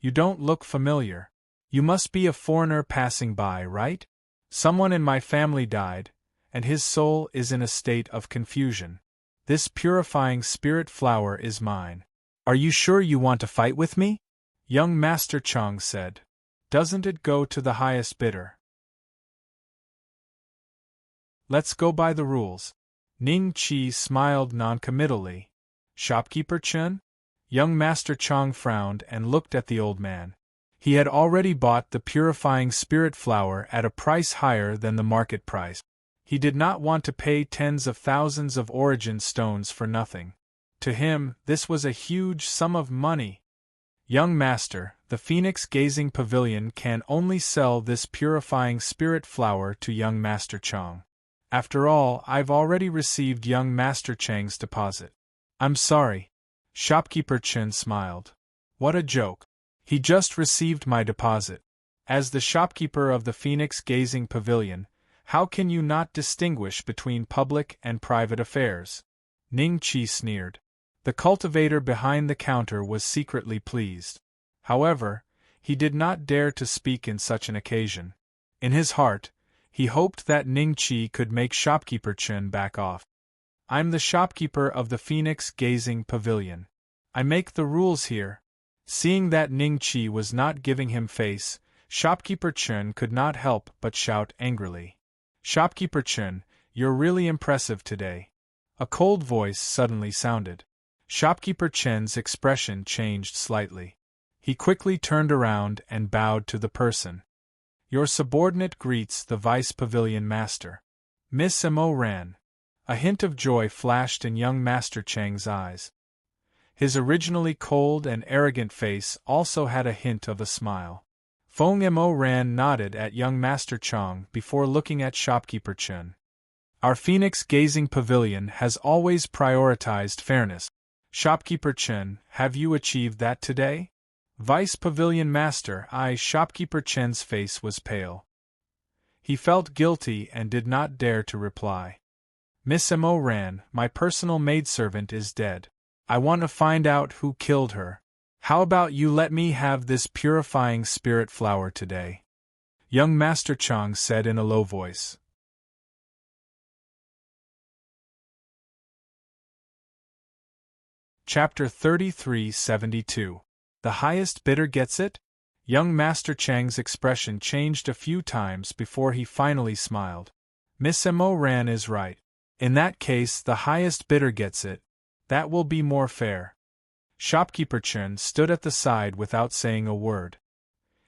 You don't look familiar. You must be a foreigner passing by, right? Someone in my family died, and his soul is in a state of confusion. This purifying spirit flower is mine. Are you sure you want to fight with me? Young Master Chang said. Doesn't it go to the highest bidder? Let's go by the rules. Ningqi smiled noncommittally. Shopkeeper Chen? Young Master Chang frowned and looked at the old man. He had already bought the purifying spirit flower at a price higher than the market price. He did not want to pay tens of thousands of origin stones for nothing. To him, this was a huge sum of money. Young Master, the Phoenix Gazing Pavilion can only sell this purifying spirit flower to young Master Chang. After all, I've already received young Master Chang's deposit. I'm sorry. Shopkeeper Chen smiled. What a joke. He just received my deposit. As the shopkeeper of the Phoenix Gazing Pavilion, how can you not distinguish between public and private affairs? Ningqi sneered. The cultivator behind the counter was secretly pleased. However, he did not dare to speak in such an occasion. In his heart, he hoped that Ningqi could make Shopkeeper Chen back off. I'm the shopkeeper of the Phoenix Gazing Pavilion. I make the rules here. Seeing that Ningqi was not giving him face, Shopkeeper Chen could not help but shout angrily. Shopkeeper Chen, you're really impressive today. A cold voice suddenly sounded. Shopkeeper Chen's expression changed slightly. He quickly turned around and bowed to the person. Your subordinate greets the Vice Pavilion Master. Miss Mo ran. A hint of joy flashed in young Master Chang's eyes. His originally cold and arrogant face also had a hint of a smile. Feng Mo Ran nodded at young Master Chang before looking at Shopkeeper Chen. Our Phoenix Gazing Pavilion has always prioritized fairness. Shopkeeper Chen, have you achieved that today? Vice Pavilion Master, Shopkeeper Chen's face was pale. He felt guilty and did not dare to reply. Miss Mo Ran, my personal maidservant is dead. I want to find out who killed her. How about you let me have this purifying spirit flower today? Young Master Chang said in a low voice. Chapter 3372. The highest bidder gets it? Young Master Chang's expression changed a few times before he finally smiled. Miss Mo Ran is right. In that case, the highest bidder gets it. That will be more fair. Shopkeeper Chen stood at the side without saying a word.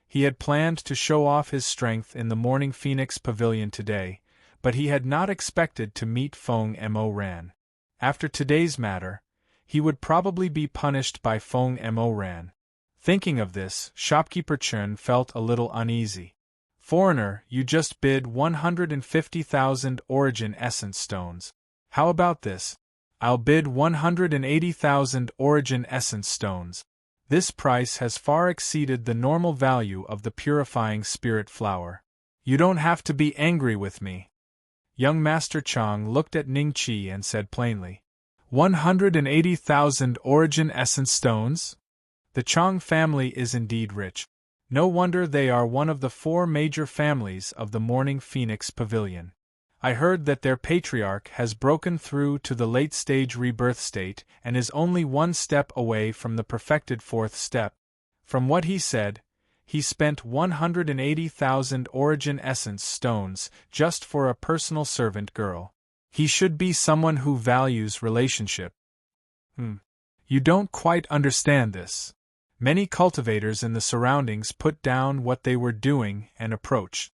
He had planned to show off his strength in the Morning Phoenix Pavilion today, but he had not expected to meet Feng Mo Ran. After today's matter, he would probably be punished by Feng Mo Ran. Thinking of this, Shopkeeper Chen felt a little uneasy. Foreigner, you just bid 150,000 origin essence stones. How about this? I'll bid 180,000 origin essence stones. This price has far exceeded the normal value of the purifying spirit flower. You don't have to be angry with me. Young Master Chang looked at Ningqi and said plainly, 180,000 origin essence stones? The Chang family is indeed rich. No wonder they are one of the 4 major families of the Morning Phoenix Pavilion. I heard that their patriarch has broken through to the late-stage rebirth state and is only 1 step away from the perfected 4th step. From what he said, he spent 180,000 origin essence stones just for a personal servant girl. He should be someone who values relationship. You don't quite understand this. Many cultivators in the surroundings put down what they were doing and approached.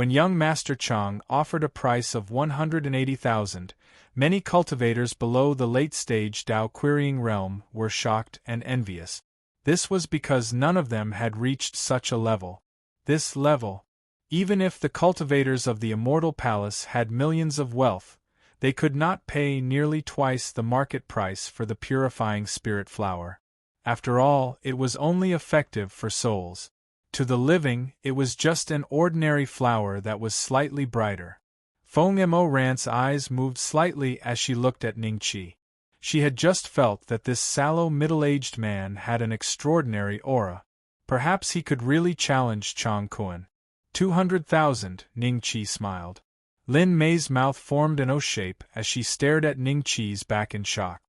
When young Master Chang offered a price of 180,000, many cultivators below the late-stage Dao querying realm were shocked and envious. This was because none of them had reached such a level. This level. Even if the cultivators of the Immortal Palace had millions of wealth, they could not pay nearly twice the market price for the purifying spirit flower. After all, it was only effective for souls. To the living, it was just an ordinary flower that was slightly brighter. Feng Mo Rant's eyes moved slightly as she looked at Ning Qi. She had just felt that this sallow middle-aged man had an extraordinary aura. Perhaps he could really challenge Chang Kuan. 200,000, Ning Qi smiled. Lin Mei's mouth formed an O shape as she stared at Ning Qi's back in shock.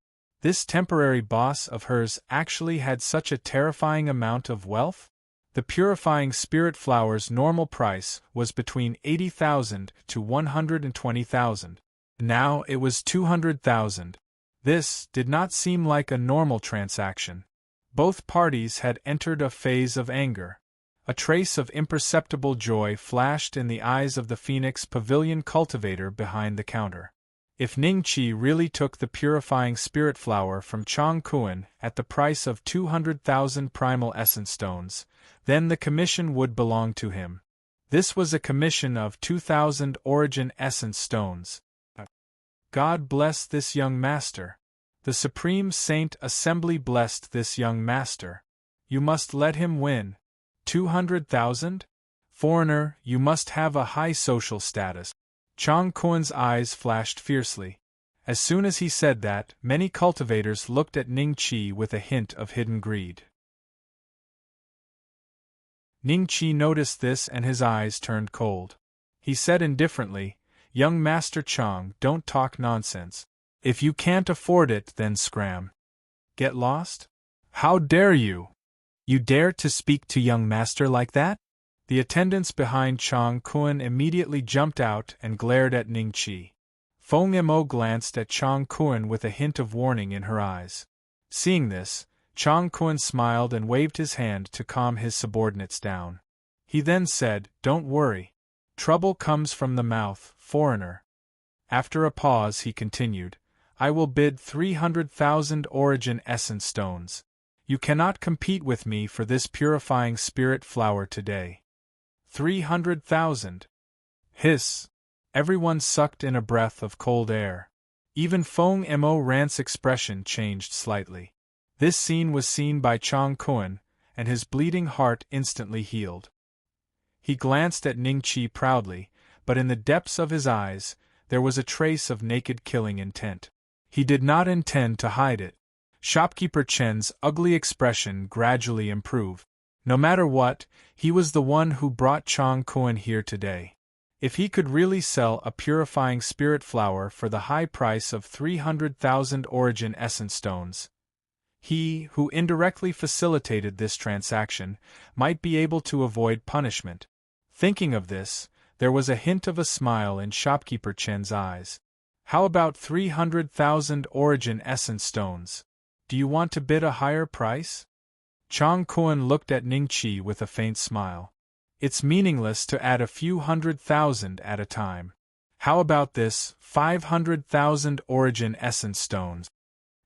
This temporary boss of hers actually had such a terrifying amount of wealth? The purifying spirit flower's normal price was between 80,000 to 120,000. Now it was 200,000. This did not seem like a normal transaction. Both parties had entered a phase of anger. A trace of imperceptible joy flashed in the eyes of the Phoenix Pavilion cultivator behind the counter. If Ning Qi really took the purifying spirit flower from Chang Kuan at the price of 200,000 primal essence stones, then the commission would belong to him. This was a commission of 2,000 origin essence stones. God bless this young master. The Supreme Saint Assembly blessed this young master. You must let him win. 200,000? Foreigner, you must have a high social status. Chang Kuan's eyes flashed fiercely. As soon as he said that, many cultivators looked at Ning Qi with a hint of hidden greed. Ning Qi noticed this and his eyes turned cold. He said indifferently, "Young Master Chang, don't talk nonsense. If you can't afford it, then scram. Get lost? How dare you? You dare to speak to young master like that?" The attendants behind Chang Kuan immediately jumped out and glared at Ning Qi. Feng Mo glanced at Chang Kuan with a hint of warning in her eyes. Seeing this, Chang Kuan smiled and waved his hand to calm his subordinates down. He then said, "Don't worry. Trouble comes from the mouth, foreigner." After a pause he continued, "I will bid 300,000 origin essence stones. You cannot compete with me for this purifying spirit flower today." 300,000. Hiss. Everyone sucked in a breath of cold air. Even Feng Mo Rant's expression changed slightly. This scene was seen by Chang Kuan, and his bleeding heart instantly healed. He glanced at Ning Qi proudly, but in the depths of his eyes, there was a trace of naked killing intent. He did not intend to hide it. Shopkeeper Chen's ugly expression gradually improved. No matter what, he was the one who brought Chang Kuan here today. If he could really sell a purifying spirit flower for the high price of 300,000 origin essence stones, he, who indirectly facilitated this transaction, might be able to avoid punishment. Thinking of this, there was a hint of a smile in Shopkeeper Chen's eyes. "How about 300,000 origin essence stones? Do you want to bid a higher price?" Chang Kuan looked at Ning Qi with a faint smile. "It's meaningless to add a few 100,000 at a time. How about this, 500,000 origin essence stones?"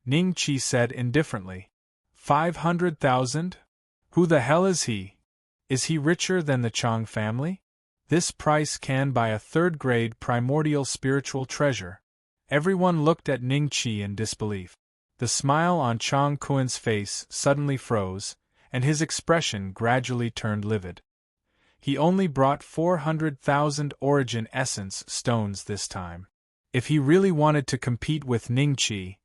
Ning Qi said indifferently. 500,000? Who the hell is he? Is he richer than the Chang family? This price can buy a third-grade primordial spiritual treasure. Everyone looked at Ning Qi in disbelief. The smile on Chang Kuan's face suddenly froze, and his expression gradually turned livid. He only brought 400,000 origin essence stones this time. If he really wanted to compete with Ning Qi,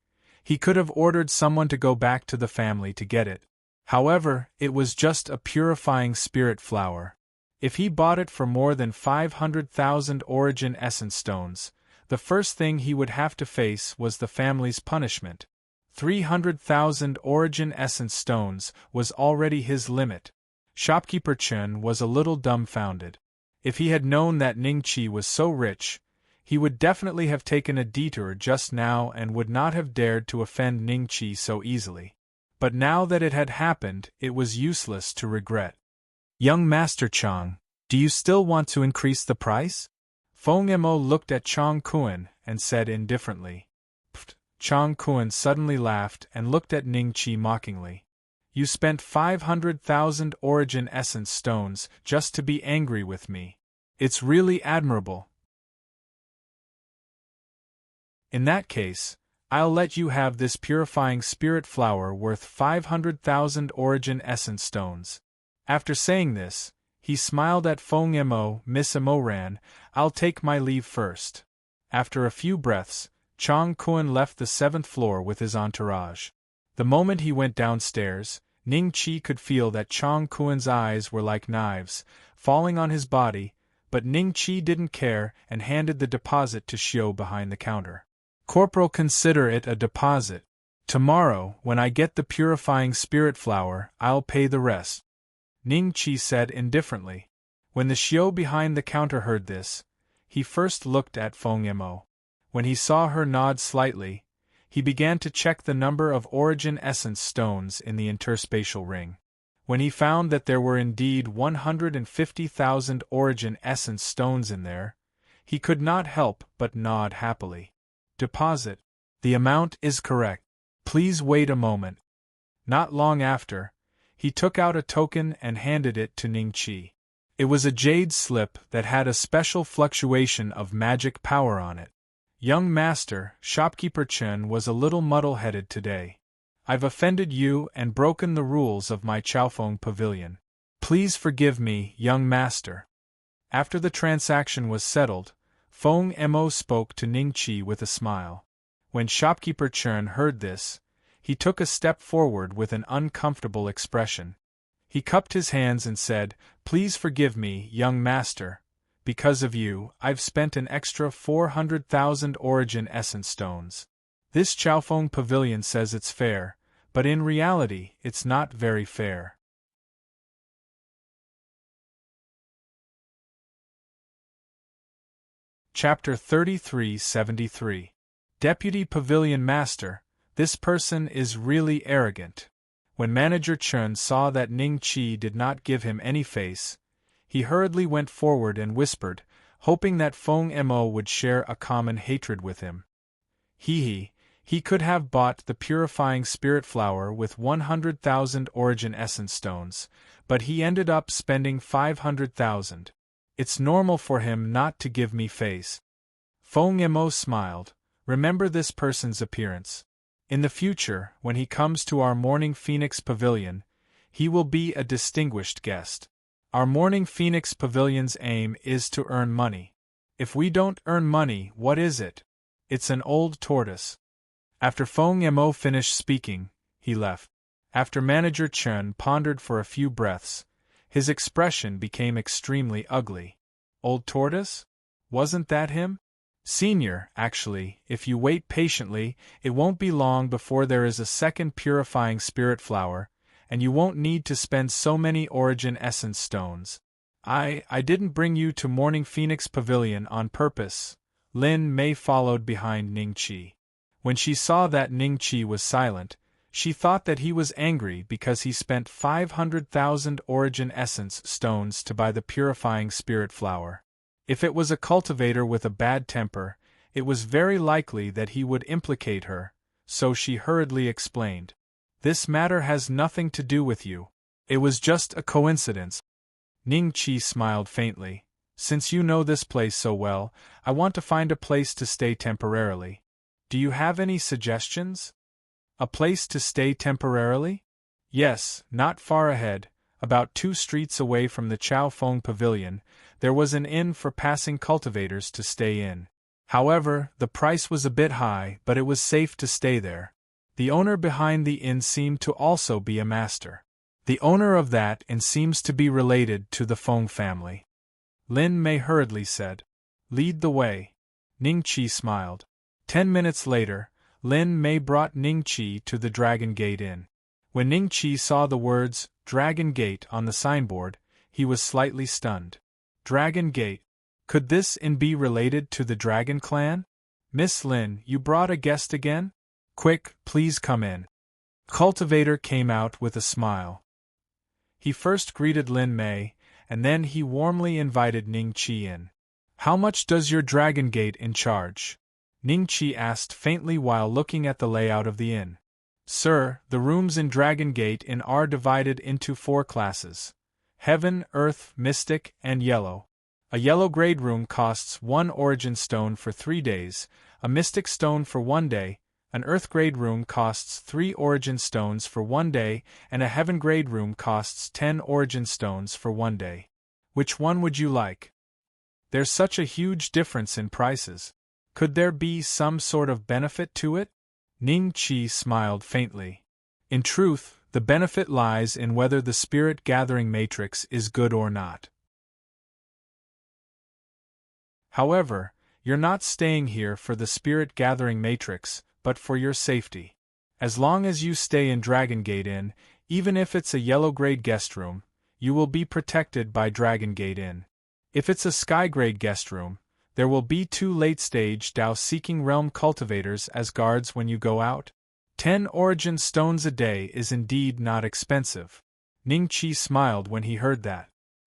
he could have ordered someone to go back to the family to get it. However, it was just a purifying spirit flower. If he bought it for more than 500,000 origin essence stones, the first thing he would have to face was the family's punishment. 300,000 origin essence stones was already his limit. Shopkeeper Chen was a little dumbfounded. If he had known that Ning Qi was so rich, he would definitely have taken a detour just now and would not have dared to offend Ning Qi so easily. But now that it had happened, it was useless to regret. "Young Master Chang, Do you still want to increase the price? Feng Mo looked at Chong Kuan and said indifferently. Pfft. Chong Kuan suddenly laughed and looked at Ning Qi mockingly. You spent 500,000 origin essence stones just to be angry with me. It's really admirable. In that case, I'll let you have this purifying spirit flower worth 500,000 origin essence stones. After saying this, he smiled at Feng Mo. Miss Emoran, I'll take my leave first. After a few breaths, Chong Kuan left the 7th floor with his entourage. The moment he went downstairs, Ning Qi could feel that Chong Kuan's eyes were like knives, falling on his body, but Ning Qi didn't care and handed the deposit to Xiu behind the counter. Corporal, consider it a deposit. Tomorrow, when I get the purifying spirit flower, I'll pay the rest. Ning Qi said indifferently. When the Xiu behind the counter heard this, he first looked at Feng Mo. When he saw her nod slightly, he began to check the number of origin essence stones in the interspatial ring. When he found that there were indeed 150,000 origin essence stones in there, he could not help but nod happily. Deposit. The amount is correct. Please wait a moment. Not long after, he took out a token and handed it to Ning Qi. It was a jade slip that had a special fluctuation of magic power on it. Young master, shopkeeper Chen was a little muddle-headed today. I've offended you and broken the rules of my Chaofeng pavilion. Please forgive me, young master. After the transaction was settled, Feng Mo spoke to Ning Qi with a smile. When shopkeeper Chen heard this, he took a step forward with an uncomfortable expression. He cupped his hands and said, Please forgive me, young master. Because of you, I've spent an extra 400,000 origin essence stones. This Chaofeng pavilion says it's fair, but in reality, it's not very fair. Chapter 3373. Deputy Pavilion Master, this person is really arrogant. When Manager Chen saw that Ning Qi did not give him any face, he hurriedly went forward and whispered, hoping that Feng Mo would share a common hatred with him. He could have bought the purifying spirit flower with 100,000 origin essence stones, but he ended up spending 500,000. It's normal for him not to give me face. Feng Mo smiled. Remember this person's appearance. In the future, when he comes to our Morning Phoenix Pavilion, he will be a distinguished guest. Our Morning Phoenix Pavilion's aim is to earn money. If we don't earn money, what is it? It's an old tortoise. After Feng Mo finished speaking, he left. After Manager Chen pondered for a few breaths, his expression became extremely ugly. Old tortoise? Wasn't that him? Senior, actually, if you wait patiently, it won't be long before there is a second purifying spirit flower, and you won't need to spend so many origin essence stones. I didn't bring you to Morning Phoenix Pavilion on purpose. Lin Mei followed behind Ning Qi. When she saw that Ning Qi was silent, she thought that he was angry because he spent 500,000 origin essence stones to buy the purifying spirit flower. If it was a cultivator with a bad temper, it was very likely that he would implicate her, so she hurriedly explained. This matter has nothing to do with you. It was just a coincidence. Ning Qi smiled faintly. Since you know this place so well, I want to find a place to stay temporarily. Do you have any suggestions? A place to stay temporarily? Yes, not far ahead, about 2 streets away from the Chaofeng Pavilion, there was an inn for passing cultivators to stay in. However, the price was a bit high, but it was safe to stay there. The owner behind the inn seemed to also be a master. The owner of that inn seems to be related to the Feng family. Lin Mei hurriedly said. Lead the way. Ning Qi smiled. 10 minutes later, Lin Mei brought Ning Qi to the Dragon Gate Inn. When Ning Qi saw the words, Dragon Gate, on the signboard, he was slightly stunned. Dragon Gate? Could this inn be related to the Dragon Clan? Miss Lin, you brought a guest again? Quick, please come in. Cultivator came out with a smile. He first greeted Lin Mei, and then he warmly invited Ning Qi in. "How much does your Dragon Gate in charge?" Ning Qi asked faintly while looking at the layout of the inn. "Sir, the rooms in Dragon Gate Inn are divided into 4 classes: Heaven, Earth, Mystic, and Yellow. A yellow grade room costs 1 origin stone for 3 days, a mystic stone for 1 day, an earth grade room costs 3 origin stones for 1 day, and a heaven grade room costs 10 origin stones for 1 day. Which one would you like?" "There's such a huge difference in prices. Could there be some sort of benefit to it?" Ning Qi smiled faintly. "In truth, the benefit lies in whether the spirit gathering matrix is good or not. However, you're not staying here for the spirit gathering matrix, but for your safety. As long as you stay in Dragon Gate Inn, even if it's a yellow grade guest room, you will be protected by Dragon Gate Inn. If it's a sky grade guest room, there will be 2 late-stage Dao-seeking realm cultivators as guards when you go out. 10 origin stones a day is indeed not expensive." Ning Qi smiled when he heard that.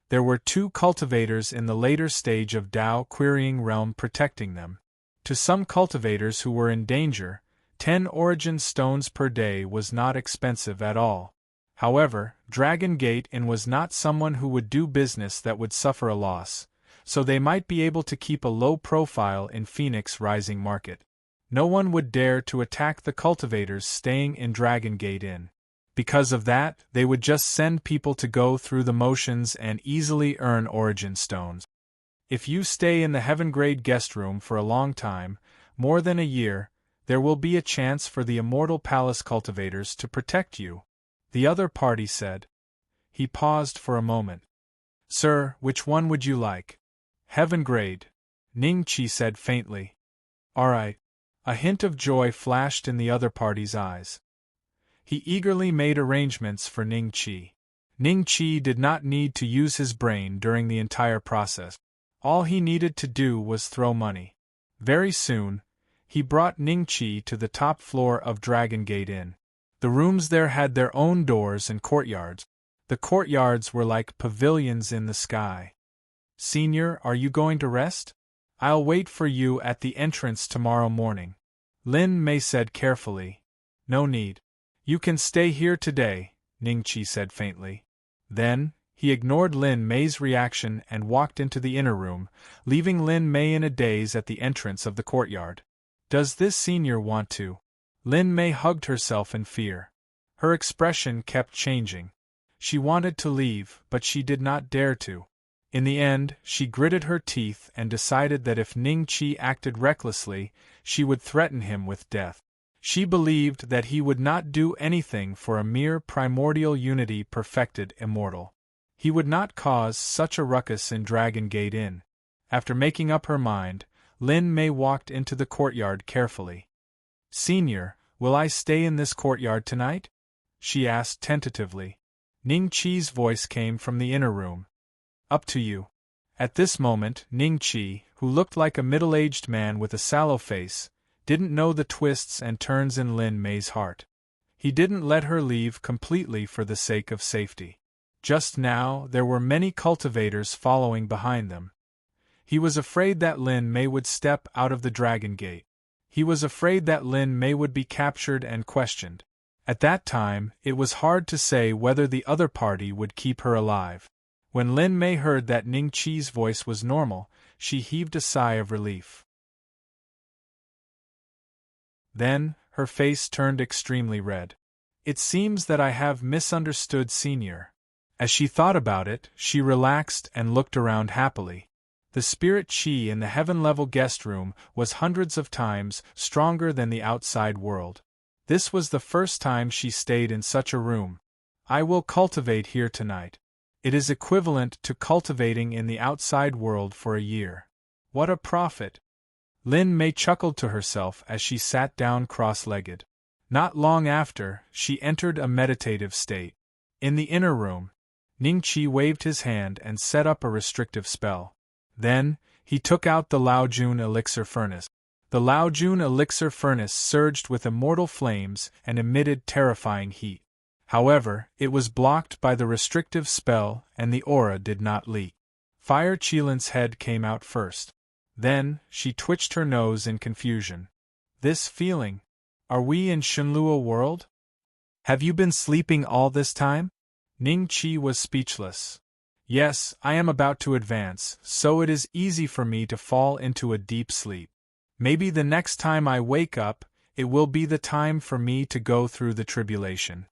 There were 2 cultivators in the later stage of Dao querying realm protecting them. To some cultivators who were in danger, 10 origin stones per day was not expensive at all. However, Dragon Gate Inn was not someone who would do business that would suffer a loss, so they might be able to keep a low profile in Phoenix Rising Market. No one would dare to attack the cultivators staying in Dragon Gate Inn. Because of that, they would just send people to go through the motions and easily earn origin stones. If you stay in the heaven grade guest room for a long time, more than a year, there will be a chance for the Immortal Palace cultivators to protect you," the other party said. He paused for a moment. "Sir, which one would you like?" "Heaven grade," Ning Qi said faintly. "All right." A hint of joy flashed in the other party's eyes. He eagerly made arrangements for Ning Qi. Ning Qi did not need to use his brain during the entire process. All he needed to do was throw money. Very soon, he brought Ning Qi to the top floor of Dragon Gate Inn. The rooms there had their own doors and courtyards. The courtyards were like pavilions in the sky. "Senior, are you going to rest? I'll wait for you at the entrance tomorrow morning," Lin Mei said carefully. "No need. You can stay here today," Ning Qi said faintly. Then, he ignored Lin Mei's reaction and walked into the inner room, leaving Lin Mei in a daze at the entrance of the courtyard. "Does this senior want to?" Lin Mei hugged herself in fear. Her expression kept changing. She wanted to leave, but she did not dare to. In the end, she gritted her teeth and decided that if Ning Qi acted recklessly, she would threaten him with death. She believed that he would not do anything for a mere primordial unity perfected immortal. He would not cause such a ruckus in Dragon Gate Inn. After making up her mind, Lin Mei walked into the courtyard carefully. "Senior, will I stay in this courtyard tonight?" she asked tentatively. Ning Qi's voice came from the inner room. "Up to you." At this moment, Ning Qi, who looked like a middle-aged man with a sallow face, didn't know the twists and turns in Lin Mei's heart. He didn't let her leave completely for the sake of safety. Just now, there were many cultivators following behind them. He was afraid that Lin Mei would step out of the Dragon Gate. He was afraid that Lin Mei would be captured and questioned. At that time, it was hard to say whether the other party would keep her alive. When Lin Mei heard that Ning Qi's voice was normal, she heaved a sigh of relief. Then, her face turned extremely red. "It seems that I have misunderstood Senior." As she thought about it, she relaxed and looked around happily. The spirit chi in the heaven-level guest room was hundreds of times stronger than the outside world. This was the first time she stayed in such a room. "I will cultivate here tonight. It is equivalent to cultivating in the outside world for a year. What a profit!" Lin Mei chuckled to herself as she sat down cross-legged. Not long after, she entered a meditative state. In the inner room, Ning Qi waved his hand and set up a restrictive spell. Then, he took out the Laojun elixir furnace. The Laojun elixir furnace surged with immortal flames and emitted terrifying heat. However, it was blocked by the restrictive spell and the aura did not leak. Fire Qilin's head came out first. Then, she twitched her nose in confusion. This feeling? Are we in Shenluo world? Have you been sleeping all this time? Ning Qi was speechless. Yes, I am about to advance, so it is easy for me to fall into a deep sleep. Maybe the next time I wake up, it will be the time for me to go through the tribulation.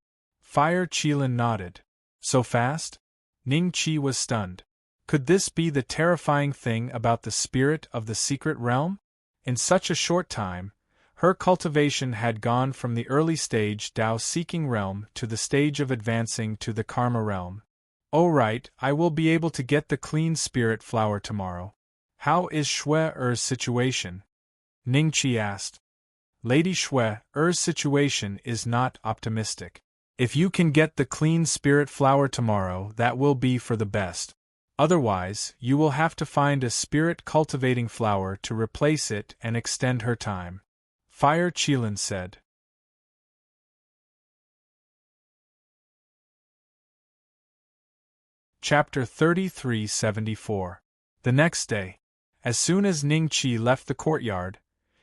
Fire Qilin nodded. So fast? Ning Qi was stunned. Could this be the terrifying thing about the spirit of the secret realm? In such a short time, her cultivation had gone from the early stage Tao-seeking realm to the stage of advancing to the Karma realm. Oh right, I will be able to get the clean spirit flower tomorrow. How is Shui-Er's situation? Ning Qi asked. Lady Shui-Er's situation is not optimistic. If you can get the clean spirit flower tomorrow, that will be for the best. Otherwise, you will have to find a spirit-cultivating flower to replace it and extend her time. Fire Qilin said. Chapter 3374. The next day, as soon as Ning Qi left the courtyard,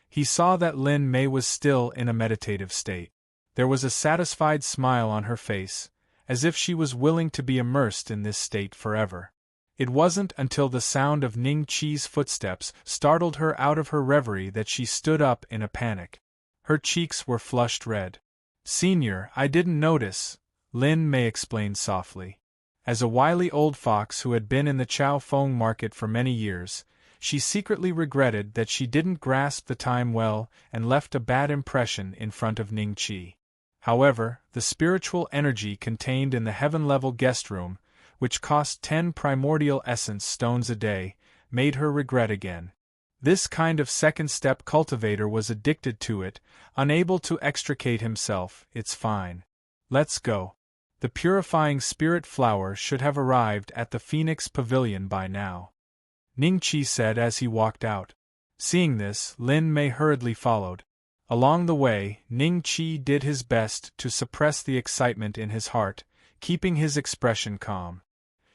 he saw that Lin Mei was still in a meditative state. There was a satisfied smile on her face, as if she was willing to be immersed in this state forever. It wasn't until the sound of Ning Qi's footsteps startled her out of her reverie that she stood up in a panic. Her cheeks were flushed red. Senior, I didn't notice, Lin Mei explained softly. As a wily old fox who had been in the Chao Feng market for many years, she secretly regretted that she didn't grasp the time well and left a bad impression in front of Ning Qi. However, the spiritual energy contained in the heaven-level guest room, which cost 10 primordial essence stones a day, made her regret again. This kind of second-step cultivator was addicted to it, unable to extricate himself. It's fine. Let's go. The purifying spirit flower should have arrived at the Phoenix Pavilion by now. Ning Qi said as he walked out. Seeing this, Lin Mei hurriedly followed. Along the way, Ning Qi did his best to suppress the excitement in his heart, keeping his expression calm.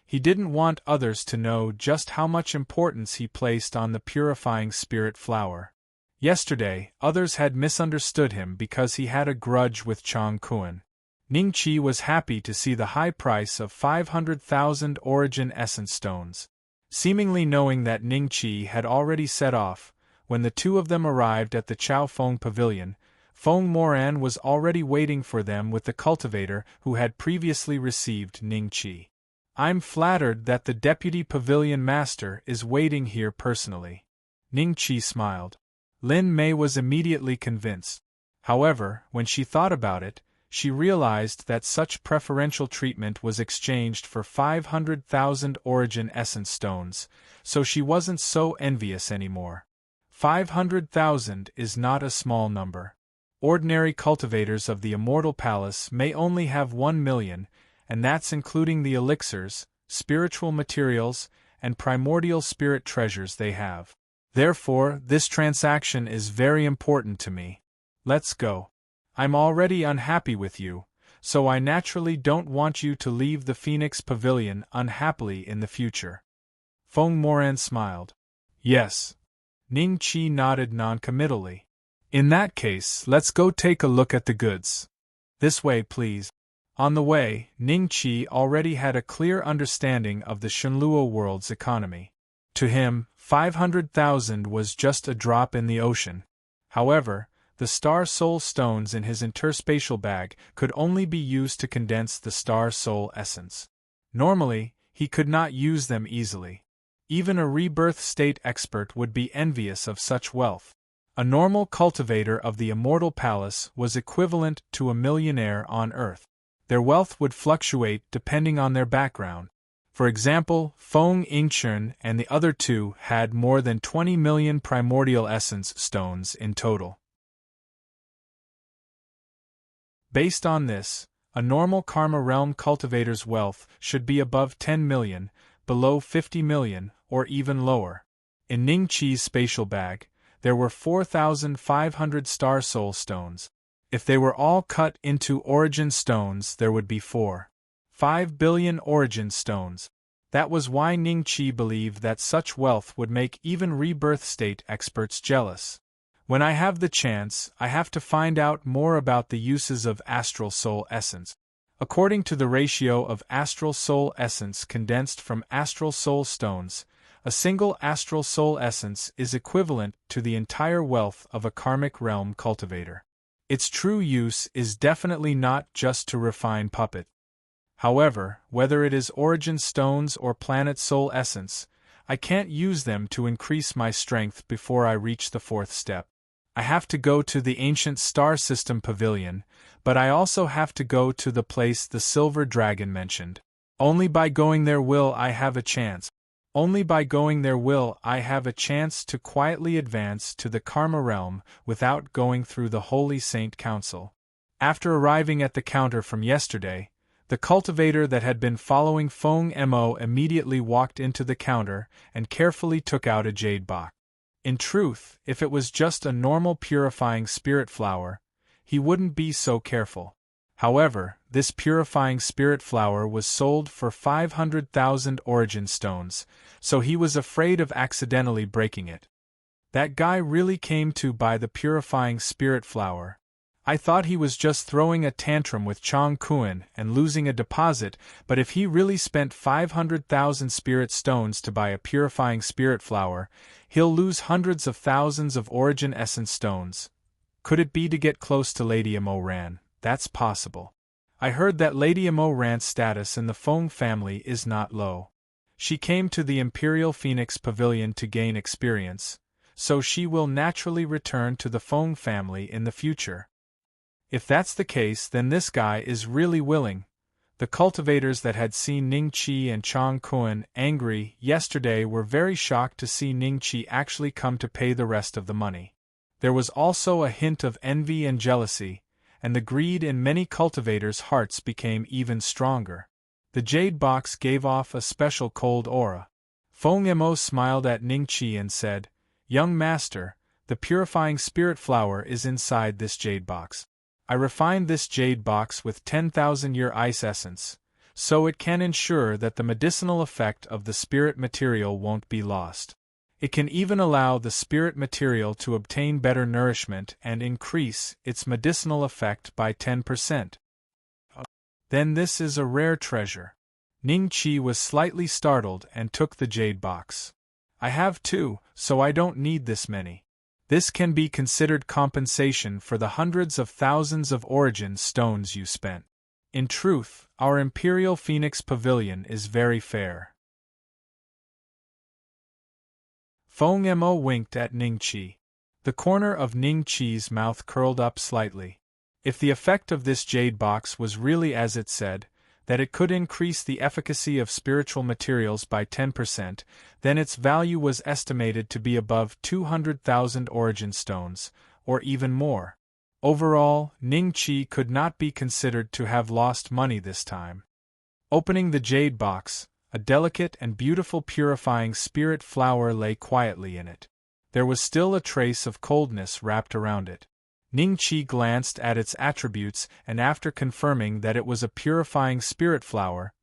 He didn't want others to know just how much importance he placed on the purifying spirit flower. Yesterday, others had misunderstood him because he had a grudge with Chang Kuan. Ning Qi was happy to see the high price of 500,000 origin essence stones. Seemingly knowing that Ning Qi had already set off, when the two of them arrived at the Chao Feng Pavilion, Feng Moran was already waiting for them with the cultivator who had previously received Ning Qi. I'm flattered that the deputy pavilion master is waiting here personally. Ning Qi smiled. Lin Mei was immediately convinced. However, when she thought about it, she realized that such preferential treatment was exchanged for 500,000 origin essence stones, so she wasn't so envious anymore. 500,000 is not a small number. Ordinary cultivators of the Immortal Palace may only have 1 million, and that's including the elixirs, spiritual materials, and primordial spirit treasures they have. Therefore, this transaction is very important to me. Let's go. I'm already unhappy with you, so I naturally don't want you to leave the Phoenix Pavilion unhappily in the future. Feng Moran smiled. Yes. Ning Qi nodded non-committally. In that case, let's go take a look at the goods. This way, please. On the way, Ning Qi already had a clear understanding of the Shenluo world's economy. To him, 500,000 was just a drop in the ocean. However, the Star Soul stones in his interspatial bag could only be used to condense the Star Soul essence. Normally, he could not use them easily. Even a rebirth state expert would be envious of such wealth. A normal cultivator of the Immortal Palace was equivalent to a millionaire on Earth. Their wealth would fluctuate depending on their background. For example, Feng Yingchun and the other two had more than 20 million primordial essence stones in total. Based on this, a normal Karma Realm cultivator's wealth should be above 10 million, below 50 million, or even lower. In Ning Qi's spatial bag, there were 4,500 Star Soul stones. If they were all cut into origin stones, there would be 5 billion origin stones. That was why Ning Qi believed that such wealth would make even rebirth state experts jealous. When I have the chance, I have to find out more about the uses of astral soul essence. According to the ratio of astral soul essence condensed from astral soul stones, a single astral soul essence is equivalent to the entire wealth of a karmic realm cultivator. Its true use is definitely not just to refine puppet. However, whether it is origin stones or planet soul essence, I can't use them to increase my strength before I reach the 4th step. I have to go to the ancient star system pavilion, but I also have to go to the place the silver dragon mentioned. Only by going there will I have a chance. Only by going there will I have a chance to quietly advance to the Karma realm without going through the Holy Saint Council. After arriving at the counter from yesterday, the cultivator that had been following Feng Mo immediately walked into the counter and carefully took out a jade box. In truth, if it was just a normal purifying spirit flower, he wouldn't be so careful. However, this purifying spirit flower was sold for 500,000 origin stones, so he was afraid of accidentally breaking it. That guy really came to buy the purifying spirit flower. I thought he was just throwing a tantrum with Chong Kuan and losing a deposit, but if he really spent 500,000 spirit stones to buy a purifying spirit flower, he'll lose hundreds of thousands of origin essence stones. Could it be to get close to Lady Amo Ran? That's possible. I heard that Lady Amo Ran's status in the Feng family is not low. She came to the Imperial Phoenix Pavilion to gain experience, so she will naturally return to the Feng family in the future. If that's the case, then this guy is really willing. The cultivators that had seen Ning Qi and Chong Kuan angry yesterday were very shocked to see Ning Qi actually come to pay the rest of the money. There was also a hint of envy and jealousy, and the greed in many cultivators' hearts became even stronger. The jade box gave off a special cold aura. Feng Mo smiled at Ning Qi and said, "Young master, the purifying spirit flower is inside this jade box. I refined this jade box with 10,000-year ice essence, so it can ensure that the medicinal effect of the spirit material won't be lost. It can even allow the spirit material to obtain better nourishment and increase its medicinal effect by 10%. Then this is a rare treasure." Ning Qi was slightly startled and took the jade box. "I have 2, so I don't need this many. This can be considered compensation for the hundreds of thousands of origin stones you spent. In truth, our Imperial Phoenix Pavilion is very fair." Feng Mo winked at Ning Qi. The corner of Ning Qi's mouth curled up slightly. If the effect of this jade box was really as it said, that it could increase the efficacy of spiritual materials by 10%, then its value was estimated to be above 200,000 origin stones, or even more. Overall, Ning Qi could not be considered to have lost money this time. Opening the jade box, a delicate and beautiful purifying spirit flower lay quietly in it. There was still a trace of coldness wrapped around it. Ning Qi glanced at its attributes and after confirming that it was a purifying spirit flower,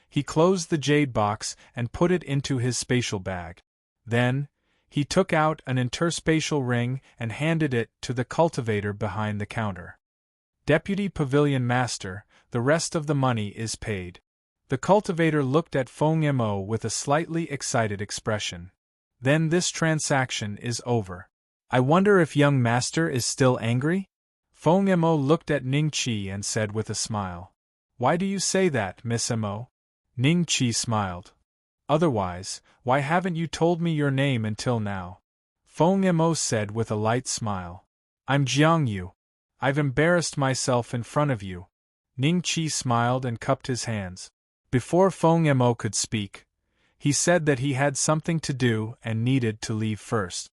he closed the jade box and put it into his spatial bag. Then, he took out an interspatial ring and handed it to the cultivator behind the counter. "Deputy Pavilion Master, the rest of the money is paid." The cultivator looked at Feng Mo with a slightly excited expression. "Then this transaction is over. I wonder if young master is still angry?" Feng Mo looked at Ning Qi and said with a smile, "Why do you say that, Miss Mo?" Ning Qi smiled. "Otherwise, why haven't you told me your name until now?" Feng Mo said with a light smile. "I'm Jiang Yu. I've embarrassed myself in front of you." Ning Qi smiled and cupped his hands. Before Feng Mo could speak, he said that he had something to do and needed to leave first.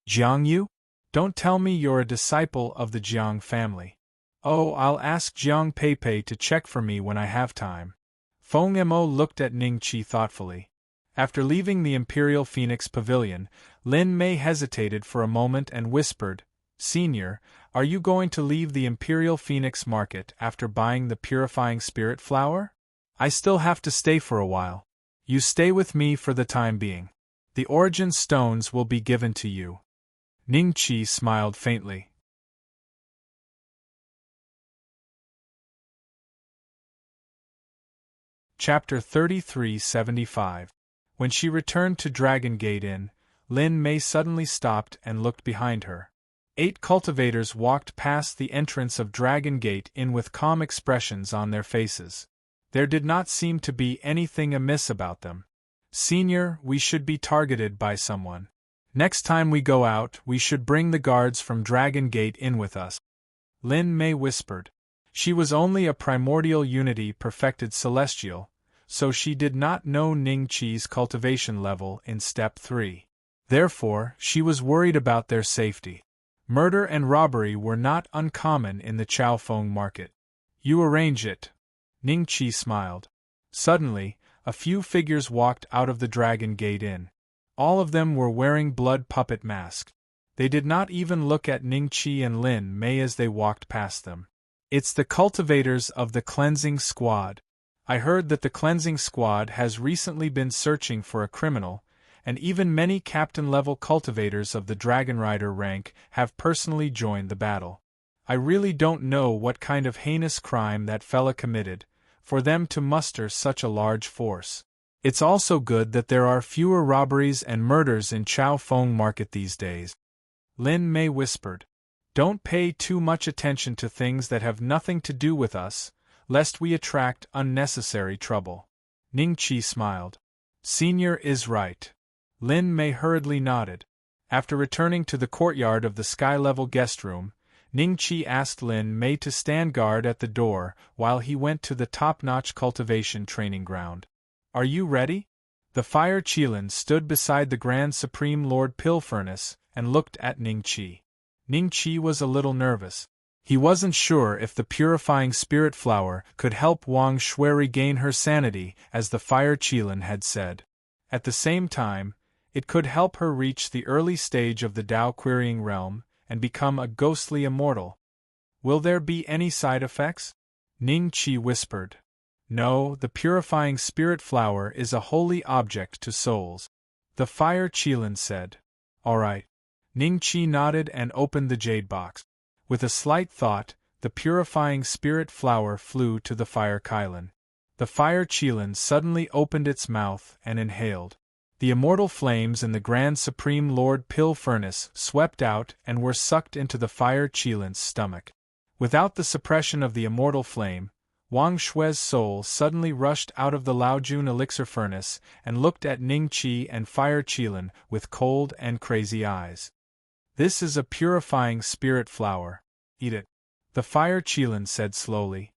"Jiang Yu? Don't tell me you're a disciple of the Jiang family." "Oh, I'll ask Jiang Pei to check for me when I have time." Feng Mo looked at Ning Qi thoughtfully. After leaving the Imperial Phoenix Pavilion, Lin Mei hesitated for a moment and whispered, "Senior, Are you going to leave the Imperial Phoenix Market after buying the purifying spirit flower? I still have to stay for a while. You stay with me for the time being. The origin stones will be given to you. Ningqi smiled faintly. Chapter 3375. When she returned to Dragon Gate Inn, Lin Mei suddenly stopped and looked behind her. 8 cultivators walked past the entrance of Dragon Gate Inn with calm expressions on their faces. There did not seem to be anything amiss about them. Senior, we should be targeted by someone. Next time we go out, we should bring the guards from Dragon Gate Inn with us. Lin Mei whispered. She was only a primordial unity perfected celestial, so she did not know Ningqi's cultivation level in Step 3. Therefore, she was worried about their safety. Murder and robbery were not uncommon in the Chaofeng market. You arrange it. Ningqi smiled. Suddenly, a few figures walked out of the Dragon Gate Inn. All of them were wearing blood puppet masks. They did not even look at Ningqi and Lin Mei as they walked past them. It's the cultivators of the Cleansing Squad. I heard that the Cleansing Squad has recently been searching for a criminal, and even many captain-level cultivators of the Dragon Rider rank have personally joined the battle. I really don't know what kind of heinous crime that fella committed, for them to muster such a large force. It's also good that there are fewer robberies and murders in Chaofeng Market these days. Lin Mei whispered. Don't pay too much attention to things that have nothing to do with us, lest we attract unnecessary trouble. Ningqi smiled. Senior is right. Lin Mei hurriedly nodded. After returning to the courtyard of the sky-level guest room, Ningqi asked Lin Mei to stand guard at the door while he went to the top-notch cultivation training ground. Are you ready? The Fire Qilin stood beside the Grand Supreme Lord Pill Furnace and looked at Ningqi. Ningqi was a little nervous. He wasn't sure if the purifying spirit flower could help Wang Shui regain her sanity as the Fire Qilin had said. At the same time, it could help her reach the early stage of the Tao Querying Realm and become a ghostly immortal. Will there be any side effects? Ningqi whispered. No, the purifying spirit flower is a holy object to souls. The Fire Qilin said. All right. Ningqi nodded and opened the jade box. With a slight thought, the purifying spirit flower flew to the Fire Qilin. The Fire Qilin suddenly opened its mouth and inhaled. The immortal flames in the Grand Supreme Lord Pill Furnace swept out and were sucked into the Fire Qilin's stomach. Without the suppression of the immortal flame, Wang Shui's soul suddenly rushed out of the Laojun elixir furnace and looked at Ningqi and Fire Qilin with cold and crazy eyes. This is a purifying spirit flower. Eat it. The Fire Qilin said slowly.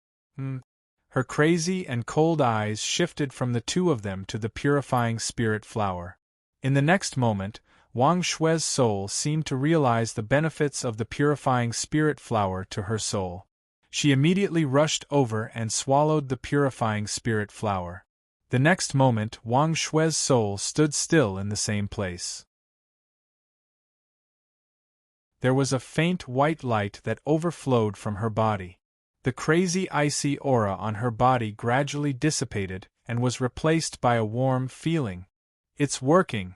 Her crazy and cold eyes shifted from the two of them to the purifying spirit flower. In the next moment, Wang Shui's soul seemed to realize the benefits of the purifying spirit flower to her soul. She immediately rushed over and swallowed the purifying spirit flower. The next moment, Wang Shui's soul stood still in the same place. There was a faint white light that overflowed from her body. The crazy icy aura on her body gradually dissipated and was replaced by a warm feeling. It's working.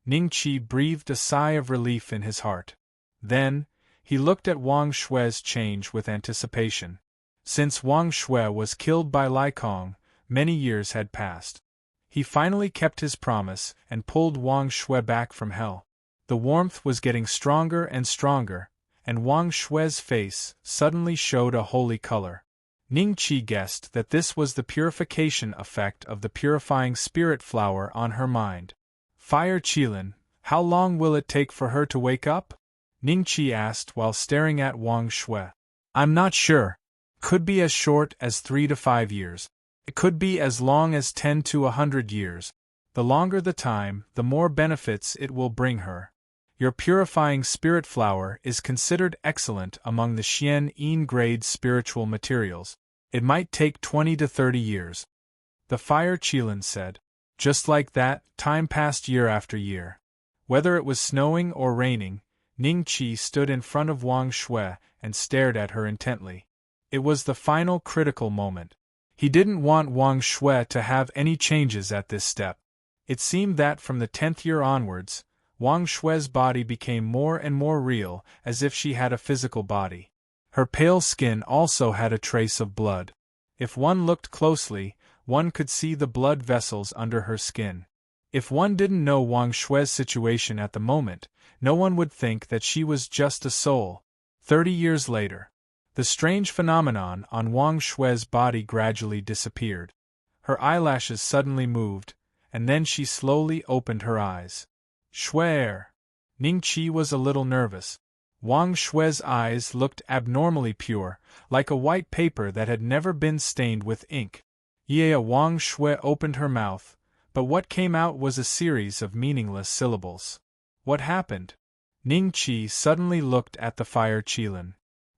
Ningqi breathed a sigh of relief in his heart. Then, he looked at Wang Shui's change with anticipation. Since Wang Shui was killed by Lai Kong, many years had passed. He finally kept his promise and pulled Wang Shui back from hell. The warmth was getting stronger and stronger, and Wang Shui's face suddenly showed a holy color. Ningqi guessed that this was the purification effect of the purifying spirit flower on her mind. Fire Qilin, how long will it take for her to wake up? Ningqi asked while staring at Wang Shui. I'm not sure. Could be as short as 3 to 5 years. It could be as long as 10 to 100 years. The longer the time, the more benefits it will bring her. Your purifying spirit flower is considered excellent among the Xian Yin grade spiritual materials. It might take 20 to 30 years. The Fire Qilin said. Just like that, time passed year after year. Whether it was snowing or raining, Ningqi stood in front of Wang Shui and stared at her intently. It was the final critical moment. He didn't want Wang Shui to have any changes at this step. It seemed that from the 10th year onwards, Wang Shui's body became more and more real, as if she had a physical body. Her pale skin also had a trace of blood. If one looked closely, one could see the blood vessels under her skin. If one didn't know Wang Shui's situation at the moment, no one would think that she was just a soul. 30 years later, the strange phenomenon on Wang Shui's body gradually disappeared. Her eyelashes suddenly moved, and then she slowly opened her eyes. Shui! Ningqi was a little nervous. Wang Shui's eyes looked abnormally pure, like a white paper that had never been stained with ink. Yeah, Wang Shui opened her mouth, but what came out was a series of meaningless syllables. What happened? Ningqi suddenly looked at the fire qilin.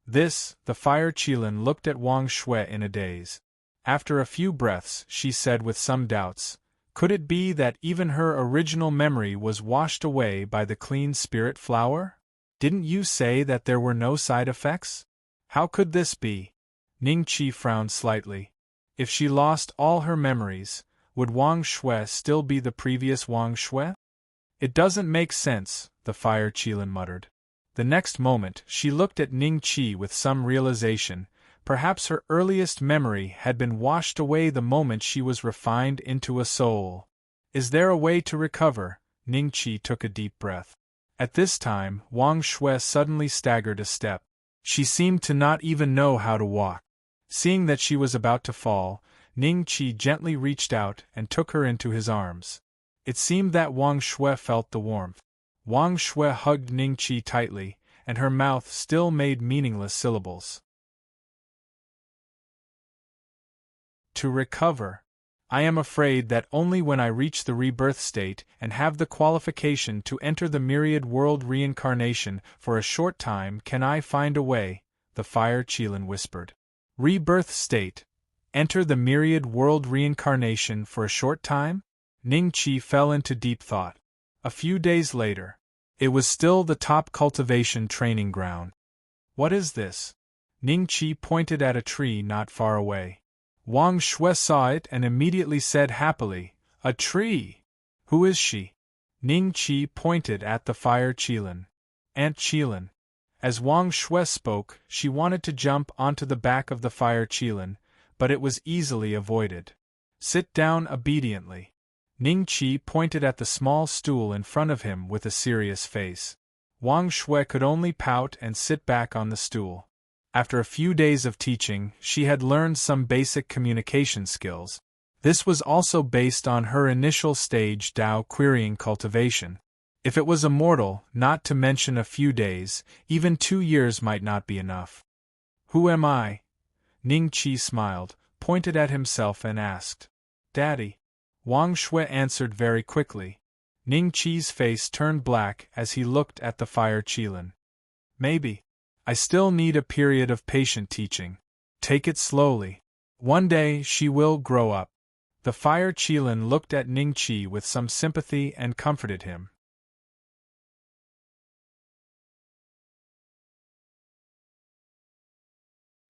The fire qilin looked at Wang Shui in a daze. After a few breaths, she said with some doubts, could it be that even her original memory was washed away by the clean spirit flower? Didn't you say that there were no side effects? How could this be? Ningqi frowned slightly. If she lost all her memories, would Wang Shui still be the previous Wang Shui? It doesn't make sense, the fire qilin muttered. The next moment, she looked at Ningqi with some realization. Perhaps her earliest memory had been washed away the moment she was refined into a soul. Is there a way to recover? Ningqi took a deep breath. At this time, Wang Shui suddenly staggered a step. She seemed to not even know how to walk. Seeing that she was about to fall, Ningqi gently reached out and took her into his arms. It seemed that Wang Shui felt the warmth. Wang Shui hugged Ningqi tightly, and her mouth still made meaningless syllables. To recover. I am afraid that only when I reach the rebirth state and have the qualification to enter the myriad world reincarnation for a short time can I find a way, the fire qilin whispered. Rebirth state. Enter the myriad world reincarnation for a short time? Ningqi fell into deep thought. A few days later. It was still the top cultivation training ground. What is this? Ningqi pointed at a tree not far away. Wang Shui saw it and immediately said happily, a tree! Who is she? Ningqi pointed at the fire qilin. Aunt Qilin. As Wang Shui spoke, she wanted to jump onto the back of the fire qilin, but it was easily avoided. Sit down obediently. Ningqi pointed at the small stool in front of him with a serious face. Wang Shui could only pout and sit back on the stool. After a few days of teaching, she had learned some basic communication skills. This was also based on her initial stage Dao querying cultivation. If it was a mortal, not to mention a few days, even 2 years might not be enough. Who am I? Ningqi smiled, pointed at himself and asked. Daddy. Wang Shui answered very quickly. Ningqi's face turned black as he looked at the fire qilin. Maybe. I still need a period of patient teaching. Take it slowly. One day she will grow up. The fire qilin looked at Ningqi with some sympathy and comforted him.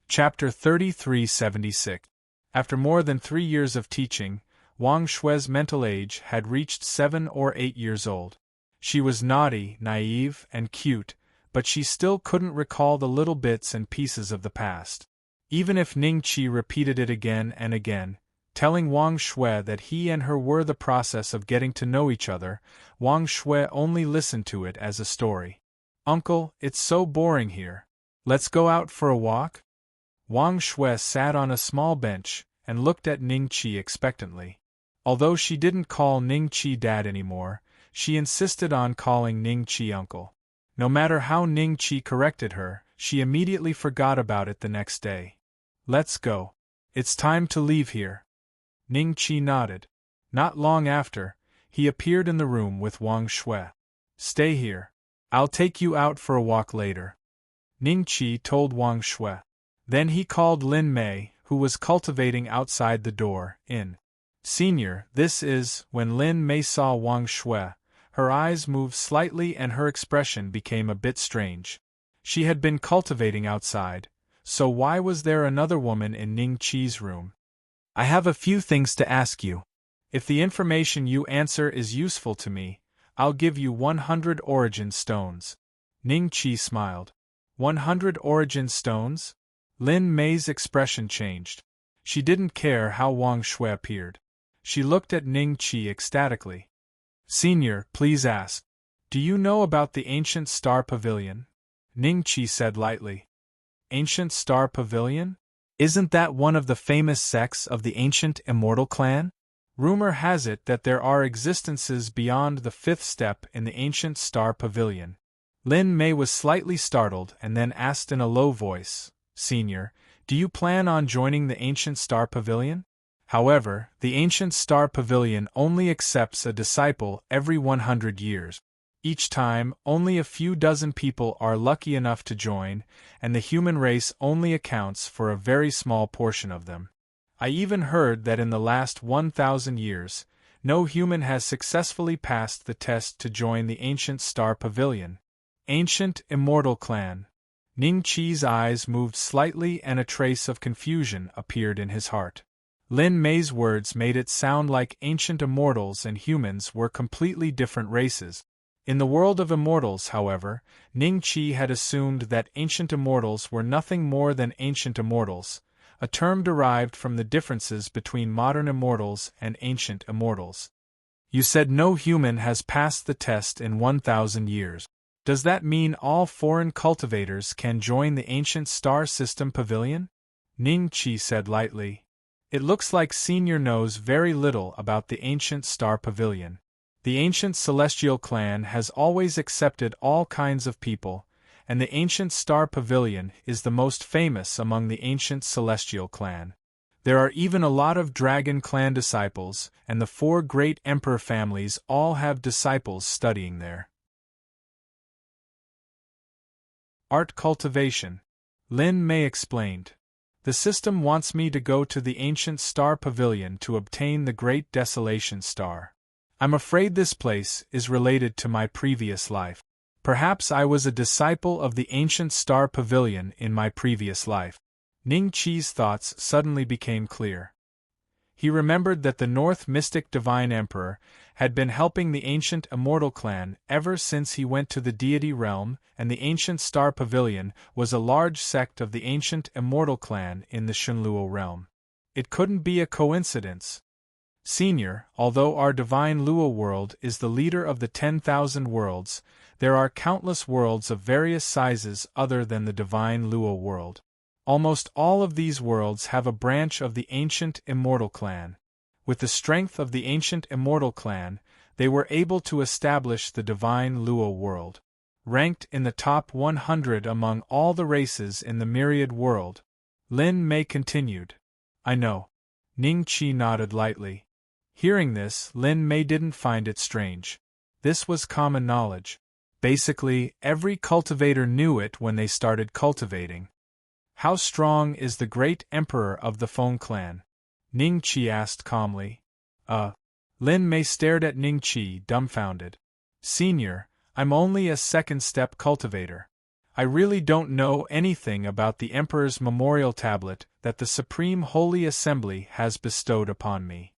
Chapter 3376. After more than 3 years of teaching, Wang Shui's mental age had reached 7 or 8 years old. She was naughty, naive, and cute, but she still couldn't recall the little bits and pieces of the past. Even if Ningqi repeated it again and again, telling Wang Shui that he and her were the process of getting to know each other, Wang Shui only listened to it as a story. Uncle, it's so boring here. Let's go out for a walk? Wang Shui sat on a small bench and looked at Ningqi expectantly. Although she didn't call Ningqi dad anymore, she insisted on calling Ningqi uncle. No matter how Ningqi corrected her, she immediately forgot about it the next day. Let's go. It's time to leave here. Ningqi nodded. Not long after, he appeared in the room with Wang Shui. Stay here. I'll take you out for a walk later. Ningqi told Wang Shui. Then he called Lin Mei, who was cultivating outside the door, in. Senior, this is, when Lin Mei saw Wang Shui, her eyes moved slightly and her expression became a bit strange. She had been cultivating outside, so why was there another woman in Ning Chi's room? I have a few things to ask you. If the information you answer is useful to me, I'll give you 100 origin stones. Ning Chi smiled. 100 origin stones? Lin Mei's expression changed. She didn't care how Wang Shui appeared. She looked at Ning Chi ecstatically. Senior, please ask. Do you know about the ancient star pavilion? Ning Chi said lightly. Ancient star pavilion? Isn't that one of the famous sects of the ancient immortal clan? Rumor has it that there are existences beyond the fifth step in the ancient star pavilion. Lin Mei was slightly startled and then asked in a low voice, Senior, do you plan on joining the ancient star pavilion? However, the ancient star pavilion only accepts a disciple every 100 years. Each time, only a few dozen people are lucky enough to join, and the human race only accounts for a very small portion of them. I even heard that in the last 1,000 years, no human has successfully passed the test to join the ancient star pavilion. Ancient immortal clan. Ning Chi's eyes moved slightly and a trace of confusion appeared in his heart. Lin Mei's words made it sound like ancient immortals and humans were completely different races. In the world of immortals, however, Ning Chi had assumed that ancient immortals were nothing more than ancient immortals, a term derived from the differences between modern immortals and ancient immortals. You said no human has passed the test in 1,000 years. Does that mean all foreign cultivators can join the ancient star system pavilion? Ning Chi said lightly. It looks like Senior knows very little about the ancient star pavilion. The ancient celestial clan has always accepted all kinds of people, and the ancient star pavilion is the most famous among the ancient celestial clan. There are even a lot of dragon clan disciples, and the 4 great emperor families all have disciples studying there. Art cultivation. Lin Mei explained. The system wants me to go to the ancient star pavilion to obtain the Great Desolation Star. I'm afraid this place is related to my previous life. Perhaps I was a disciple of the ancient star pavilion in my previous life. Ning Chi's thoughts suddenly became clear. He remembered that the North Mystic Divine Emperor had been helping the ancient immortal clan ever since he went to the deity realm, and the ancient star pavilion was a large sect of the ancient immortal clan in the Shunluo realm. It couldn't be a coincidence. Senior, although our divine Luo world is the leader of the 10,000 worlds, there are countless worlds of various sizes other than the divine Luo world. Almost all of these worlds have a branch of the ancient immortal clan. With the strength of the ancient immortal clan, they were able to establish the divine Luo world. Ranked in the top 100 among all the races in the myriad world, Lin Mei continued. I know. Ning Chi nodded lightly. Hearing this, Lin Mei didn't find it strange. This was common knowledge. Basically, every cultivator knew it when they started cultivating. How strong is the great emperor of the Feng clan? Ning Chi asked calmly. Lin Mei stared at Ning Chi, dumbfounded. Senior, I'm only a second-step cultivator. I really don't know anything about the Emperor's memorial tablet that the Supreme Holy Assembly has bestowed upon me.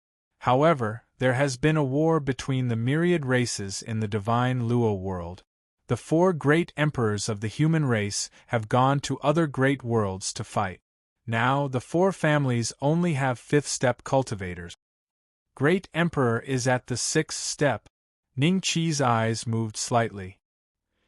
However, there has been a war between the myriad races in the divine Luo world. The 4 great emperors of the human race have gone to other great worlds to fight. Now the 4 families only have 5th-step cultivators. Great Emperor is at the 6th step. Ning Chi's eyes moved slightly.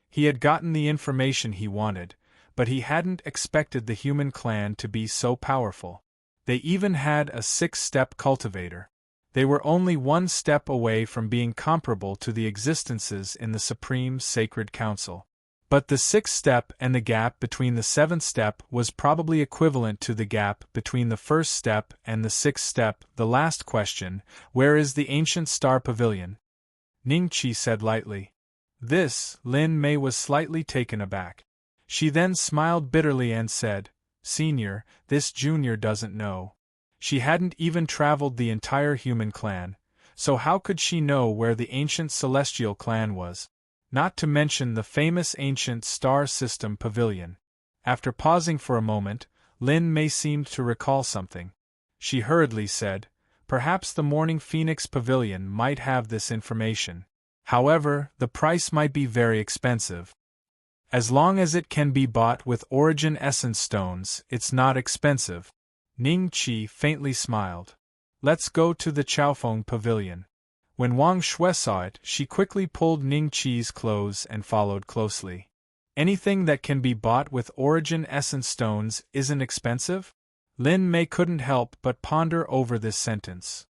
He had gotten the information he wanted, but he hadn't expected the human clan to be so powerful. They even had a 6th-step cultivator. They were only 1 step away from being comparable to the existences in the Supreme Sacred Council. But the 6th step and the gap between the 7th step was probably equivalent to the gap between the 1st step and the 6th step. The last question, where is the ancient star pavilion? Ning Chi said lightly. This, Lin Mei was slightly taken aback. She then smiled bitterly and said, Senior, this junior doesn't know. She hadn't even traveled the entire human clan, so how could she know where the ancient celestial clan was? not to mention the famous ancient star system pavilion. After pausing for a moment, Lin Mei seemed to recall something. She hurriedly said, "Perhaps the Morning Phoenix Pavilion might have this information. However, the price might be very expensive. As long as it can be bought with origin essence stones, it's not expensive." Ning Qi faintly smiled. "Let's go to the Chaofeng Pavilion." When Wang Shui saw it, she quickly pulled Ning Qi's clothes and followed closely. "Anything that can be bought with origin essence stones isn't expensive?" Lin Mei couldn't help but ponder over this sentence.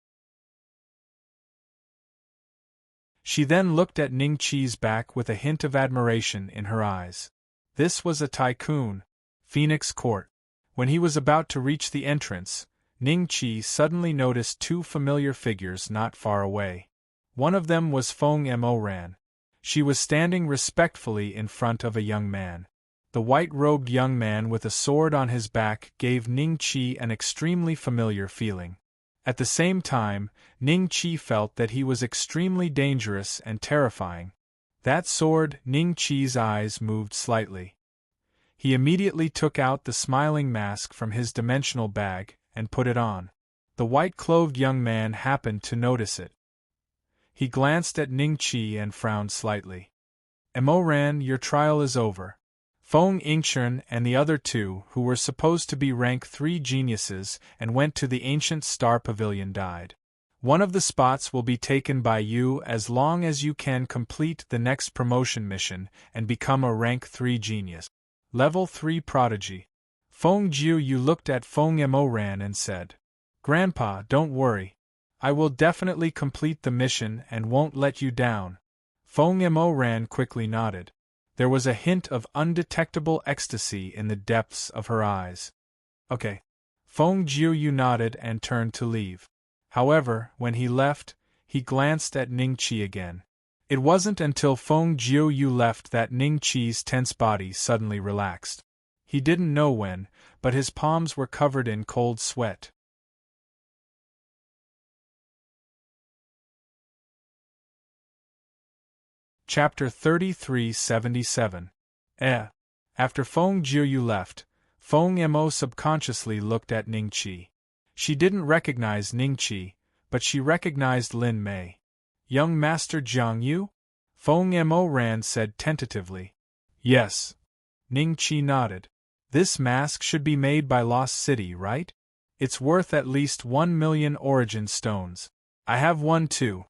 She then looked at Ning Qi's back with a hint of admiration in her eyes. This was a tycoon, Phoenix Court. When he was about to reach the entrance, Ning Qi suddenly noticed two familiar figures not far away. One of them was Feng Mo-ran. She was standing respectfully in front of a young man. The white-robed young man with a sword on his back gave Ning Qi an extremely familiar feeling. At the same time, Ning Qi felt that he was extremely dangerous and terrifying. That sword, Ning Qi's eyes moved slightly. He immediately took out the smiling mask from his dimensional bag and put it on. The white-clothed young man happened to notice it. He glanced at Ning Qi and frowned slightly. "Mo-ran, your trial is over." Feng Yingchen and the other two, who were supposed to be rank 3 geniuses and went to the ancient star pavilion, died. One of the spots will be taken by you as long as you can complete the next promotion mission and become a rank 3 genius. Level 3 prodigy. Feng Jiu looked at Feng Mo-ran and said, "Grandpa, don't worry. I will definitely complete the mission and won't let you down." Feng Mo-ran quickly nodded. There was a hint of undetectable ecstasy in the depths of her eyes. "Okay." Feng Jiu nodded and turned to leave. However, when he left, he glanced at Ning Qi again. It wasn't until Feng Jiu left that Ning Qi's tense body suddenly relaxed. He didn't know when, but his palms were covered in cold sweat. Chapter 3377. After Feng Jiu left, Feng Mo subconsciously looked at Ning Qi. She didn't recognize Ning Qi, but she recognized Lin Mei. "Young Master Jiang Yu?" Feng Mo-ran said tentatively. "Yes." Ning Qi nodded. "This mask should be made by Lost City, right? It's worth at least 1,000,000 origin stones. I have one too."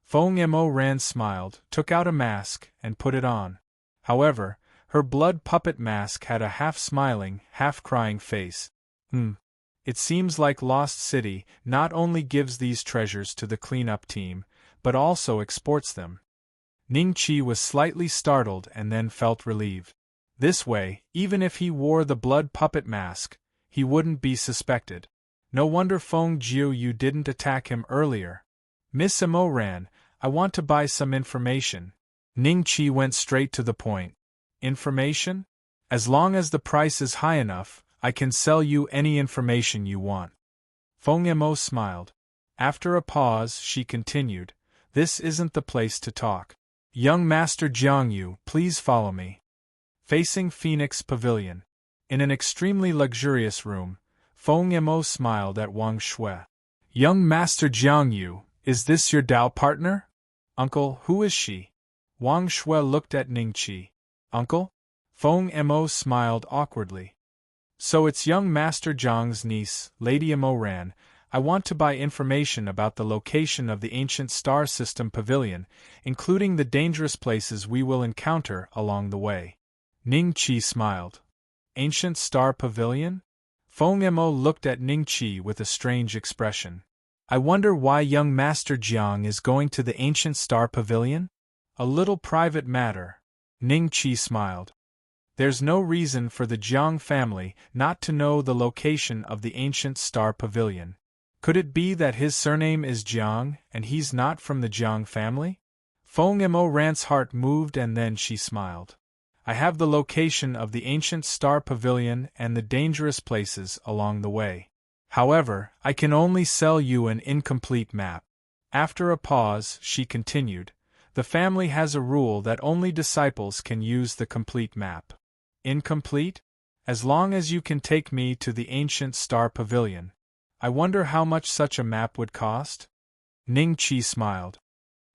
Feng Mo-ran smiled, took out a mask, and put it on. However, her blood puppet mask had a half-smiling, half-crying face. It seems like Lost City not only gives these treasures to the cleanup team, but also exports them." Ning Qi was slightly startled and then felt relieved. This way, even if he wore the blood puppet mask, he wouldn't be suspected. No wonder Feng Jiu didn't attack him earlier. "Miss Mo-ran, I want to buy some information." Ning Qi went straight to the point. "Information? As long as the price is high enough, I can sell you any information you want." Feng Mo smiled. After a pause, she continued, "This isn't the place to talk. Young Master Jiang Yu, please follow me." Facing Phoenix Pavilion. In an extremely luxurious room, Feng Mo smiled at Wang Shui. "Young Master Jiang Yu, is this your Dao partner?" "Uncle, who is she?" Wang Shui looked at Ning Qi. "Uncle?" Feng Mo smiled awkwardly. "So it's young Master Jiang's niece, Lady Mo-ran. I want to buy information about the location of the ancient star system pavilion, including the dangerous places we will encounter along the way." Ning Qi smiled. "Ancient star pavilion?" Feng Mo looked at Ning Qi with a strange expression. "I wonder why young Master Jiang is going to the ancient star pavilion? A little private matter." Ning Qi smiled. "There's no reason for the Jiang family not to know the location of the ancient star pavilion. Could it be that his surname is Jiang and he's not from the Jiang family?" Feng Mo-ran's heart moved and then she smiled. "I have the location of the ancient star pavilion and the dangerous places along the way. However, I can only sell you an incomplete map." After a pause, she continued, The family has a rule that only disciples can use the complete map. Incomplete? As long as you can take me to the ancient star pavilion. I wonder how much such a map would cost? Ning Qi smiled.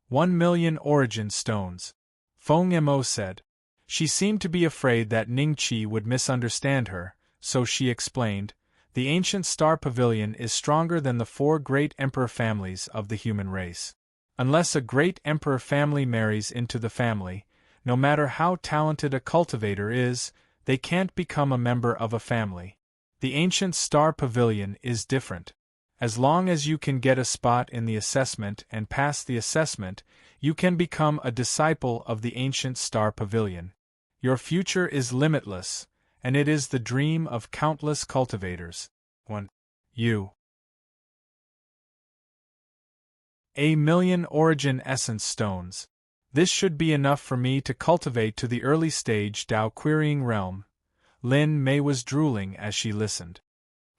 1,000,000 origin stones. Feng Mo said. She seemed to be afraid that Ning Qi would misunderstand her, so she explained, the ancient star pavilion is stronger than the 4 great emperor families of the human race. Unless a great emperor family marries into the family, no matter how talented a cultivator is, they can't become a member of a family. The ancient star pavilion is different. As long as you can get a spot in the assessment and pass the assessment, you can become a disciple of the ancient star pavilion. Your future is limitless, and it is the dream of countless cultivators. 1. You. 1,000,000 origin essence stones. This should be enough for me to cultivate to the early stage Dao querying realm. Lin Mei was drooling as she listened.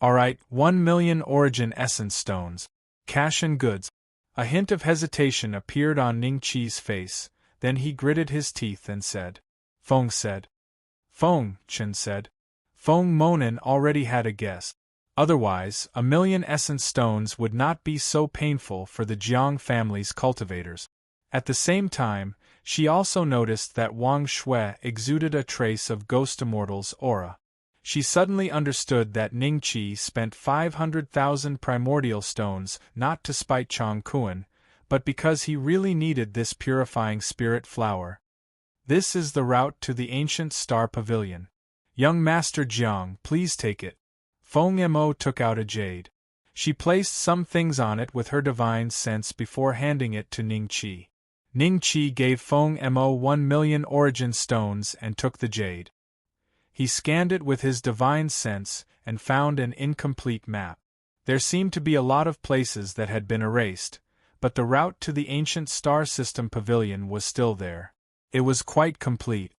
Alright, 1,000,000 origin essence stones. Cash and goods. A hint of hesitation appeared on Ning Qi's face, then he gritted his teeth and said. Feng said. Feng, Chen said. Feng Monan already had a guess. Otherwise, 1,000,000 essence stones would not be so painful for the Jiang family's cultivators. At the same time, she also noticed that Wang Shui exuded a trace of Ghost Immortal's aura. She suddenly understood that Ning Qi spent 500,000 primordial stones not to spite Chong Kuan, but because he really needed this purifying spirit flower. This is the route to the ancient star pavilion. Young Master Jiang, please take it. Feng Mo took out a jade. She placed some things on it with her divine sense before handing it to Ning Qi. Ning Qi gave Feng Mo 1,000,000 origin stones and took the jade. He scanned it with his divine sense and found an incomplete map. There seemed to be a lot of places that had been erased, but the route to the ancient star system pavilion was still there. It was quite complete.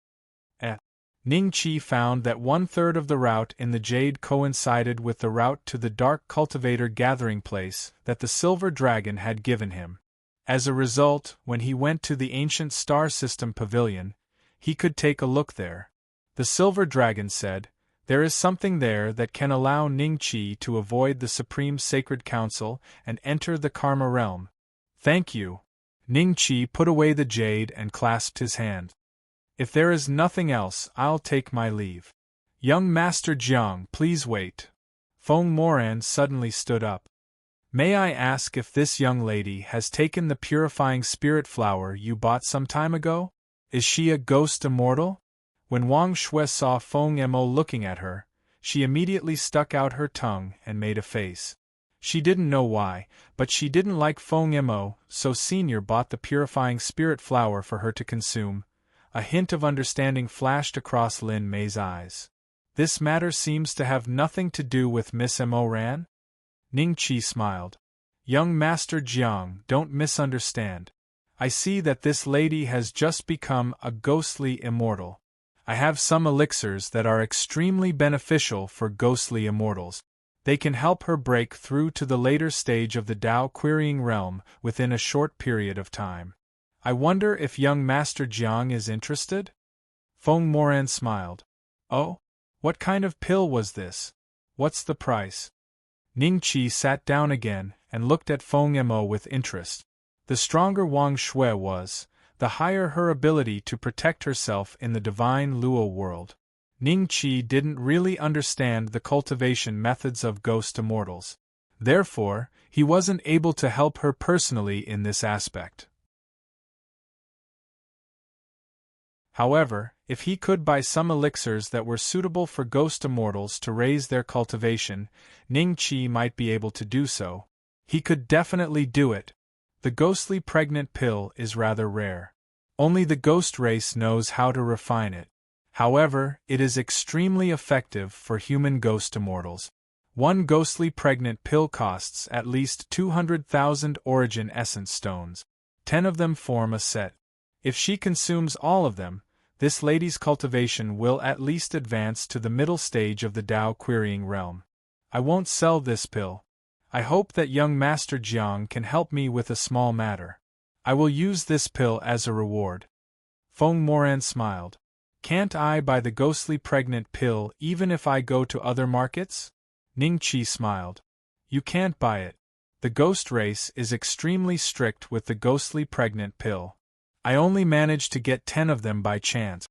Ning Qi found that 1/3 of the route in the jade coincided with the route to the dark cultivator gathering place that the silver dragon had given him. As a result, when he went to the ancient star system pavilion, he could take a look there. The silver dragon said, there is something there that can allow Ning Qi to avoid the Supreme Sacred Council and enter the Karma realm. Thank you. Ning Qi put away the jade and clasped his hand. If there is nothing else, I'll take my leave. Young Master Jiang, please wait. Feng Moran suddenly stood up. May I ask if this young lady has taken the purifying spirit flower you bought some time ago? Is she a ghost immortal? When Wang Shui saw Feng Mo looking at her, she immediately stuck out her tongue and made a face. She didn't know why, but she didn't like Feng Mo, so Senior bought the purifying spirit flower for her to consume. A hint of understanding flashed across Lin Mei's eyes. This matter seems to have nothing to do with Miss Mo Ran? Ning Qi smiled. Young Master Jiang, don't misunderstand. I see that this lady has just become a ghostly immortal. I have some elixirs that are extremely beneficial for ghostly immortals. They can help her break through to the later stage of the Dao querying realm within a short period of time. I wonder if young Master Jiang is interested? Feng Moran smiled. Oh? What kind of pill was this? What's the price? Ning Qi sat down again and looked at Feng Mo with interest. The stronger Wang Shui was, the higher her ability to protect herself in the divine Luo world. Ning Qi didn't really understand the cultivation methods of ghost immortals. Therefore, he wasn't able to help her personally in this aspect. However, if he could buy some elixirs that were suitable for ghost immortals to raise their cultivation, Ning Qi might be able to do so. He could definitely do it. The ghostly pregnant pill is rather rare. Only the ghost race knows how to refine it. However, it is extremely effective for human ghost immortals. One ghostly pregnant pill costs at least 200,000 origin essence stones. 10 of them form a set. If she consumes all of them, this lady's cultivation will at least advance to the middle stage of the Dao querying realm. I won't sell this pill. I hope that young Master Jiang can help me with a small matter. I will use this pill as a reward. Feng Moran smiled. Can't I buy the ghostly pregnant pill even if I go to other markets? Ning Qi smiled. You can't buy it. The ghost race is extremely strict with the ghostly pregnant pill. I only managed to get 10 of them by chance.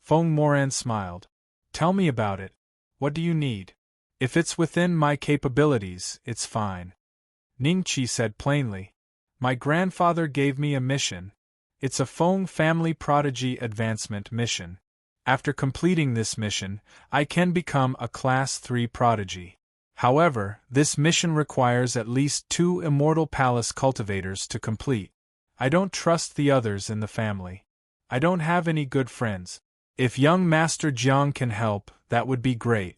Feng Moran smiled. Tell me about it. What do you need? If it's within my capabilities, it's fine. Ning Qi said plainly. My grandfather gave me a mission. It's a Feng family prodigy advancement mission. After completing this mission, I can become a Class 3 prodigy. However, this mission requires at least 2 Immortal Palace cultivators to complete. I don't trust the others in the family. I don't have any good friends. If young Master Jiang can help, that would be great.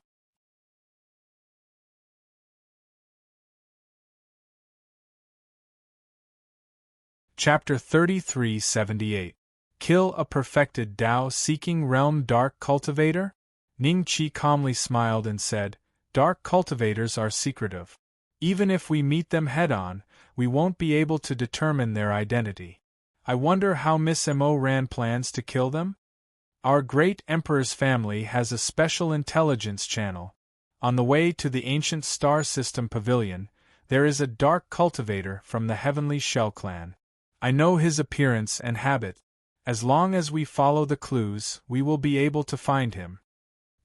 Chapter 3378. Kill a perfected Tao-seeking realm dark cultivator? Ning Qi calmly smiled and said, Dark cultivators are secretive. Even if we meet them head-on, we won't be able to determine their identity. I wonder how Miss Mo Ran plans to kill them? Our great Emperor's family has a special intelligence channel. On the way to the ancient star system pavilion, there is a dark cultivator from the Heavenly Shell clan. I know his appearance and habit. As long as we follow the clues, we will be able to find him.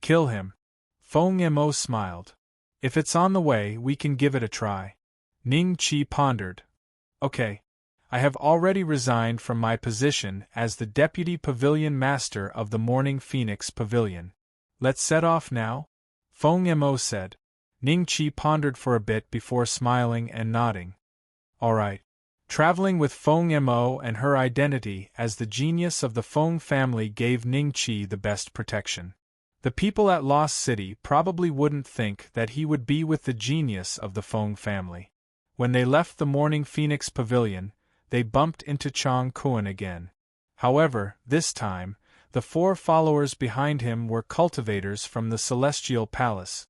Kill him. Feng Mo smiled. If it's on the way, we can give it a try. Ning Qi pondered. Okay. I have already resigned from my position as the Deputy Pavilion Master of the Morning Phoenix Pavilion. Let's set off now? Feng Mo said. Ning Qi pondered for a bit before smiling and nodding. All right. Traveling with Feng Mo and her identity as the genius of the Feng family gave Ning Qi the best protection. The people at Lost City probably wouldn't think that he would be with the genius of the Feng family. When they left the Morning Phoenix Pavilion, they bumped into Chang Kuan again. However, this time, the 4 followers behind him were cultivators from the Celestial Palace.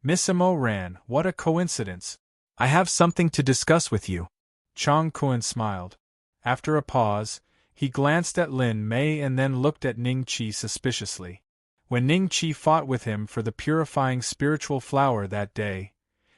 Miss Mo Ran, what a coincidence. I have something to discuss with you. Chang Kuan smiled. After a pause, he glanced at Lin Mei and then looked at Ning Qi suspiciously. When Ning Qi fought with him for the purifying spiritual flower that day,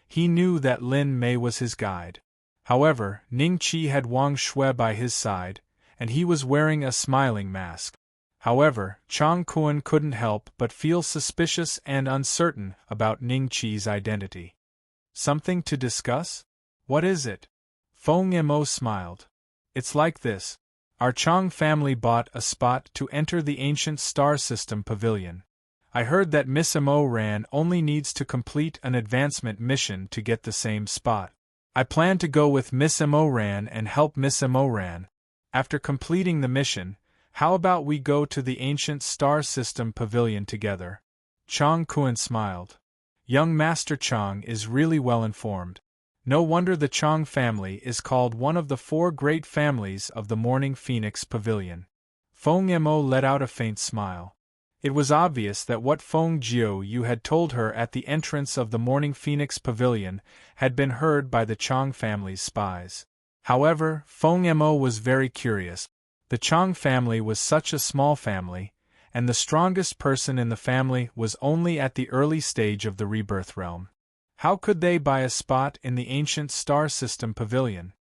he knew that Lin Mei was his guide. However, Ning Qi had Wang Shui by his side, and he was wearing a smiling mask. However, Chang Kuan couldn't help but feel suspicious and uncertain about Ning Qi's identity. Something to discuss? What is it? Feng Mo smiled. It's like this. Our Chang family bought a spot to enter the ancient star system pavilion. I heard that Miss Mo Ran only needs to complete an advancement mission to get the same spot. I plan to go with Miss Mo Ran and help Miss Mo Ran. After completing the mission, how about we go to the ancient star system pavilion together? Chang Kuan smiled. Young Master Chang is really well informed. No wonder the Chang family is called one of the 4 great families of the Morning Phoenix Pavilion. Feng Mo let out a faint smile. It was obvious that what Feng Jiu had told her at the entrance of the Morning Phoenix Pavilion had been heard by the Chang family's spies. However, Feng Mo was very curious. The Chang family was such a small family, and the strongest person in the family was only at the early stage of the rebirth realm. How could they buy a spot in the ancient star system pavilion?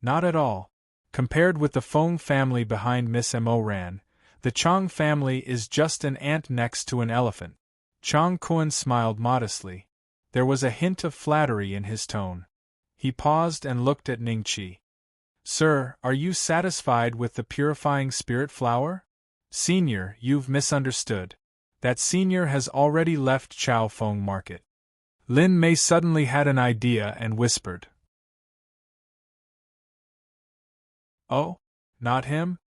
Not at all. Compared with the Feng family behind Miss Mo Ran, the Chang family is just an ant next to an elephant. Chang Kuan smiled modestly. There was a hint of flattery in his tone. He paused and looked at Ning Qi. Sir, are you satisfied with the purifying spirit flower? Senior, you've misunderstood. That senior has already left Chao Feng Market. Lin Mei suddenly had an idea and whispered. Oh? Not him?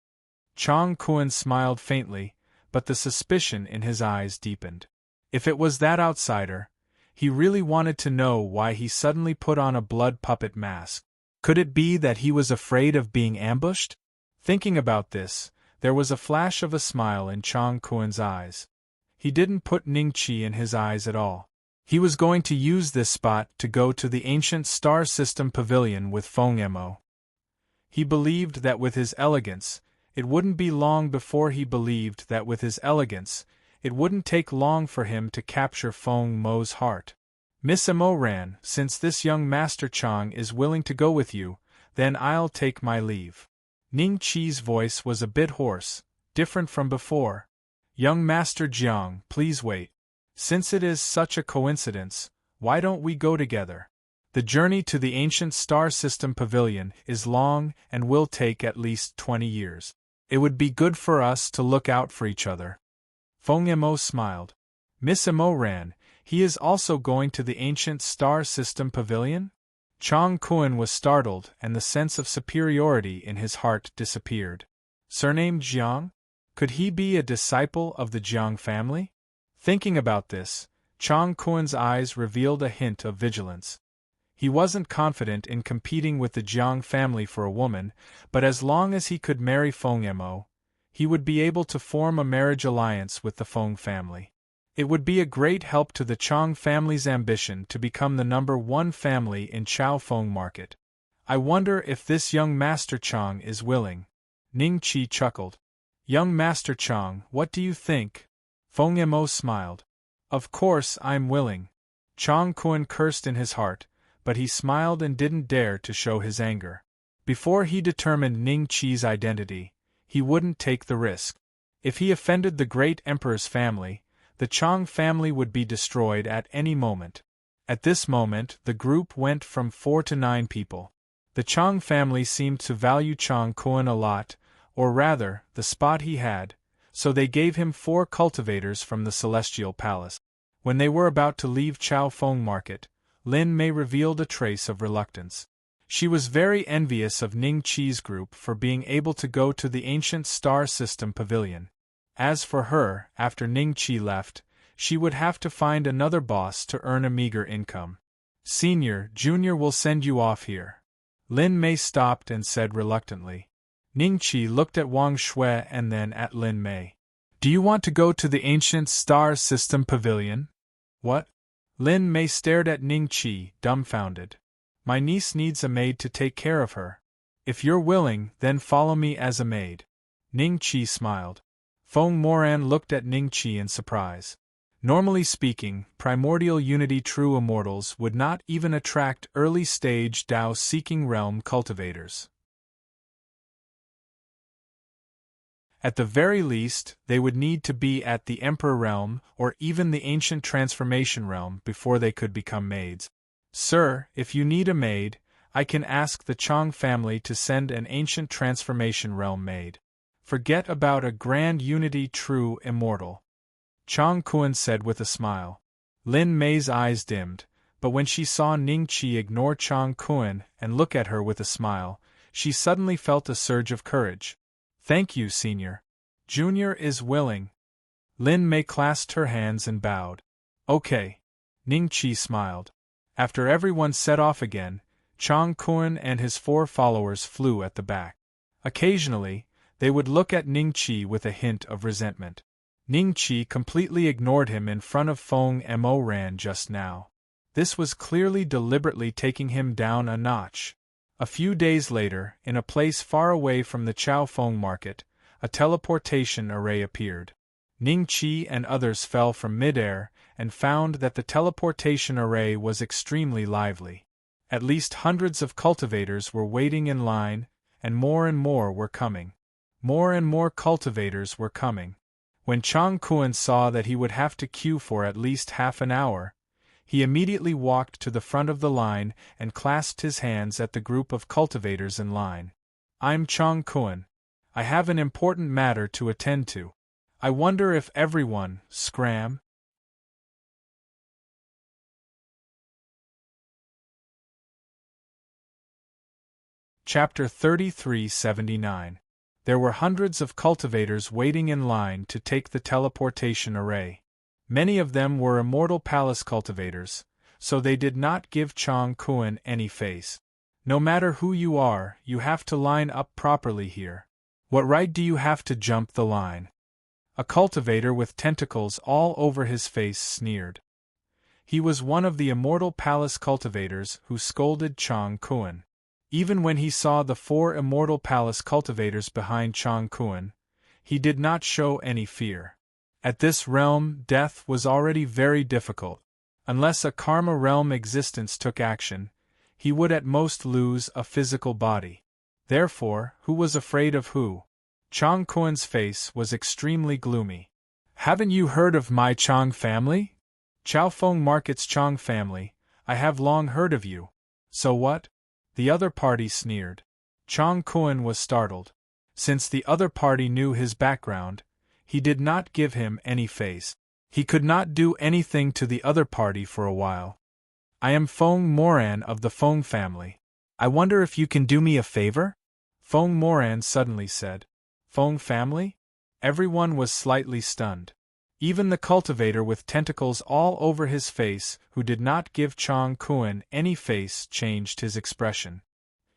Chang Kuan smiled faintly, but the suspicion in his eyes deepened. If it was that outsider, he really wanted to know why he suddenly put on a blood puppet mask. Could it be that he was afraid of being ambushed? Thinking about this, there was a flash of a smile in Chang Kuan's eyes. He didn't put Ning Qi in his eyes at all. He was going to use this spot to go to the ancient star system pavilion with Feng Mo. He believed that with his elegance, it wouldn't be long before he believed that with his elegance, it wouldn't take long for him to capture Feng Mo's heart. Miss Mo ran, since this young Master Chang is willing to go with you, then I'll take my leave. Ning Qi's voice was a bit hoarse, different from before. Young Master Jiang, please wait. Since it is such a coincidence, why don't we go together? The journey to the ancient star system pavilion is long and will take at least 20 years. It would be good for us to look out for each other. Feng Mo smiled. Miss Mo ran, he is also going to the ancient star system pavilion? Chang Kun was startled and the sense of superiority in his heart disappeared. Surnamed Jiang? Could he be a disciple of the Jiang family? Thinking about this, Chang Kun's eyes revealed a hint of vigilance. He wasn't confident in competing with the Jiang family for a woman, but as long as he could marry Feng Mo, he would be able to form a marriage alliance with the Feng family. It would be a great help to the Chang family's ambition to become the #1 family in Chao Feng Market. I wonder if this young Master Chang is willing. Ning Qi chuckled. Young Master Chang, what do you think? Feng Mo smiled. Of course I'm willing. Chang Kun cursed in his heart, but he smiled and didn't dare to show his anger. Before he determined Ning Qi's identity, he wouldn't take the risk. If he offended the great emperor's family, the Chang family would be destroyed at any moment. At this moment, the group went from 4 to 9 people. The Chang family seemed to value Chang Kun a lot, or rather, the spot he had, so they gave him 4 cultivators from the Celestial Palace. When they were about to leave Chao Feng Market, Lin Mei revealed a trace of reluctance. She was very envious of Ning Qi's group for being able to go to the ancient star system pavilion. As for her, after Ning Qi left, she would have to find another boss to earn a meager income. Senior, Junior will send you off here. Lin Mei stopped and said reluctantly. Ning Qi looked at Wang Shui and then at Lin Mei. Do you want to go to the ancient star system pavilion? What? Lin Mei stared at Ning Qi, dumbfounded. My niece needs a maid to take care of her. If you're willing, then follow me as a maid. Ning Qi smiled. Feng Moran looked at Ning Qi in surprise. Normally speaking, primordial unity true immortals would not even attract early-stage Dao-seeking realm cultivators. At the very least, they would need to be at the Emperor realm or even the ancient transformation realm before they could become maids. Sir, if you need a maid, I can ask the Chang family to send an ancient transformation realm maid. Forget about a grand unity true immortal. Chang Kun said with a smile. Lin Mei's eyes dimmed, but when she saw Ning Qi ignore Chang Kun and look at her with a smile, she suddenly felt a surge of courage. Thank you, Senior. Junior is willing. Lin Mei clasped her hands and bowed. Okay. Ning Qi smiled. After everyone set off again, Chang Kun and his 4 followers flew at the back. Occasionally, they would look at Ning Qi with a hint of resentment. Ning Qi completely ignored him in front of Feng Mo Ran just now. This was clearly deliberately taking him down a notch. A few days later, in a place far away from the Chao Feng Market, a teleportation array appeared. Ning Qi and others fell from midair and found that the teleportation array was extremely lively. At least hundreds of cultivators were waiting in line, and more were coming. More and more cultivators were coming. When Chang Kun saw that he would have to queue for at least half an hour, he immediately walked to the front of the line and clasped his hands at the group of cultivators in line. I'm Chang Kun. I have an important matter to attend to. I wonder if everyone, scram. Chapter 3379. There were hundreds of cultivators waiting in line to take the teleportation array. Many of them were immortal palace cultivators, so they did not give Chang Kun any face. No matter who you are, you have to line up properly here. What right do you have to jump the line? A cultivator with tentacles all over his face sneered. He was one of the immortal palace cultivators who scolded Chang Kun. Even when he saw the 4 immortal palace cultivators behind Chang Kuan, he did not show any fear. At this realm, death was already very difficult. Unless a karma realm existence took action, he would at most lose a physical body. Therefore, who was afraid of who? Chang Kuan's face was extremely gloomy. Haven't you heard of my Chang family? Chao Feng Market's Chang family, I have long heard of you. So what? The other party sneered. Chang Kuan was startled. Since the other party knew his background, he did not give him any face. He could not do anything to the other party for a while. I am Feng Moran of the Feng family. I wonder if you can do me a favor? Feng Moran suddenly said. Feng family? Everyone was slightly stunned. Even the cultivator with tentacles all over his face, who did not give Chang Kuan any face, changed his expression.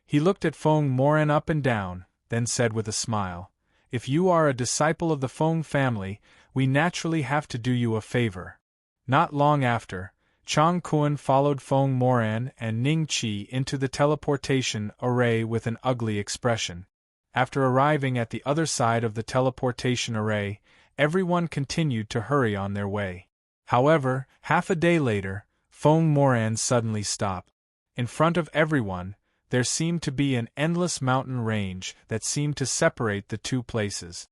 He looked at Feng Moran up and down, then said with a smile, If you are a disciple of the Feng family, we naturally have to do you a favor. Not long after, Chang Kuan followed Feng Moran and Ning Qi into the teleportation array with an ugly expression. After arriving at the other side of the teleportation array, everyone continued to hurry on their way. However, half a day later, Feng Moran suddenly stopped. In front of everyone, there seemed to be an endless mountain range that seemed to separate the two places.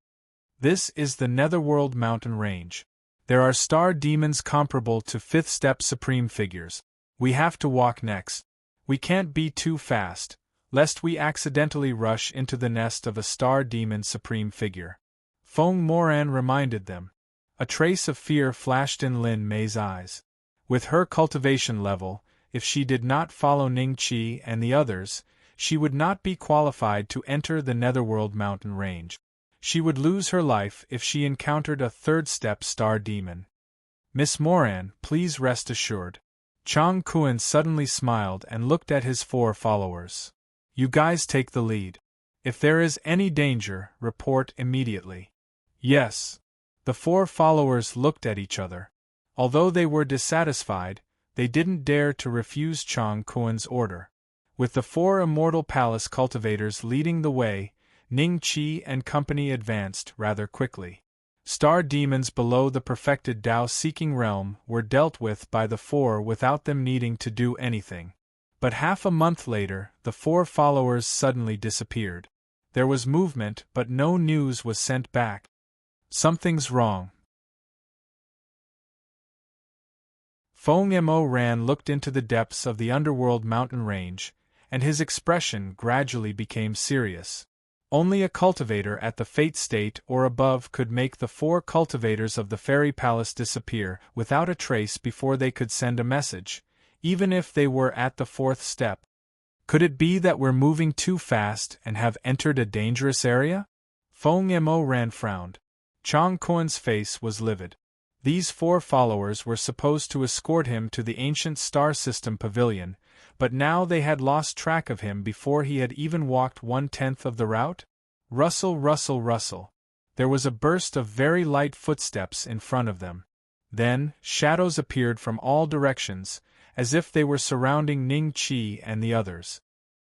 This is the Netherworld mountain range. There are star demons comparable to 5th step supreme figures. We have to walk next. We can't be too fast, lest we accidentally rush into the nest of a star demon supreme figure. Feng Moran reminded them. A trace of fear flashed in Lin Mei's eyes. With her cultivation level, if she did not follow Ning Qi and the others, she would not be qualified to enter the Netherworld mountain range. She would lose her life if she encountered a 3rd step star demon. Miss Moran, please rest assured. Chang Kuan suddenly smiled and looked at his 4 followers. You guys take the lead. If there is any danger, report immediately. Yes. The 4 followers looked at each other. Although they were dissatisfied, they didn't dare to refuse Chang Kuan's order. With the 4 immortal palace cultivators leading the way, Ning Qi and company advanced rather quickly. Star demons below the perfected Tao-seeking realm were dealt with by the 4 without them needing to do anything. But half a month later, the 4 followers suddenly disappeared. There was movement, but no news was sent back. Something's wrong. Feng Moran looked into the depths of the underworld mountain range, and his expression gradually became serious. Only a cultivator at the fate state or above could make the 4 cultivators of the fairy palace disappear without a trace before they could send a message, even if they were at the 4th step. Could it be that we're moving too fast and have entered a dangerous area? Feng Moran frowned. Chang Kuan's face was livid. These 4 followers were supposed to escort him to the ancient star system pavilion, but now they had lost track of him before he had even walked 1/10 of the route? Rustle, rustle, rustle. There was a burst of very light footsteps in front of them. Then, shadows appeared from all directions, as if they were surrounding Ning Qi and the others.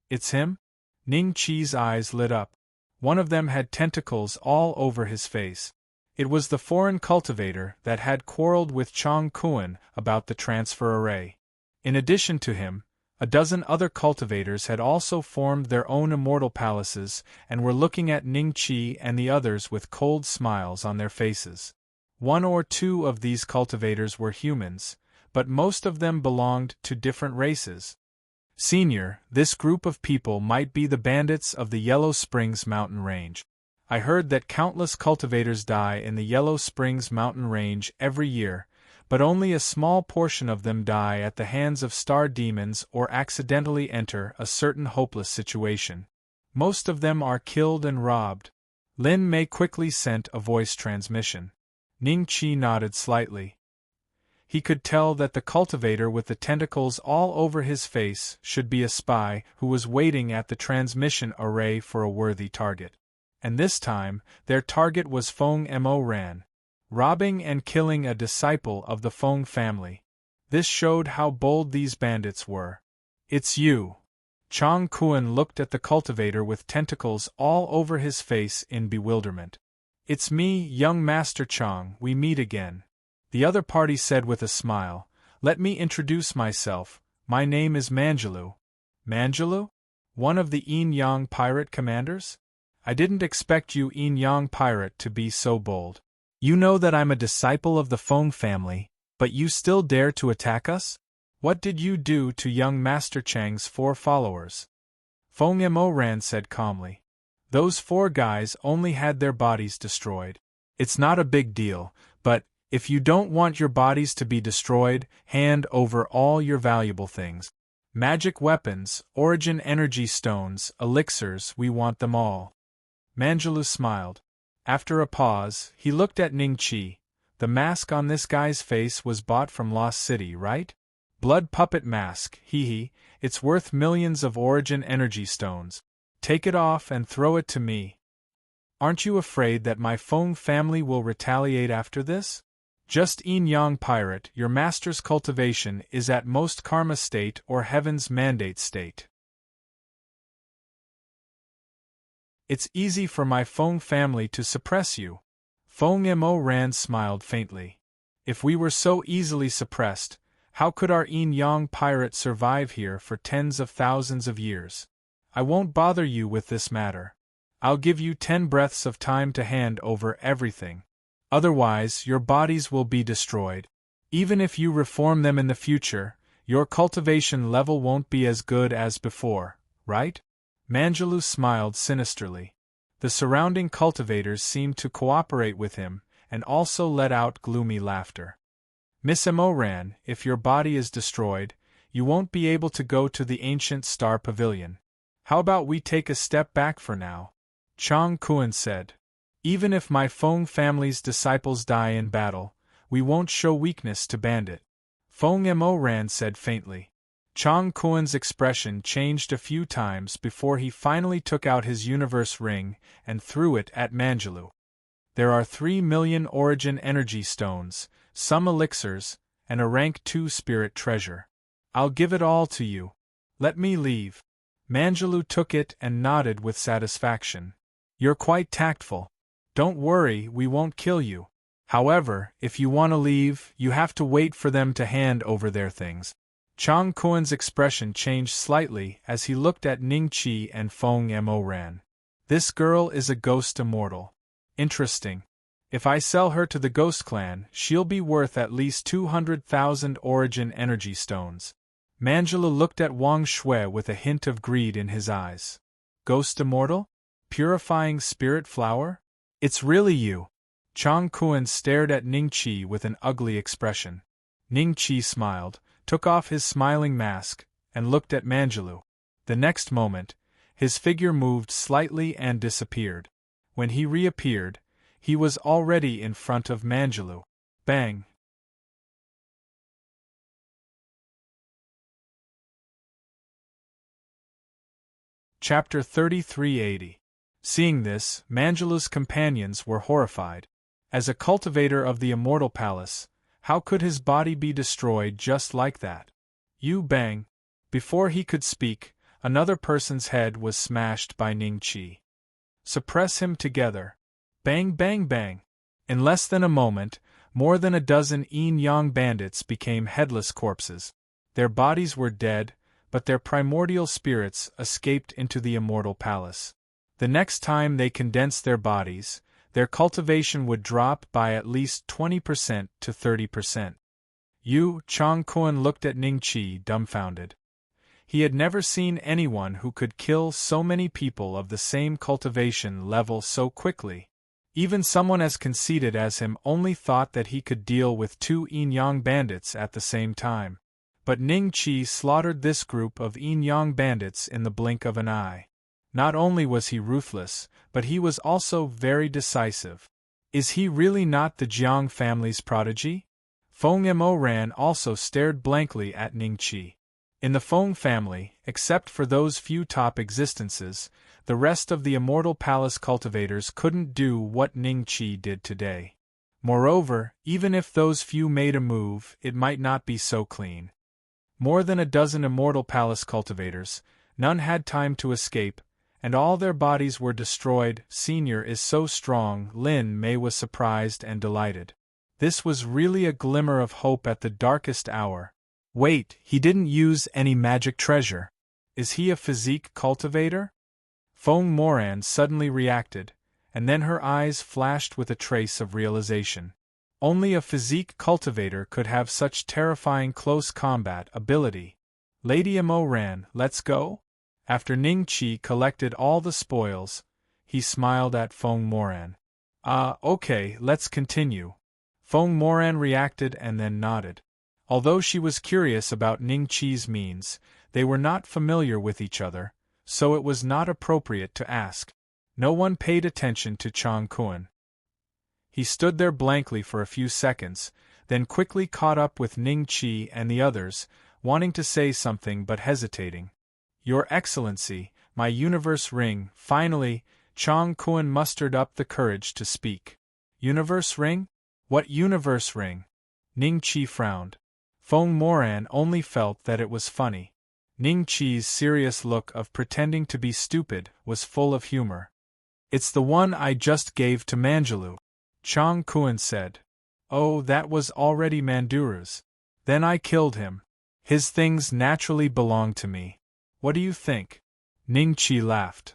It's him? Ning Qi's eyes lit up. One of them had tentacles all over his face. It was the foreign cultivator that had quarreled with Chang Kuan about the transfer array. In addition to him, a dozen other cultivators had also formed their own immortal palaces and were looking at Ning Qi and the others with cold smiles on their faces. 1 or 2 of these cultivators were humans, but most of them belonged to different races. Senior, this group of people might be the bandits of the Yellow Springs mountain range. I heard that countless cultivators die in the Yellow Springs mountain range every year, but only a small portion of them die at the hands of star demons or accidentally enter a certain hopeless situation. Most of them are killed and robbed. Lin Mei quickly sent a voice transmission. Ning Qi nodded slightly. He could tell that the cultivator with the tentacles all over his face should be a spy who was waiting at the transmission array for a worthy target. And this time, their target was Feng Moran, robbing and killing a disciple of the Feng family. This showed how bold these bandits were. It's you. Chang Kuan looked at the cultivator with tentacles all over his face in bewilderment. It's me, young Master Chang, we meet again. The other party said with a smile, let me introduce myself, my name is Manjulu. Manjulu? One of the Yin-Yang pirate commanders? I didn't expect you Yin-Yang pirate to be so bold. You know that I'm a disciple of the Feng family, but you still dare to attack us? What did you do to young Master Chang's 4 followers? Feng Moran said calmly. Those 4 guys only had their bodies destroyed. It's not a big deal, but if you don't want your bodies to be destroyed, hand over all your valuable things. Magic weapons, origin energy stones, elixirs, we want them all. Manjulu smiled. After a pause, he looked at Ning Qi. The mask on this guy's face was bought from Lost City, right? Blood puppet mask, hee, it's worth millions of origin energy stones. Take it off and throw it to me. Aren't you afraid that my Feng family will retaliate after this? Just Yin-Yang pirate, your master's cultivation is at most karma state or heaven's mandate state. It's easy for my Feng family to suppress you. Feng Mo Ran smiled faintly. If we were so easily suppressed, how could our Yin-Yang pirate survive here for tens of thousands of years? I won't bother you with this matter. I'll give you 10 breaths of time to hand over everything. Otherwise, your bodies will be destroyed. Even if you reform them in the future, your cultivation level won't be as good as before, right? Manjulu smiled sinisterly. The surrounding cultivators seemed to cooperate with him, and also let out gloomy laughter. Miss Emoran, if your body is destroyed, you won't be able to go to the ancient star pavilion. How about we take a step back for now? Chang Kuan said. Even if my Feng family's disciples die in battle, we won't show weakness to Bandit. Feng Moran said faintly. Chang Kuan's expression changed a few times before he finally took out his universe ring and threw it at Manjulu. There are 3 million origin energy stones, some elixirs, and a rank 2 spirit treasure. I'll give it all to you. Let me leave. Manjulu took it and nodded with satisfaction. You're quite tactful. Don't worry, we won't kill you. However, if you want to leave, you have to wait for them to hand over their things. Chang Kuan's expression changed slightly as he looked at Ning Qi and Feng Mo Ran. This girl is a ghost immortal. Interesting. If I sell her to the Ghost Clan, she'll be worth at least 200,000 origin energy stones. Manjulu looked at Wang Shui with a hint of greed in his eyes. Ghost immortal? Purifying spirit flower? It's really you. Chang Kuan stared at Ning Qi with an ugly expression. Ning Qi smiled, took off his smiling mask, and looked at Manjulu. The next moment, his figure moved slightly and disappeared. When he reappeared, he was already in front of Manjulu. Bang! Chapter 3380. Seeing this, Manjulu's companions were horrified. As a cultivator of the Immortal Palace, how could his body be destroyed just like that? You bang! Before he could speak, another person's head was smashed by Ning Qi. Suppress him together. Bang bang bang! In less than a moment, more than a dozen Yin-Yang bandits became headless corpses. Their bodies were dead, but their primordial spirits escaped into the Immortal Palace. The next time they condensed their bodies, their cultivation would drop by at least 20% to 30%. Chang Kuan looked at Ning Qi dumbfounded. He had never seen anyone who could kill so many people of the same cultivation level so quickly. Even someone as conceited as him only thought that he could deal with 2 Yin-Yang bandits at the same time. But Ning Qi slaughtered this group of Yin-Yang bandits in the blink of an eye. Not only was he ruthless, but he was also very decisive. Is he really not the Jiang family's prodigy? Feng Mo Ran also stared blankly at Ning Qi. In the Feng family, except for those few top existences, the rest of the Immortal Palace cultivators couldn't do what Ning Qi did today. Moreover, even if those few made a move, it might not be so clean. More than a dozen Immortal Palace cultivators, None had time to escape, and all their bodies were destroyed. Senior is so strong. Lin Mei was surprised and delighted. This was really a glimmer of hope at the darkest hour. Wait, he didn't use any magic treasure. Is he a physique cultivator? Feng Moran suddenly reacted, and then her eyes flashed with a trace of realization. Only a physique cultivator could have such terrifying close combat ability. Lady Amo ran, let's go? After Ning Qi collected all the spoils, he smiled at Feng Moran. Okay, let's continue. Feng Moran reacted and then nodded. Although she was curious about Ning Qi's means, they were not familiar with each other, so it was not appropriate to ask. No one paid attention to Chang Kuan. He stood there blankly for a few seconds, then quickly caught up with Ning Qi and the others, wanting to say something but hesitating. Your Excellency, my universe ring. Finally, Chang Kuan mustered up the courage to speak. Universe ring? What universe ring? Ning Qi frowned. Feng Moran only felt that it was funny. Ning Qi's serious look of pretending to be stupid was full of humor. It's the one I just gave to Manjulu, Chang Kuan said. Oh, that was already Manduru's. Then I killed him. His things naturally belong to me. What do you think? Ning Qi laughed.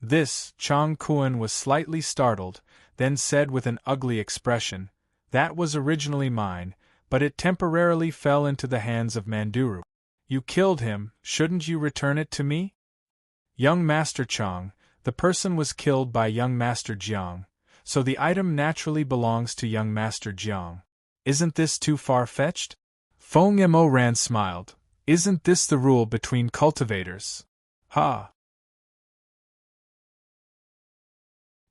This, Chang Kuan was slightly startled, then said with an ugly expression, that was originally mine, but it temporarily fell into the hands of Manduru. You killed him, shouldn't you return it to me? Young Master Chang, the person was killed by young Master Jiang, so the item naturally belongs to young Master Jiang. Isn't this too far-fetched? Feng Mo Ran smiled. Isn't this the rule between cultivators? Ha!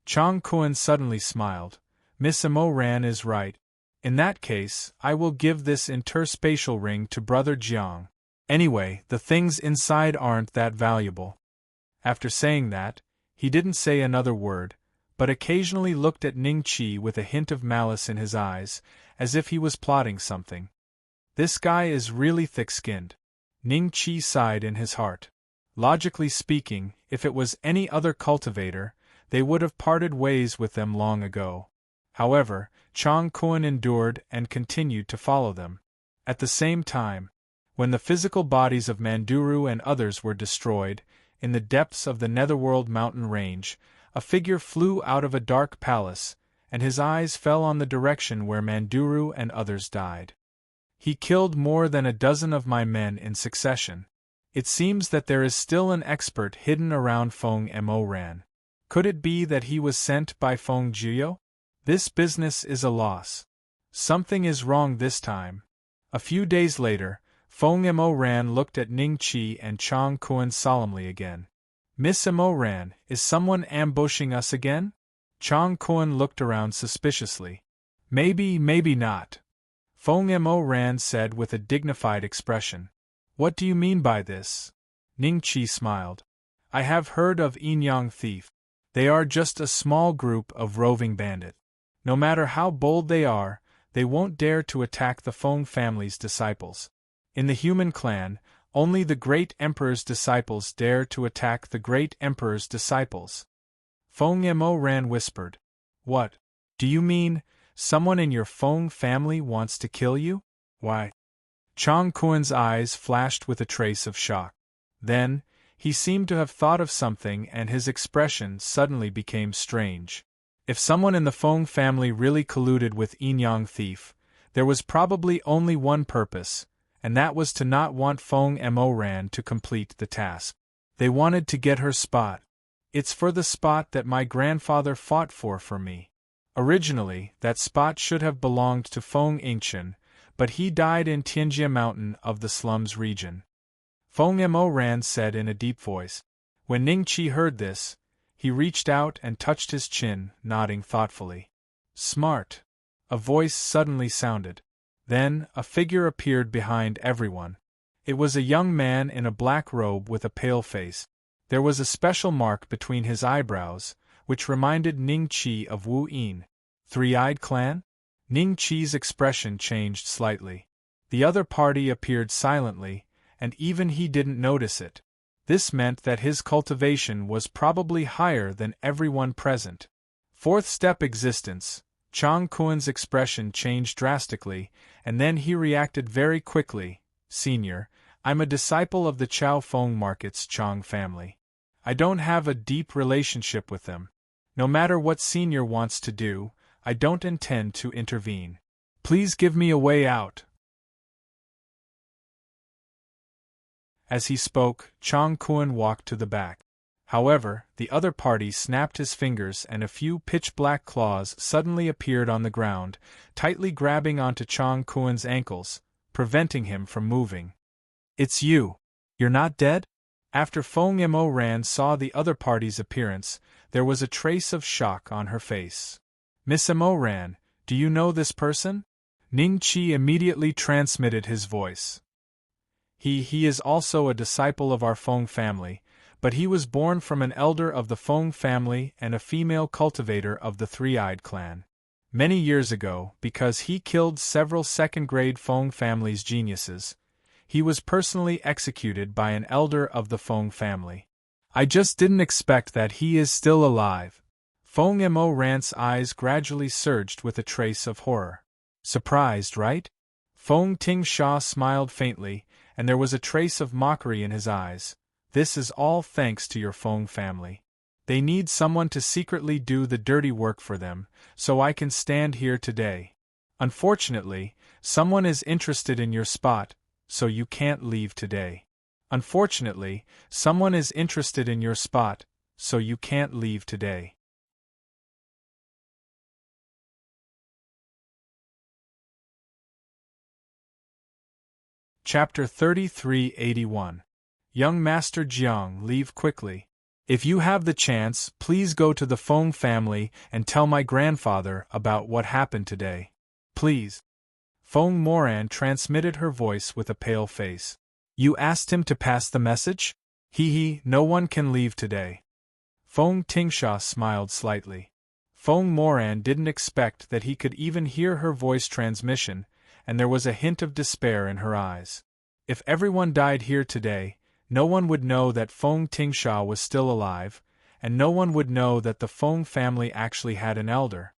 Chang Kuan suddenly smiled. Miss Mo Ran is right. In that case, I will give this interspatial ring to Brother Jiang. Anyway, the things inside aren't that valuable. After saying that, he didn't say another word, but occasionally looked at Ning Qi with a hint of malice in his eyes, as if he was plotting something. This guy is really thick-skinned. Ning Qi sighed in his heart. Logically speaking, if it was any other cultivator, they would have parted ways with them long ago. However, Chang Kuan endured and continued to follow them. At the same time, when the physical bodies of Manduru and others were destroyed, in the depths of the Netherworld mountain range, a figure flew out of a dark palace, and his eyes fell on the direction where Manduru and others died. He killed more than a dozen of my men in succession. It seems that there is still an expert hidden around Feng Mo Ran. Could it be that he was sent by Feng Jiao? This business is a loss. Something is wrong this time. A few days later, Feng Mo Ran looked at Ning Qi and Chang Kuan solemnly again. Miss Mo Ran, is someone ambushing us again? Chang Kuan looked around suspiciously. Maybe not. Feng Mo Ran said with a dignified expression. What do you mean by this? Ning Qi smiled. I have heard of Yinyang thief. They are just a small group of roving bandits. No matter how bold they are, they won't dare to attack the Feng family's disciples. In the human clan, only the great emperor's disciples dare to attack the great emperor's disciples. Feng Mo Ran whispered. What? Do you mean, someone in your Feng family wants to kill you? Why? Chang Kuan's eyes flashed with a trace of shock. Then, he seemed to have thought of something and his expression suddenly became strange. If someone in the Feng family really colluded with Yinyang thief, there was probably only one purpose, and that was to not want Feng Mo Ran to complete the task. They wanted to get her spot. It's for the spot that my grandfather fought for me. Originally, that spot should have belonged to Feng Yingchen, but he died in Tianjia Mountain of the slums region. Feng Mo Ran said in a deep voice. When Ning Qi heard this, he reached out and touched his chin, nodding thoughtfully. Smart. A voice suddenly sounded. Then, a figure appeared behind everyone. It was a young man in a black robe with a pale face. There was a special mark between his eyebrows, which reminded Ning Qi of Wu Yin. Three-Eyed Clan? Ning Qi's expression changed slightly. The other party appeared silently, and even he didn't notice it. This meant that his cultivation was probably higher than everyone present. Fourth step existence. Chang Kuen's expression changed drastically, and then he reacted very quickly. Senior, I'm a disciple of the Chao Feng Market's Chang family. I don't have a deep relationship with them. No matter what Senior wants to do, I don't intend to intervene. Please give me a way out. As he spoke, Chang Kuen walked to the back. However, the other party snapped his fingers and a few pitch-black claws suddenly appeared on the ground, tightly grabbing onto Chang Kuen's ankles, preventing him from moving. It's you. You're not dead? After Feng Mo Ran saw the other party's appearance, there was a trace of shock on her face. Miss Mo Ran, do you know this person? Ning Qi immediately transmitted his voice. He is also a disciple of our Feng family, but he was born from an elder of the Feng family and a female cultivator of the Three-Eyed clan. Many years ago, because he killed several second-grade Feng family's geniuses, he was personally executed by an elder of the Feng family. I just didn't expect that he is still alive. Feng Mo Ran's eyes gradually surged with a trace of horror. Surprised, right? Feng Tingsha smiled faintly, and there was a trace of mockery in his eyes. This is all thanks to your Feng family. They need someone to secretly do the dirty work for them, so I can stand here today. Unfortunately, someone is interested in your spot, so you can't leave today. Unfortunately, someone is interested in your spot, so you can't leave today. Chapter 3381. Young Master Jiang, leave quickly. If you have the chance, please go to the Feng family and tell my grandfather about what happened today. Please. Feng Moran transmitted her voice with a pale face. You asked him to pass the message? No one can leave today. Feng Tingsha smiled slightly. Feng Moran didn't expect that he could even hear her voice transmission, and there was a hint of despair in her eyes. If everyone died here today, no one would know that Feng Tingsha was still alive, and no one would know that the Feng family actually had an elder.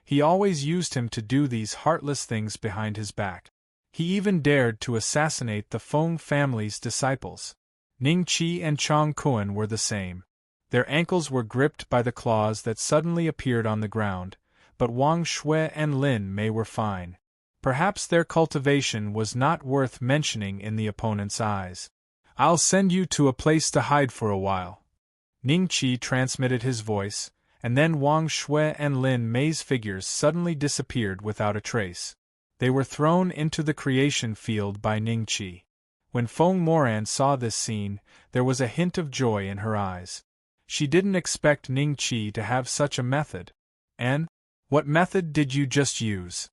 He always used him to do these heartless things behind his back. He even dared to assassinate the Feng family's disciples. Ning Qi and Chang Kuen were the same. Their ankles were gripped by the claws that suddenly appeared on the ground, but Wang Shui and Lin Mei were fine. Perhaps their cultivation was not worth mentioning in the opponent's eyes. I'll send you to a place to hide for a while. Ning Qi transmitted his voice, and then Wang Shui and Lin Mei's figures suddenly disappeared without a trace. They were thrown into the creation field by Ning Qi. When Feng Moran saw this scene, there was a hint of joy in her eyes. She didn't expect Ning Qi to have such a method. And? What method did you just use?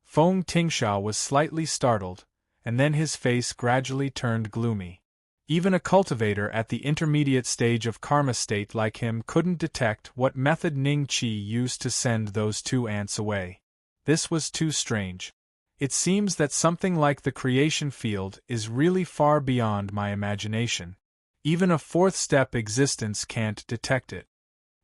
Feng Tingsha was slightly startled, and then his face gradually turned gloomy. Even a cultivator at the intermediate stage of karma state like him couldn't detect what method Ning Qi used to send those two ants away. This was too strange. It seems that something like the creation field is really far beyond my imagination. Even a fourth-step existence can't detect it.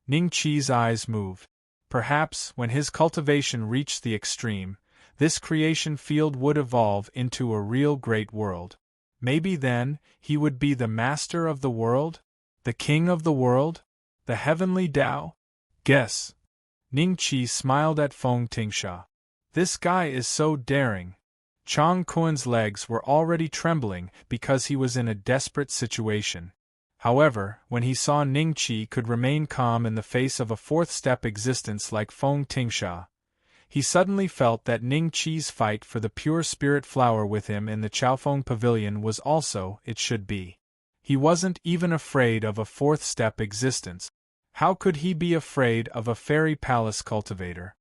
Ning Qi's eyes moved. Perhaps, when his cultivation reached the extreme, this creation field would evolve into a real great world. Maybe then, he would be the master of the world? The king of the world? The heavenly Tao? Guess. Ning Qi smiled at Feng Tingsha. This guy is so daring. Chang Kuen's legs were already trembling because he was in a desperate situation. However, when he saw Ning Qi could remain calm in the face of a fourth-step existence like Feng Tingsha, he suddenly felt that Ning Qi's fight for the pure spirit flower with him in the Chaofeng Pavilion was also, it should be. He wasn't even afraid of a fourth-step existence. How could he be afraid of a fairy palace cultivator?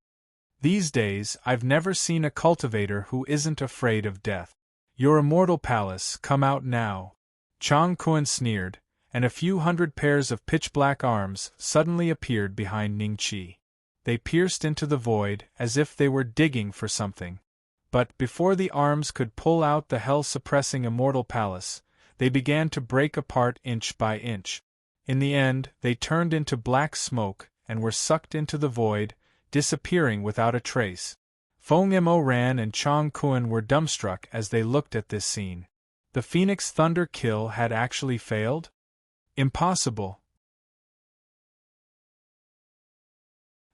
These days, I've never seen a cultivator who isn't afraid of death. Your immortal palace, come out now. Chang Kuen sneered, and a few hundred pairs of pitch-black arms suddenly appeared behind Ning Qi. They pierced into the void as if they were digging for something. But before the arms could pull out the hell-suppressing immortal palace, they began to break apart inch by inch. In the end, they turned into black smoke and were sucked into the void, disappearing without a trace. Feng Mo Ran and Chang Kun were dumbstruck as they looked at this scene. The Phoenix Thunder kill had actually failed? Impossible.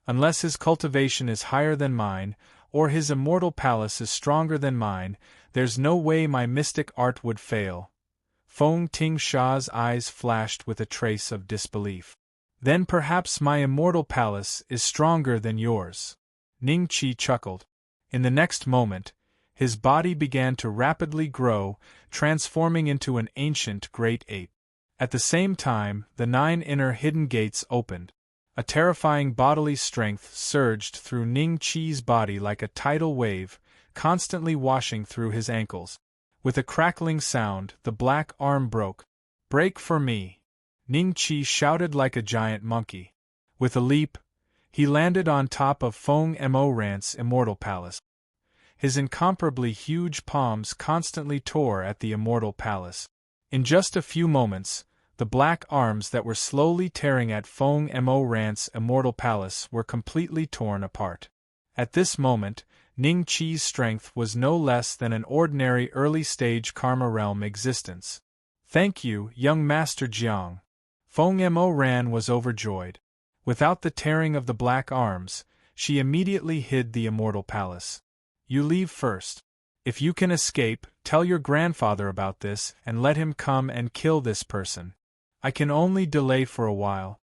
Unless his cultivation is higher than mine, or his immortal palace is stronger than mine, there's no way my mystic art would fail. Feng Tingsha's eyes flashed with a trace of disbelief. Then perhaps my immortal palace is stronger than yours. Ning Qi chuckled. In the next moment, his body began to rapidly grow, transforming into an ancient great ape. At the same time, the 9 inner hidden gates opened. A terrifying bodily strength surged through Ning Qi's body like a tidal wave, constantly washing through his ankles. With a crackling sound, the black arm broke. "Break for me!" Ning Qi shouted like a giant monkey. With a leap, he landed on top of Feng Mo Ran's immortal palace. His incomparably huge palms constantly tore at the immortal palace. In just a few moments, the black arms that were slowly tearing at Feng Mo Ran's immortal palace were completely torn apart. At this moment, Ning Qi's strength was no less than an ordinary early-stage Karma Realm existence. "Thank you, young Master Jiang." Feng Mo Ran was overjoyed. Without the tearing of the black arms, she immediately hid the immortal palace. "You leave first. If you can escape, tell your grandfather about this and let him come and kill this person. I can only delay for a while."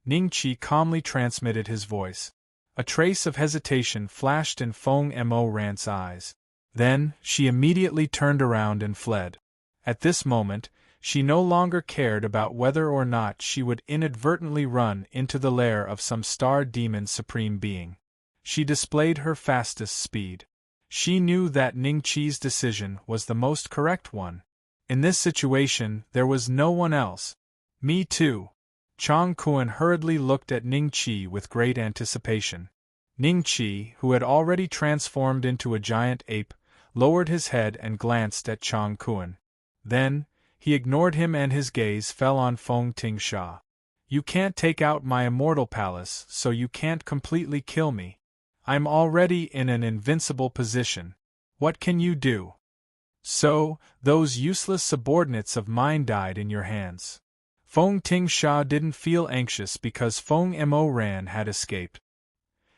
Ning Qi calmly transmitted his voice. A trace of hesitation flashed in Feng Mo Ran's eyes. Then, she immediately turned around and fled. At this moment, she no longer cared about whether or not she would inadvertently run into the lair of some star demon supreme being. She displayed her fastest speed. She knew that Ning Qi's decision was the most correct one. In this situation, there was no one else. "Me too." Chang Kun hurriedly looked at Ning Qi with great anticipation. Ning Qi, who had already transformed into a giant ape, lowered his head and glanced at Chang Kun. Then, he ignored him and his gaze fell on Feng Tingsha. "You can't take out my immortal palace, so you can't completely kill me. I'm already in an invincible position. What can you do?" "So, those useless subordinates of mine died in your hands." Feng Tingsha didn't feel anxious because Feng Mo Ran had escaped.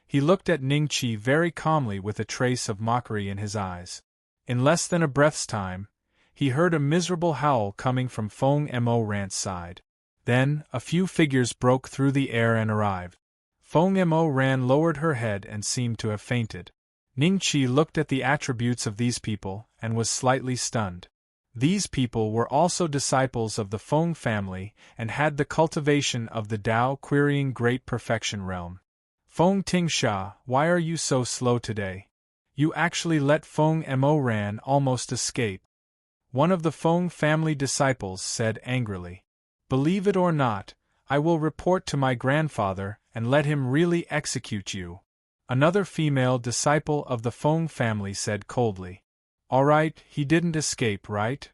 He looked at Ning Qi very calmly with a trace of mockery in his eyes. In less than a breath's time, he heard a miserable howl coming from Feng Mo Ran's side. Then, a few figures broke through the air and arrived. Feng Mo Ran lowered her head and seemed to have fainted. Ning Qi looked at the attributes of these people and was slightly stunned. These people were also disciples of the Feng family and had the cultivation of the Tao querying Great Perfection realm. "Feng Tingsha, why are you so slow today? You actually let Feng Mo Ran almost escape." One of the Feng family disciples said angrily. "Believe it or not, I will report to my grandfather and let him really execute you." Another female disciple of the Feng family said coldly. "All right, he didn't escape, right?"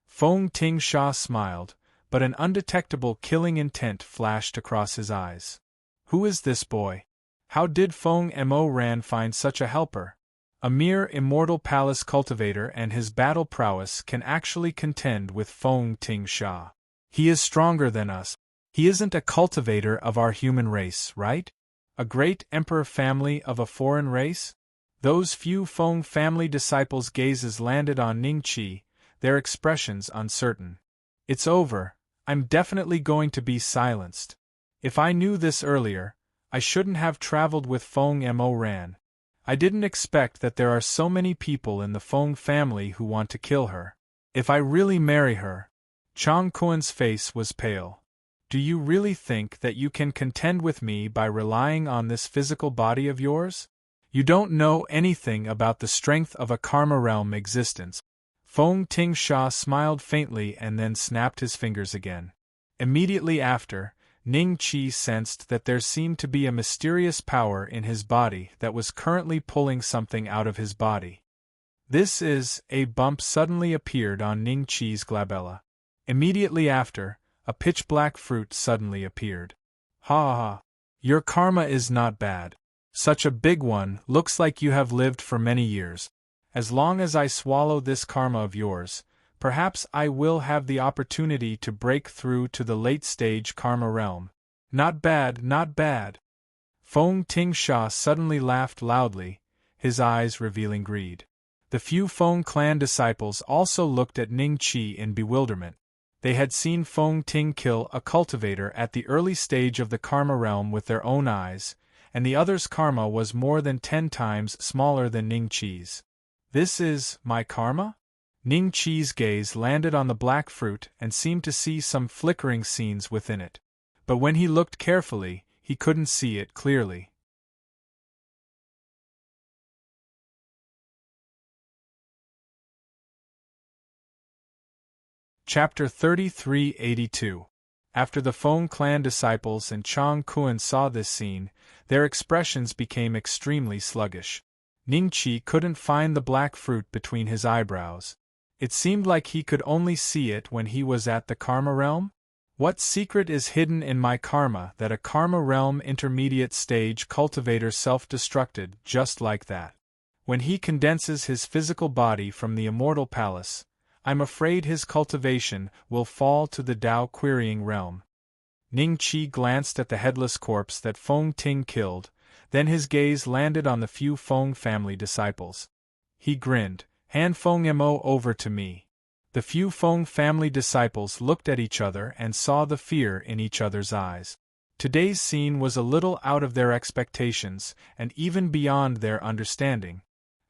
Feng Tingsha smiled, but an undetectable killing intent flashed across his eyes. "Who is this boy? How did Feng Mo Ran find such a helper? A mere immortal palace cultivator and his battle prowess can actually contend with Feng Tingsha. He is stronger than us. He isn't a cultivator of our human race, right? A great emperor family of a foreign race?" Those few Feng family disciples' gazes landed on Ning Qi, their expressions uncertain. "It's over. I'm definitely going to be silenced. If I knew this earlier, I shouldn't have traveled with Feng Mo Ran. I didn't expect that there are so many people in the Feng family who want to kill her. If I really marry her..." Chang Kun's face was pale. "Do you really think that you can contend with me by relying on this physical body of yours? You don't know anything about the strength of a Karma realm existence." Feng Tingsha smiled faintly and then snapped his fingers again. Immediately after, Ning Qi sensed that there seemed to be a mysterious power in his body that was currently pulling something out of his body. This is, a bump suddenly appeared on Ning Qi's glabella. Immediately after, a pitch-black fruit suddenly appeared. Ha ha ha. Your karma is not bad. Such a big one, looks like you have lived for many years. As long as I swallow this karma of yours, perhaps I will have the opportunity to break through to the late-stage karma realm. Not bad, not bad. Feng Ting Sha suddenly laughed loudly, his eyes revealing greed. The few Feng clan disciples also looked at Ning Qi in bewilderment. They had seen Feng Ting kill a cultivator at the early stage of the karma realm with their own eyes, and the other's karma was more than 10 times smaller than Ning Qi's. This is my karma? Ning Qi's gaze landed on the black fruit and seemed to see some flickering scenes within it. But when he looked carefully, he couldn't see it clearly. Chapter 3382. After the Feng clan disciples and Chang Kuan saw this scene, their expressions became extremely sluggish. Ning Qi couldn't find the black fruit between his eyebrows. It seemed like he could only see it when he was at the karma realm? What secret is hidden in my karma that a karma realm intermediate stage cultivator self-destructed just like that? When he condenses his physical body from the immortal palace, I'm afraid his cultivation will fall to the Dao querying realm. Ning Qi glanced at the headless corpse that Feng Ting killed, then his gaze landed on the few Feng family disciples. He grinned, "Hand Feng Mo over to me." The few Feng family disciples looked at each other and saw the fear in each other's eyes. Today's scene was a little out of their expectations and even beyond their understanding.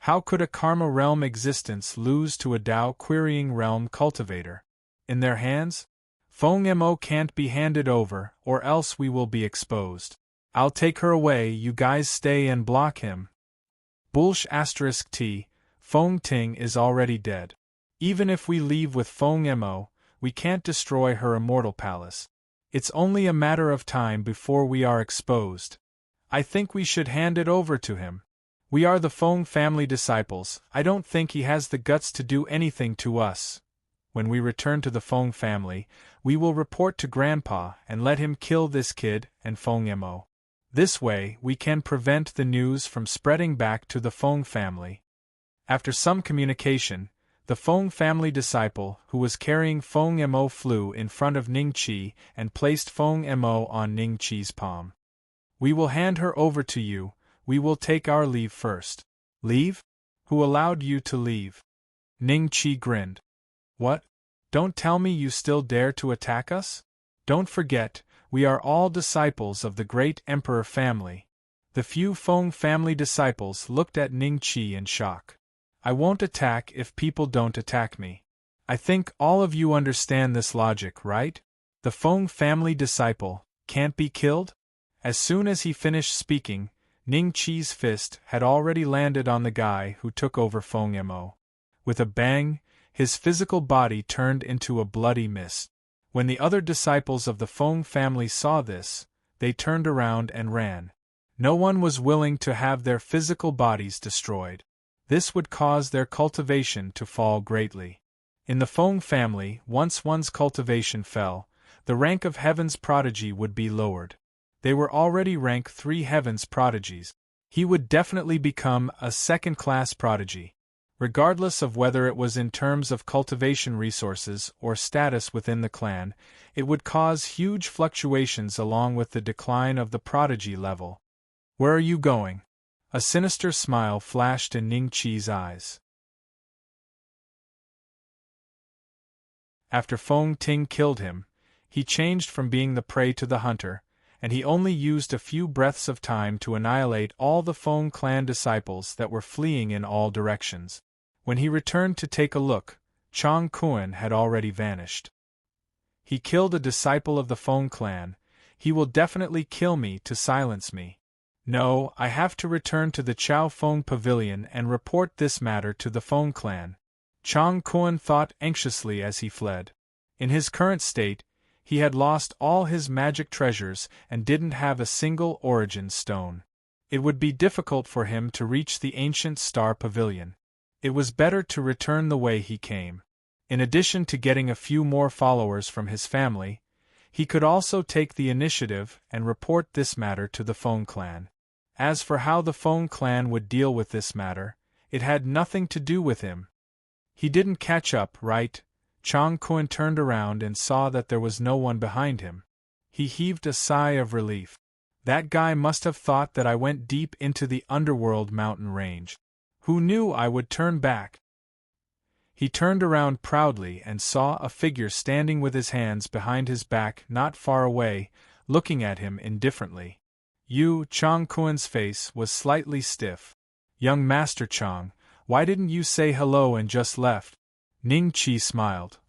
How could a karma realm existence lose to a Dao querying realm cultivator? In their hands? Feng Mo can't be handed over, or else we will be exposed. I'll take her away, you guys stay and block him. Bullsh *T, Feng Ting is already dead. Even if we leave with Feng Mo, we can't destroy her immortal palace. It's only a matter of time before we are exposed. I think we should hand it over to him. We are the Feng family disciples, I don't think he has the guts to do anything to us. When we return to the Feng family, we will report to Grandpa and let him kill this kid and Feng Mo. This way, we can prevent the news from spreading back to the Feng family. After some communication, the Feng family disciple who was carrying Feng Mo flew in front of Ning Qi and placed Feng Mo on Ning Qi's palm. We will hand her over to you. We will take our leave first. Leave? Who allowed you to leave? Ning Qi grinned. What? Don't tell me you still dare to attack us? Don't forget, we are all disciples of the great emperor family. The few Feng family disciples looked at Ning Qi in shock. I won't attack if people don't attack me. I think all of you understand this logic, right? The Feng family disciple can't be killed? As soon as he finished speaking, Ning Qi's fist had already landed on the guy who took over Feng Mo. With a bang, his physical body turned into a bloody mist. When the other disciples of the Feng family saw this, they turned around and ran. No one was willing to have their physical bodies destroyed. This would cause their cultivation to fall greatly. In the Feng family, once one's cultivation fell, the rank of Heaven's prodigy would be lowered. They were already rank 3 Heaven's prodigies. He would definitely become a second-class prodigy. Regardless of whether it was in terms of cultivation resources or status within the clan, it would cause huge fluctuations along with the decline of the prodigy level. Where are you going? A sinister smile flashed in Ning Qi's eyes. After Feng Ting killed him, he changed from being the prey to the hunter, and he only used a few breaths of time to annihilate all the Feng clan disciples that were fleeing in all directions. When he returned to take a look, Chang Kuan had already vanished. He killed a disciple of the Feng clan. He will definitely kill me to silence me. No, I have to return to the Chao Feng pavilion and report this matter to the Feng clan. Chang Kuan thought anxiously as he fled. In his current state, he had lost all his magic treasures and didn't have a single origin stone. It would be difficult for him to reach the ancient star pavilion. It was better to return the way he came. In addition to getting a few more followers from his family, he could also take the initiative and report this matter to the Phone Clan. As for how the Phone Clan would deal with this matter, it had nothing to do with him. He didn't catch up, right? Chang Kun turned around and saw that there was no one behind him. He heaved a sigh of relief. That guy must have thought that I went deep into the underworld mountain range. Who knew I would turn back? He turned around proudly and saw a figure standing with his hands behind his back not far away, looking at him indifferently. Chang Kun's face was slightly stiff. Young Master Chang, why didn't you say hello and just left? Ning Qi smiled.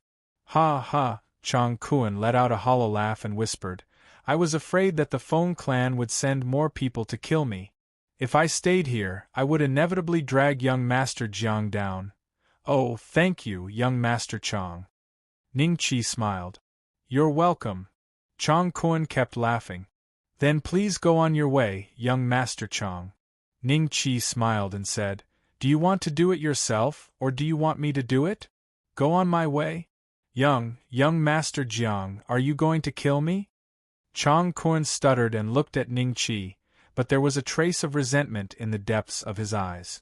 Ha ha, Chang Kun let out a hollow laugh and whispered, I was afraid that the Phone Clan would send more people to kill me. If I stayed here, I would inevitably drag young Master Jiang down. Oh, thank you, young Master Chang. Ning Qi smiled. You're welcome. Chang Kun kept laughing. Then please go on your way, young Master Chang. Ning Qi smiled and said, Do you want to do it yourself, or do you want me to do it? Go on my way? Young Master Jiang, are you going to kill me? Chang Kun stuttered and looked at Ning Qi, but there was a trace of resentment in the depths of his eyes.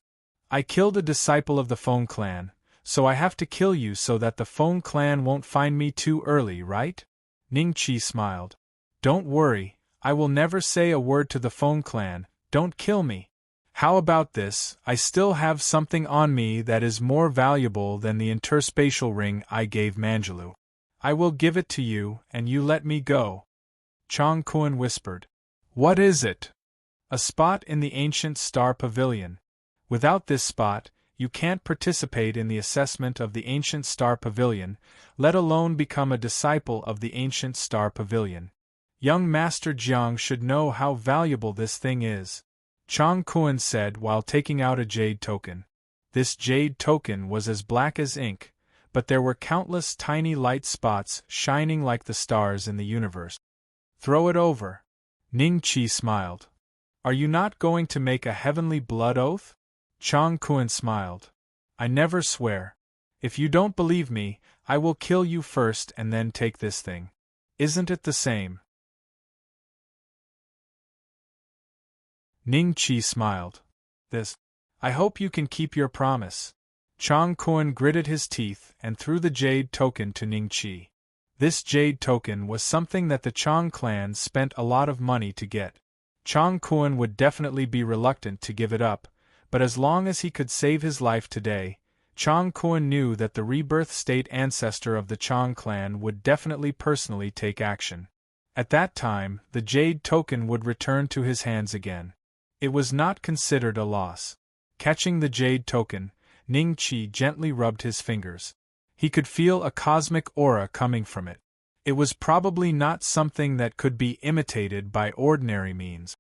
I killed a disciple of the Phone Clan, so I have to kill you so that the Phone Clan won't find me too early, right? Ning Qi smiled. Don't worry, I will never say a word to the Phone Clan, don't kill me. How about this, I still have something on me that is more valuable than the interspatial ring I gave Manjulu. I will give it to you, and you let me go. Chang Kun whispered. What is it? A spot in the ancient star pavilion. Without this spot, you can't participate in the assessment of the ancient star pavilion, let alone become a disciple of the ancient star pavilion. Young Master Jiang should know how valuable this thing is. Chang Kun said while taking out a jade token. This jade token was as black as ink, but there were countless tiny light spots shining like the stars in the universe. Throw it over. Ning Qi smiled. Are you not going to make a heavenly blood oath? Chang Kun smiled. I never swear. If you don't believe me, I will kill you first and then take this thing. Isn't it the same? Ning Qi smiled. I hope you can keep your promise. Chang Kun gritted his teeth and threw the jade token to Ning Qi. This jade token was something that the Chang clan spent a lot of money to get. Chang Kun would definitely be reluctant to give it up, but as long as he could save his life today, Chang Kun knew that the rebirth state ancestor of the Chang clan would definitely personally take action. At that time, the jade token would return to his hands again. It was not considered a loss. Catching the jade token, Ning Qi gently rubbed his fingers. He could feel a cosmic aura coming from it. It was probably not something that could be imitated by ordinary means.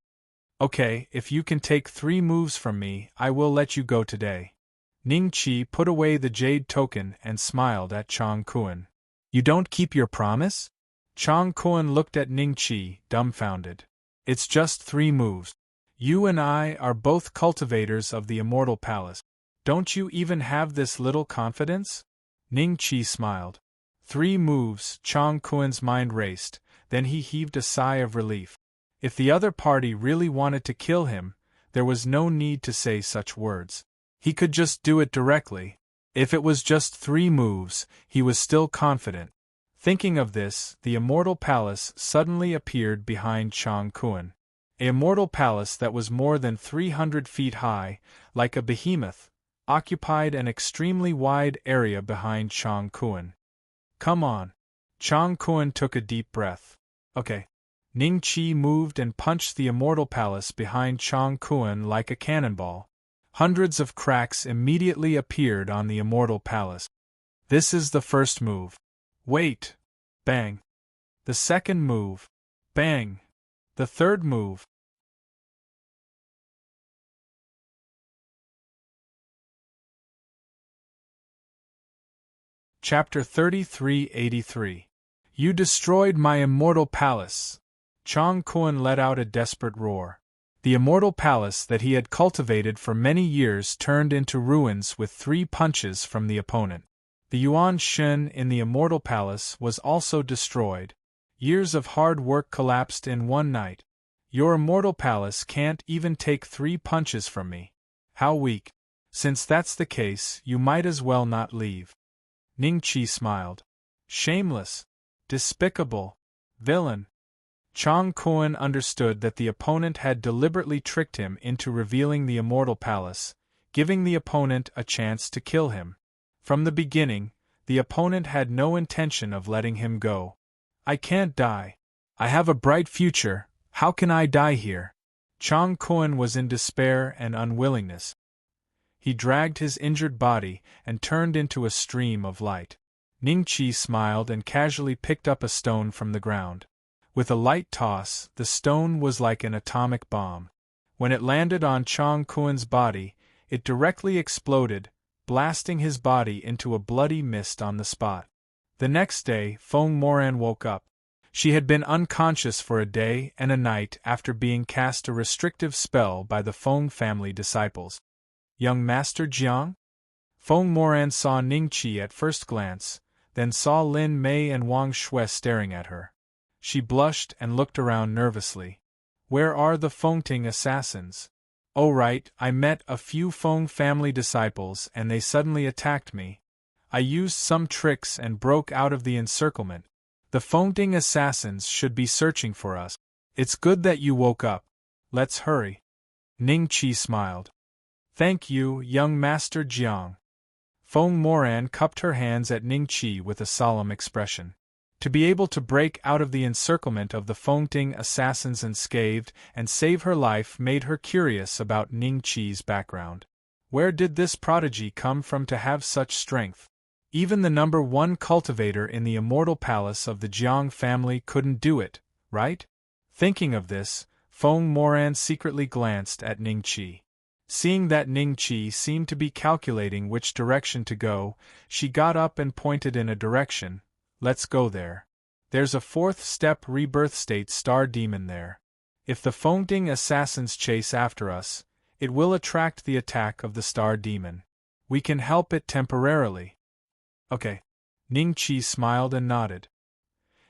Okay, if you can take 3 moves from me, I will let you go today. Ning Qi put away the jade token and smiled at Chang Kun. You don't keep your promise? Chang Kun looked at Ning Qi, dumbfounded. It's just 3 moves. You and I are both cultivators of the Immortal Palace. Don't you even have this little confidence? Ning Qi smiled. 3 moves, Chang Kun's mind raced, then he heaved a sigh of relief. If the other party really wanted to kill him, there was no need to say such words. He could just do it directly. If it was just 3 moves, he was still confident. Thinking of this, the Immortal Palace suddenly appeared behind Chang Kun. An immortal palace that was more than 300 feet high, like a behemoth, occupied an extremely wide area behind Chang Kun. Come on. Chang Kun took a deep breath. Okay. Ning Qi moved and punched the Immortal Palace behind Chang Kun like a cannonball. Hundreds of cracks immediately appeared on the Immortal Palace. This is the first move. Wait. Bang. The second move. Bang. The third move. Chapter 3383. You destroyed my immortal palace. Chang Kun let out a desperate roar. The immortal palace that he had cultivated for many years turned into ruins with 3 punches from the opponent. The Yuan Shen in the immortal palace was also destroyed. Years of hard work collapsed in one night. Your immortal palace can't even take 3 punches from me. How weak. Since that's the case, you might as well not leave. Ning Qi smiled. Shameless. Despicable. Villain. Chang Kuan understood that the opponent had deliberately tricked him into revealing the immortal palace, giving the opponent a chance to kill him. From the beginning, the opponent had no intention of letting him go. I can't die. I have a bright future, how can I die here? Chang Kuan was in despair and unwillingness. He dragged his injured body and turned into a stream of light. Ning Qi smiled and casually picked up a stone from the ground. With a light toss, the stone was like an atomic bomb. When it landed on Chang Kuan's body, it directly exploded, blasting his body into a bloody mist on the spot. The next day, Feng Moran woke up. She had been unconscious for a day and a night after being cast a restrictive spell by the Feng family disciples. Young Master Jiang? Feng Moran saw Ning Qi at first glance, then saw Lin Mei and Wang Shui staring at her. She blushed and looked around nervously. Where are the Fengting assassins? Oh right, I met a few Feng family disciples and they suddenly attacked me. I used some tricks and broke out of the encirclement. The Fengting assassins should be searching for us. It's good that you woke up. Let's hurry. Ning Qi smiled. Thank you, young Master Jiang. Feng Moran cupped her hands at Ning Qi with a solemn expression. To be able to break out of the encirclement of the Fengting assassins unscathed and save her life made her curious about Ning Qi's background. Where did this prodigy come from to have such strength? Even the number 1 cultivator in the immortal palace of the Jiang family couldn't do it, right? Thinking of this, Feng Moran secretly glanced at Ning Qi. Seeing that Ning Qi seemed to be calculating which direction to go, she got up and pointed in a direction. Let's go there. There's a 4th step rebirth state star demon there. If the Fengting assassins chase after us, it will attract the attack of the star demon. We can help it temporarily. Okay. Ning Qi smiled and nodded.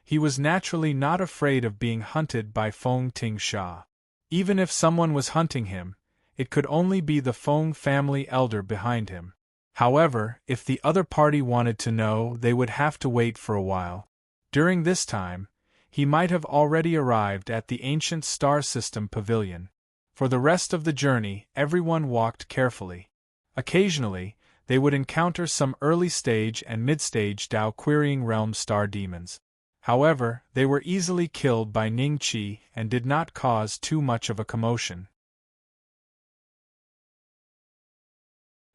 He was naturally not afraid of being hunted by Fengting Sha. Even if someone was hunting him, it could only be the Feng family elder behind him. However, if the other party wanted to know, they would have to wait for a while. During this time, he might have already arrived at the ancient star system pavilion. For the rest of the journey, everyone walked carefully. Occasionally, they would encounter some early-stage and mid-stage Dao Querying Realm star demons. However, they were easily killed by Ning Qi and did not cause too much of a commotion.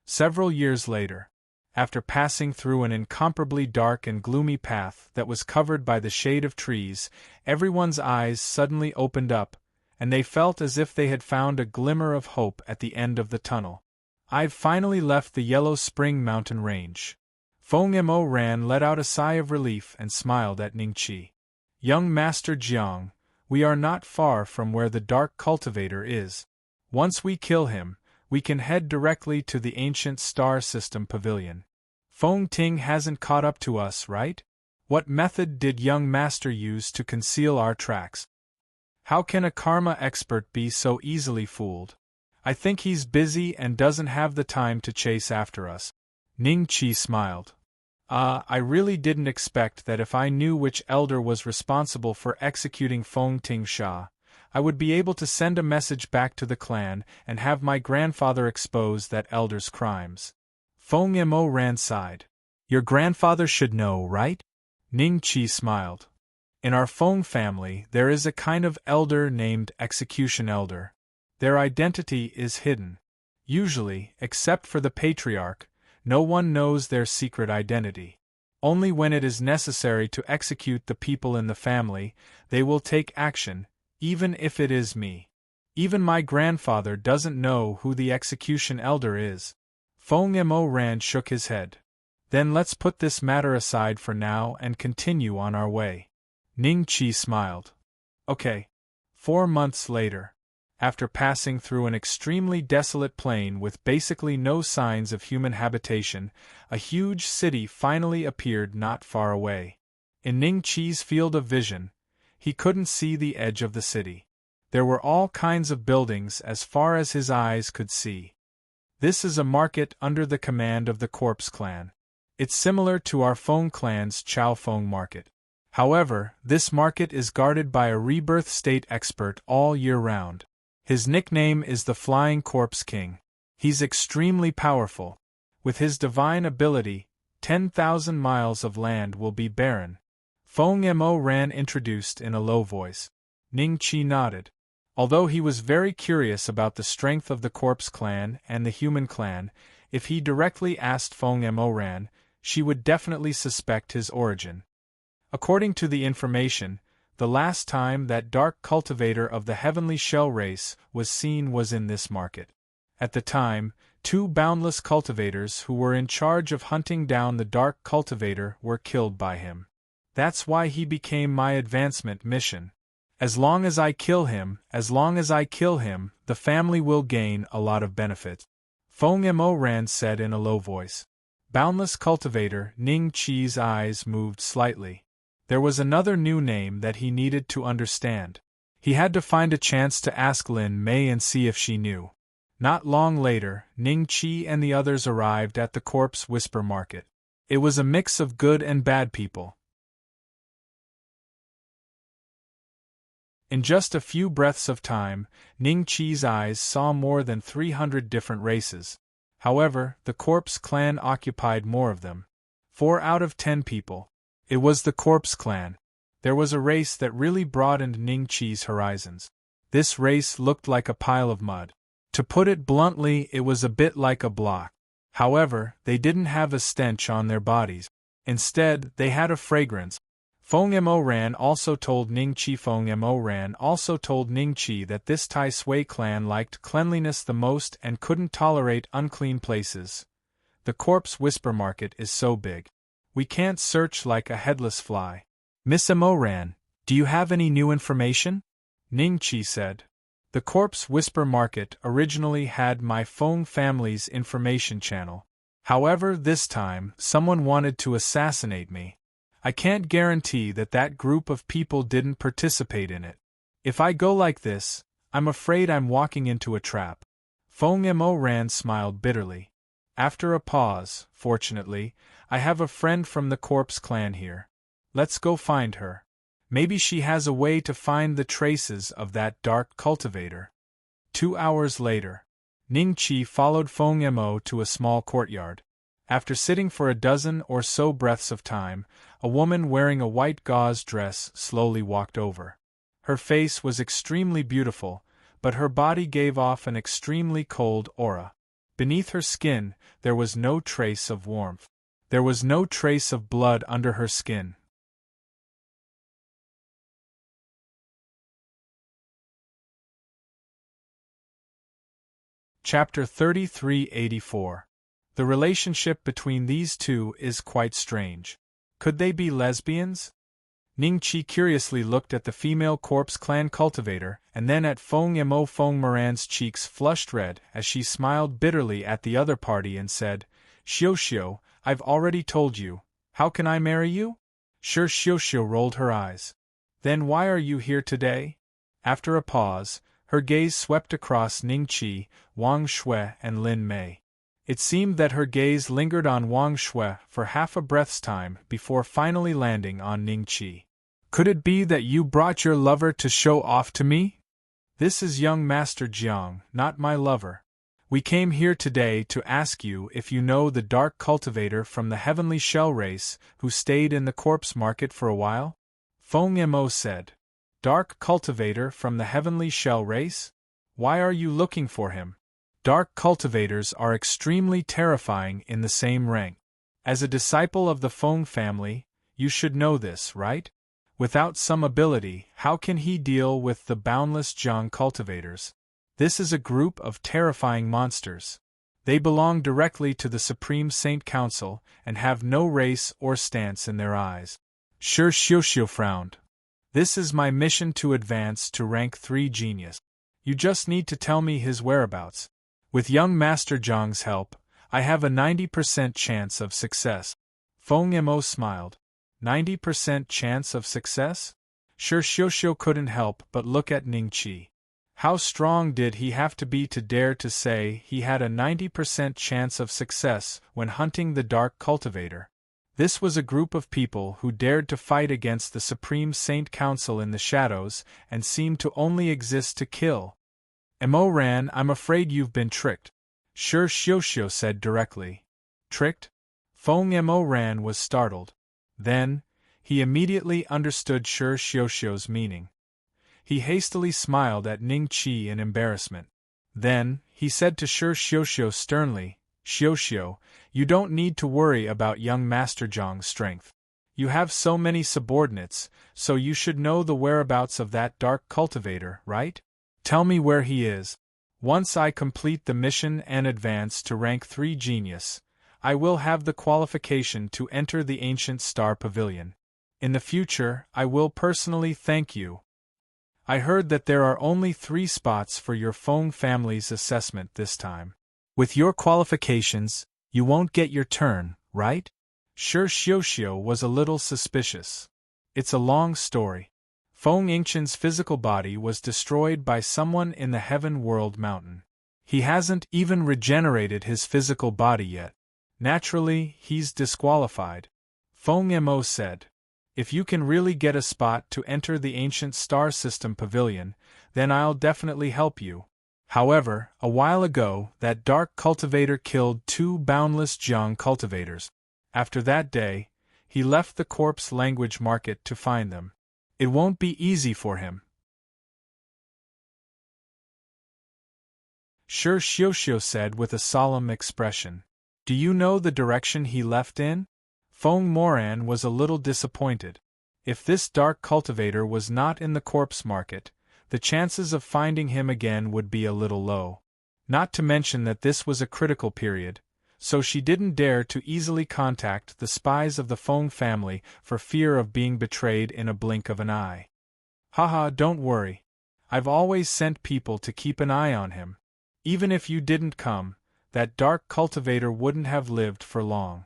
Several years later, after passing through an incomparably dark and gloomy path that was covered by the shade of trees, everyone's eyes suddenly opened up, and they felt as if they had found a glimmer of hope at the end of the tunnel. I've finally left the Yellow Spring Mountain Range. Feng Moran let out a sigh of relief and smiled at Ning Qi. Young Master Jiang, we are not far from where the Dark Cultivator is. Once we kill him, we can head directly to the ancient star system pavilion. Fengting hasn't caught up to us, right? What method did young master use to conceal our tracks? How can a karma expert be so easily fooled? I think he's busy and doesn't have the time to chase after us. Ning Qi smiled. I really didn't expect that if I knew which elder was responsible for executing Fengting Sha, I would be able to send a message back to the clan and have my grandfather expose that elder's crimes. Feng Moran sighed. Your grandfather should know, right? Ning Qi smiled. In our Feng family, there is a kind of elder named Execution Elder. Their identity is hidden. Usually, except for the patriarch, no one knows their secret identity. Only when it is necessary to execute the people in the family, they will take action. Even if it is me. Even my grandfather doesn't know who the Execution Elder is. Feng Moran shook his head. Then let's put this matter aside for now and continue on our way. Ning Qi smiled. Okay. 4 months later. After passing through an extremely desolate plain with basically no signs of human habitation, a huge city finally appeared not far away. In Ning Chi's field of vision, he couldn't see the edge of the city. There were all kinds of buildings as far as his eyes could see. This is a market under the command of the Corpse Clan. It's similar to our Feng Clan's Chao Feng market. However, this market is guarded by a rebirth state expert all year round. His nickname is the Flying Corpse King. He's extremely powerful. With his divine ability, 10,000 miles of land will be barren. Feng Mo Ran introduced in a low voice. Ning Chi nodded. Although he was very curious about the strength of the Corpse Clan and the Human Clan, if he directly asked Feng Mo Ran, she would definitely suspect his origin. According to the information, the last time that dark cultivator of the heavenly shell race was seen was in this market. At the time, 2 boundless cultivators who were in charge of hunting down the dark cultivator were killed by him. That's why he became my advancement mission. As long as I kill him, the family will gain a lot of benefit. Feng Mo Ran said in a low voice. Boundless cultivator Ning Chi's eyes moved slightly. There was another new name that he needed to understand. He had to find a chance to ask Lin Mei and see if she knew. Not long later, Ning Chi and the others arrived at the Corpse Whisper Market. It was a mix of good and bad people. In just a few breaths of time, Ning Chi's eyes saw more than 300 different races. However, the Corpse Clan occupied more of them. 4 out of 10 people. It was the Corpse Clan. There was a race that really broadened Ning Chi's horizons. This race looked like a pile of mud. To put it bluntly, it was a bit like a block. However, they didn't have a stench on their bodies. Instead, they had a fragrance. Feng Mo Ran also told Ning Chi that this Tai Sui clan liked cleanliness the most and couldn't tolerate unclean places. The Corpse Whisper Market is so big. We can't search like a headless fly. Miss Mo Ran, do you have any new information? Ning Chi said. The Corpse Whisper Market originally had my Feng family's information channel. However, this time, someone wanted to assassinate me. I can't guarantee that that group of people didn't participate in it. If I go like this, I'm afraid I'm walking into a trap. Feng Mo Ran smiled bitterly. After a pause, fortunately, I have a friend from the Corpse Clan here. Let's go find her. Maybe she has a way to find the traces of that dark cultivator. 2 hours later, Ning Chi followed Feng Mo to a small courtyard. After sitting for a dozen or so breaths of time, a woman wearing a white gauze dress slowly walked over. Her face was extremely beautiful, but her body gave off an extremely cold aura. Beneath her skin, there was no trace of warmth. There was no trace of blood under her skin. Chapter 3384. The relationship between these two is quite strange. Could they be lesbians? Ning Chi curiously looked at the female Corpse Clan cultivator and then at Feng Moran's cheeks flushed red as she smiled bitterly at the other party and said, Xiao, I've already told you. How can I marry you? Sure. Xiao rolled her eyes. Then why are you here today? After a pause, her gaze swept across Ning Chi, Wang Shui and Lin Mei. It seemed that her gaze lingered on Wang Shui for half a breath's time before finally landing on Ning Chi. Could it be that you brought your lover to show off to me? This is young Master Jiang, not my lover. We came here today to ask you if you know the dark cultivator from the heavenly shell race who stayed in the corpse market for a while? Feng Mo said. Dark cultivator from the heavenly shell race? Why are you looking for him? Dark cultivators are extremely terrifying in the same rank. As a disciple of the Feng family, you should know this, right? Without some ability, how can he deal with the boundless Jiang cultivators? This is a group of terrifying monsters. They belong directly to the Supreme Saint Council and have no race or stance in their eyes. Sure, Xiao frowned. This is my mission to advance to rank 3 genius. You just need to tell me his whereabouts. With young Master Zhang's help, I have a 90% chance of success. Feng Mo smiled. 90% chance of success? Sure, Xiuxiu couldn't help but look at Ningqi. How strong did he have to be to dare to say he had a 90% chance of success when hunting the Dark Cultivator? This was a group of people who dared to fight against the Supreme Saint Council in the shadows and seemed to only exist to kill. Mo Ran, I'm afraid you've been tricked. Sure, Xiuxiu said directly. Tricked? Feng Mo Ran was startled. Then, he immediately understood Sure Xiuxiu's meaning. He hastily smiled at Ningqi in embarrassment. Then, he said to Sure Xiuxiu sternly, Xiuxiu, you don't need to worry about young Master Zhang's strength. You have so many subordinates, so you should know the whereabouts of that Dark Cultivator, right? Tell me where he is. Once I complete the mission and advance to rank 3 genius, I will have the qualification to enter the Ancient Star Pavilion. In the future, I will personally thank you. I heard that there are only 3 spots for your Feng family's assessment this time. With your qualifications, you won't get your turn, right? Sure, Xiuxiu was a little suspicious. It's a long story. Feng Yingchen's physical body was destroyed by someone in the Heaven World Mountain. He hasn't even regenerated his physical body yet. Naturally, he's disqualified. Feng Mo said. If you can really get a spot to enter the Ancient Star System Pavilion, then I'll definitely help you. However, a while ago, that Dark Cultivator killed 2 boundless Jiang cultivators. After that day, he left the corpse language market to find them. It won't be easy for him. Sure, Xiuxiu said with a solemn expression. Do you know the direction he left in? Feng Moran was a little disappointed. If this Dark Cultivator was not in the corpse market, the chances of finding him again would be a little low. Not to mention that this was a critical period, so she didn't dare to easily contact the spies of the Feng family for fear of being betrayed in a blink of an eye. Haha, don't worry. I've always sent people to keep an eye on him. Even if you didn't come, that Dark Cultivator wouldn't have lived for long.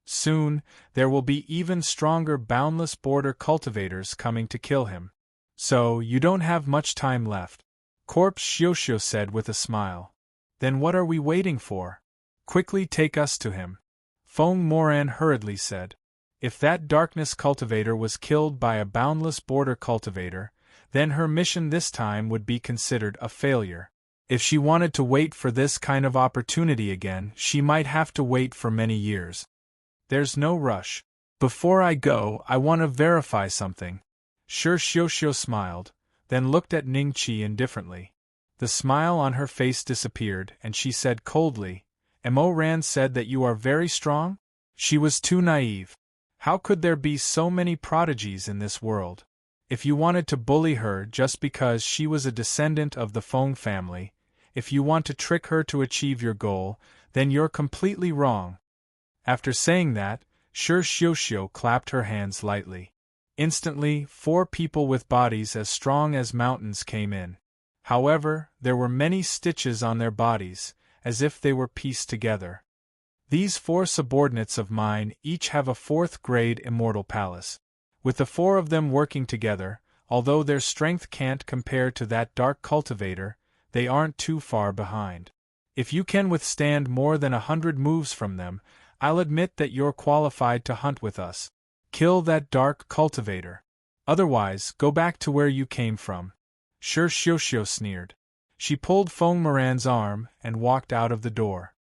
Soon, there will be even stronger boundless border cultivators coming to kill him. So, you don't have much time left. Corpse Xiuxiu said with a smile. Then what are we waiting for? Quickly take us to him. Feng Moran hurriedly said. If that darkness cultivator was killed by a boundless border cultivator, then her mission this time would be considered a failure. If she wanted to wait for this kind of opportunity again, she might have to wait for many years. There's no rush. Before I go, I want to verify something. Sure, Xiuxiu smiled, then looked at Ningqi indifferently. The smile on her face disappeared, and she said coldly, Mo Ran said that you are very strong? She was too naive. How could there be so many prodigies in this world? If you wanted to bully her just because she was a descendant of the Feng family, if you want to trick her to achieve your goal, then you're completely wrong. After saying that, Sure Xiuxiu clapped her hands lightly. Instantly, 4 people with bodies as strong as mountains came in. However, there were many stitches on their bodies, as if they were pieced together. These 4 subordinates of mine each have a 4th-grade immortal palace. With the 4 of them working together, although their strength can't compare to that Dark Cultivator, they aren't too far behind. If you can withstand more than 100 moves from them, I'll admit that you're qualified to hunt with us. Kill that Dark Cultivator. Otherwise, go back to where you came from. Sure Xiuxiu sneered. She pulled Feng Moran's arm and walked out of the door.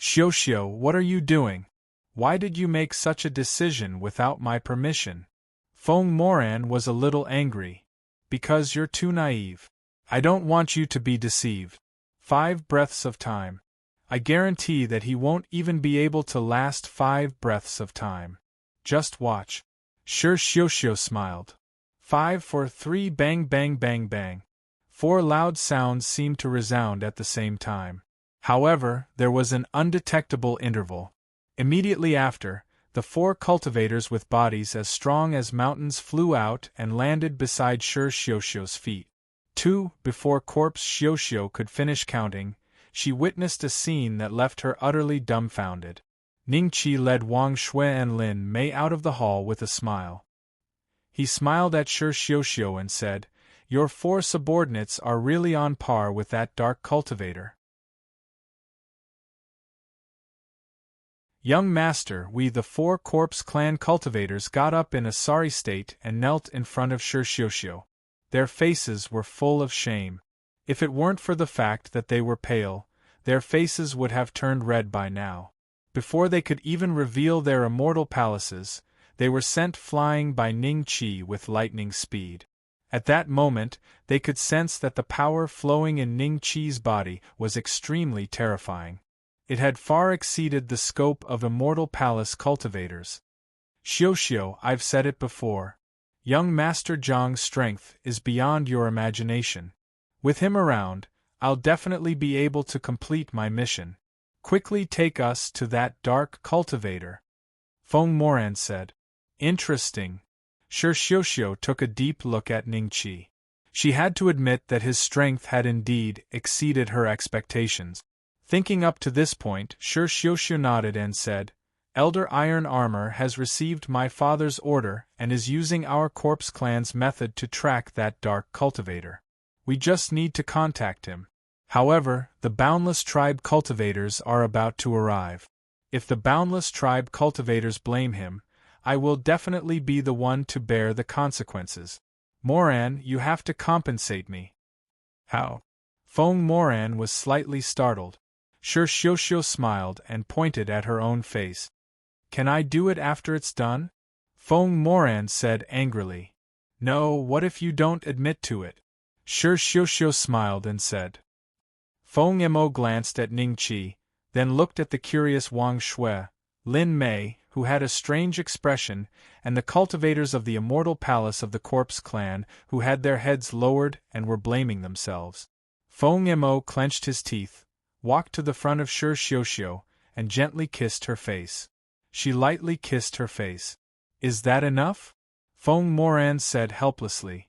Xiuxiu, what are you doing? Why did you make such a decision without my permission? Feng Moran was a little angry. Because you're too naive. I don't want you to be deceived. 5 breaths of time. I guarantee that he won't even be able to last 5 breaths of time. Just watch. Sure Xiuxiu smiled. 5, 4, 3, bang bang bang bang. 4 loud sounds seemed to resound at the same time. However, there was an undetectable interval. Immediately after, the 4 cultivators with bodies as strong as mountains flew out and landed beside Sure Xiuxiu's feet. 2. Before corpse Xiuxiu could finish counting, she witnessed a scene that left her utterly dumbfounded. Ningqi led Wang Shui and Lin Mei out of the hall with a smile. He smiled at Shi Xiuxiu and said, "Your 4 subordinates are really on par with that dark cultivator." "Young master," we the 4 corpse clan cultivators got up in a sorry state and knelt in front of Shi Xiuxiu. Their faces were full of shame. If it weren't for the fact that they were pale, their faces would have turned red by now. Before they could even reveal their immortal palaces, they were sent flying by Ningqi with lightning speed. At that moment, they could sense that the power flowing in Ningqi's body was extremely terrifying. It had far exceeded the scope of immortal palace cultivators. "Xiuxiu, I've said it before. Young Master Zhang's strength is beyond your imagination. With him around, I'll definitely be able to complete my mission. Quickly take us to that dark cultivator," Feng Moran said. "Interesting." Shi Xiuxiu took a deep look at Ningqi. She had to admit that his strength had indeed exceeded her expectations. Thinking up to this point, Shi Xiuxiu nodded and said, "Elder Iron Armor has received my father's order and is using our corpse clan's method to track that dark cultivator. We just need to contact him. However, the Boundless Tribe cultivators are about to arrive. If the Boundless Tribe cultivators blame him, I will definitely be the one to bear the consequences. Moran, you have to compensate me." "How?" Feng Moran was slightly startled. Shi Xiuxiu smiled and pointed at her own face. "Can I do it after it's done?" Feng Moran said angrily. "No, what if you don't admit to it?" Shi Xiuxiu smiled and said. Feng Mo glanced at Ningqi, then looked at the curious Wang Shui, Lin Mei, who had a strange expression, and the cultivators of the immortal palace of the corpse clan, who had their heads lowered and were blaming themselves. Feng Mo clenched his teeth, walked to the front of Shi Xiuxiu, and gently kissed her face. She lightly kissed her face. "Is that enough?" Feng Moran said helplessly.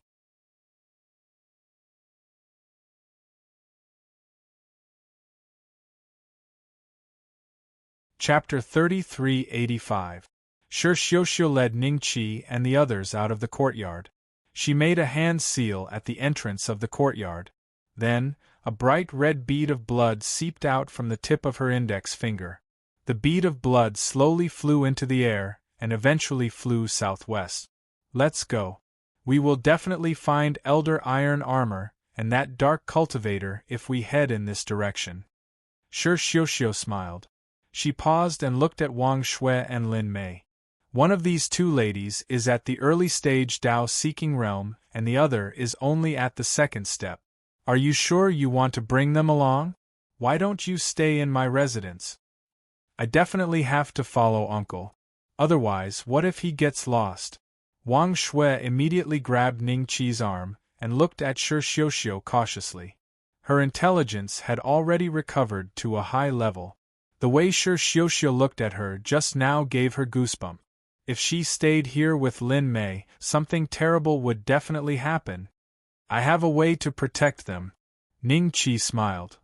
Chapter 3385. Shi Xiuxiu led Ningqi and the others out of the courtyard. She made a hand seal at the entrance of the courtyard. Then, a bright red bead of blood seeped out from the tip of her index finger. The bead of blood slowly flew into the air, and eventually flew southwest. "Let's go. We will definitely find Elder Iron Armor and that dark cultivator if we head in this direction." Shi Xiuxiu smiled. She paused and looked at Wang Shui and Lin Mei. One of these 2 ladies is at the early stage Dao-seeking realm, and the other is only at the 2nd step. "Are you sure you want to bring them along? Why don't you stay in my residence?" "I definitely have to follow Uncle. Otherwise, what if he gets lost?" Wang Shui immediately grabbed Ningqi's arm and looked at Shi Xiuxiu cautiously. Her intelligence had already recovered to a high level. The way Shi Xiuxiu looked at her just now gave her goosebumps. If she stayed here with Lin Mei, something terrible would definitely happen. "I have a way to protect them." Ningqi smiled.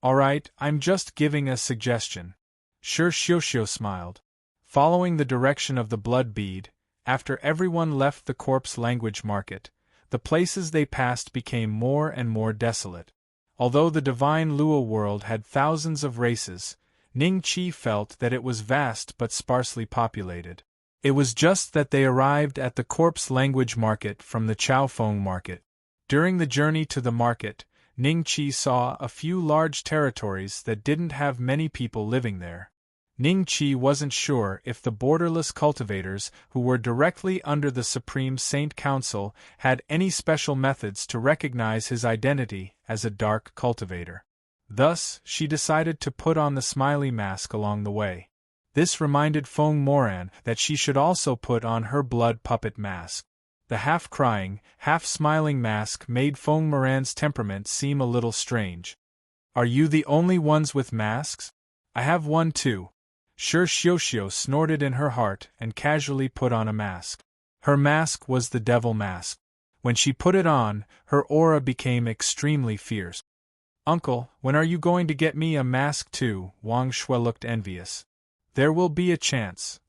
"Alright, I'm just giving a suggestion." Shi Xiuxiu smiled. Following the direction of the blood bead, after everyone left the corpse language market, the places they passed became more and more desolate. Although the divine Lua world had thousands of races, Ningqi felt that it was vast but sparsely populated. It was just that they arrived at the corpse language market from the Chaofeng market. During the journey to the market, Ningqi saw a few large territories that didn't have many people living there. Ningqi wasn't sure if the borderless cultivators, who were directly under the Supreme Saint Council, had any special methods to recognize his identity as a dark cultivator. Thus, she decided to put on the smiley mask along the way. This reminded Feng Moran that she should also put on her blood puppet mask. The half-crying, half-smiling mask made Feng Moran's temperament seem a little strange. "Are you the only ones with masks? I have one too." Shi Xiuxiu snorted in her heart and casually put on a mask. Her mask was the devil mask. When she put it on, her aura became extremely fierce. "Uncle, when are you going to get me a mask too?" Wang Shui looked envious. "There will be a chance."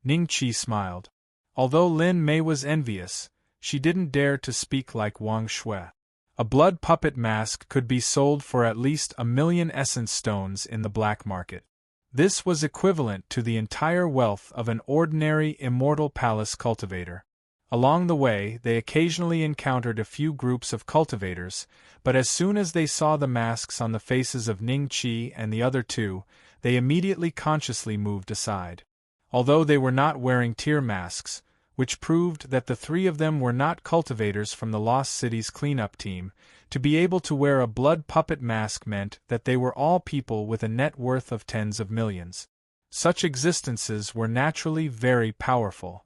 Ning Qi smiled. Although Lin Mei was envious, she didn't dare to speak like Wang Shui. A blood puppet mask could be sold for at least 1,000,000 essence stones in the black market. This was equivalent to the entire wealth of an ordinary immortal palace cultivator. Along the way, they occasionally encountered a few groups of cultivators, but as soon as they saw the masks on the faces of Ning Qi and the other two, they immediately consciously moved aside. Although they were not wearing tear masks, which proved that the three of them were not cultivators from the Lost Cities cleanup team, to be able to wear a blood puppet mask meant that they were all people with a net worth of tens of millions. Such existences were naturally very powerful.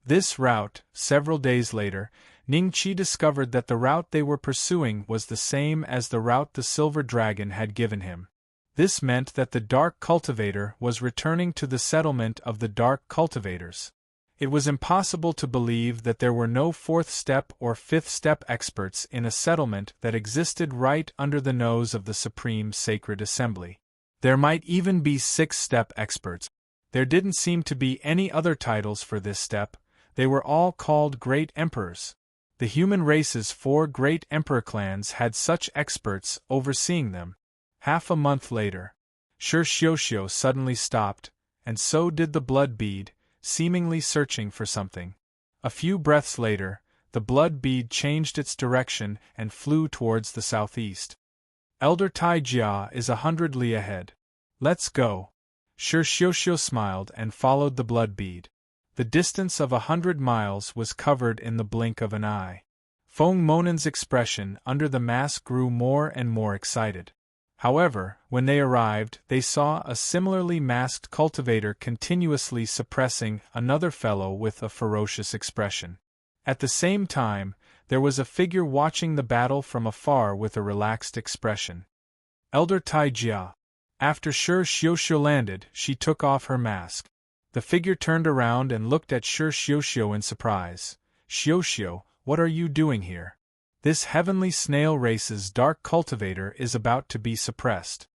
This route, several days later, Ning Qi discovered that the route they were pursuing was the same as the route the Silver Dragon had given him. This meant that the Dark Cultivator was returning to the settlement of the Dark Cultivators. It was impossible to believe that there were no fourth step or fifth step experts in a settlement that existed right under the nose of the Supreme Sacred Assembly. There might even be sixth step experts. There didn't seem to be any other titles for this step. They were all called Great Emperors. The human race's 4 Great Emperor clans had such experts overseeing them. Half a month later, Shi Xiuxiu suddenly stopped, and so did the blood bead, seemingly searching for something. A few breaths later, the blood bead changed its direction and flew towards the southeast. "Elder Tai Jia is 100 li ahead. Let's go." Shi Xiuxiu smiled and followed the blood bead. The distance of 100 miles was covered in the blink of an eye. Feng Monen's expression under the mask grew more and more excited. However, when they arrived, they saw a similarly masked cultivator continuously suppressing another fellow with a ferocious expression. At the same time, there was a figure watching the battle from afar with a relaxed expression. Elder Tai Jia. After Shi Xiuxiu landed, she took off her mask. The figure turned around and looked at Shi Xiuxiu in surprise. "Xiuxiu, what are you doing here? This heavenly snail race's dark cultivator is about to be suppressed."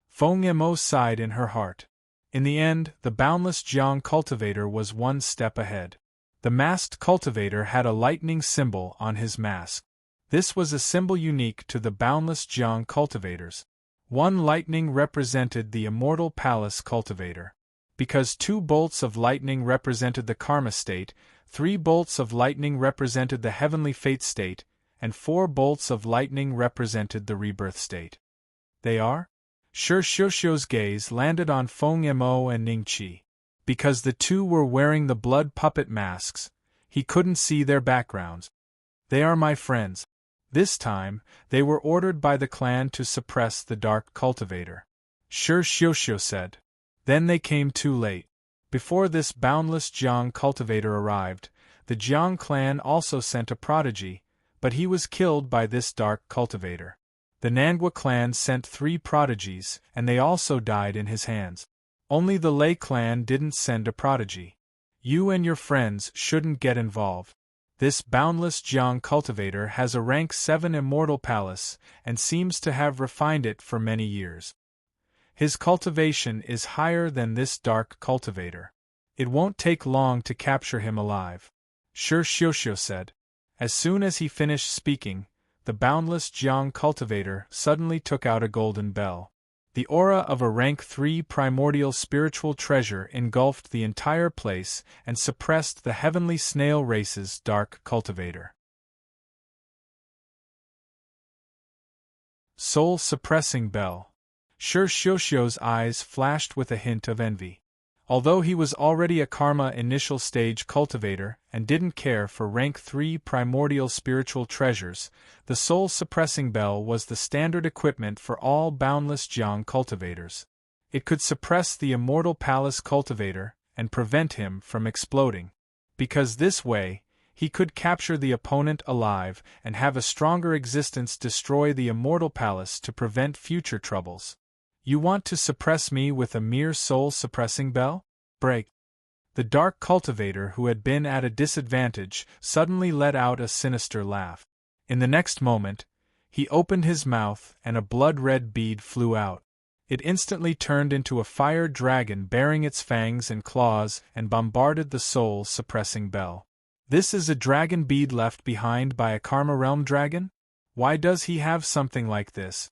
Feng Mo sighed in her heart. In the end, the boundless Jiang cultivator was one step ahead. The masked cultivator had a lightning symbol on his mask. This was a symbol unique to the boundless Jiang cultivators. One lightning represented the immortal palace cultivator. Because 2 bolts of lightning represented the karma state, 3 bolts of lightning represented the heavenly fate state, and 4 bolts of lightning represented the rebirth state. They are? Shi Xiuxiu's gaze landed on Feng Mo and Ning Qi. Because the two were wearing the blood puppet masks, he couldn't see their backgrounds. "They are my friends." This time, they were ordered by the clan to suppress the dark cultivator. Shi Xiuxiu said. Then they came too late. Before this boundless Jiang cultivator arrived, the Jiang clan also sent a prodigy, but he was killed by this dark cultivator. The Nangua clan sent 3 prodigies, and they also died in his hands. Only the Lei clan didn't send a prodigy. You and your friends shouldn't get involved. This boundless Jiang cultivator has a rank 7 immortal palace, and seems to have refined it for many years. His cultivation is higher than this dark cultivator. It won't take long to capture him alive. Shi Xiuxiu said. As soon as he finished speaking, the boundless Jiang cultivator suddenly took out a golden bell. The aura of a rank 3 primordial spiritual treasure engulfed the entire place and suppressed the heavenly snail race's dark cultivator. Soul-suppressing bell. Shi Xiuxiu's eyes flashed with a hint of envy. Although he was already a karma initial stage cultivator and didn't care for rank 3 primordial spiritual treasures, the soul-suppressing bell was the standard equipment for all boundless Jiang cultivators. It could suppress the immortal palace cultivator and prevent him from exploding. Because this way, he could capture the opponent alive and have a stronger existence destroy the immortal palace to prevent future troubles. You want to suppress me with a mere soul-suppressing bell? Break. The dark cultivator, who had been at a disadvantage, suddenly let out a sinister laugh. In the next moment, he opened his mouth and a blood-red bead flew out. It instantly turned into a fire dragon bearing its fangs and claws and bombarded the soul-suppressing bell. This is a dragon bead left behind by a Karma Realm dragon? Why does he have something like this?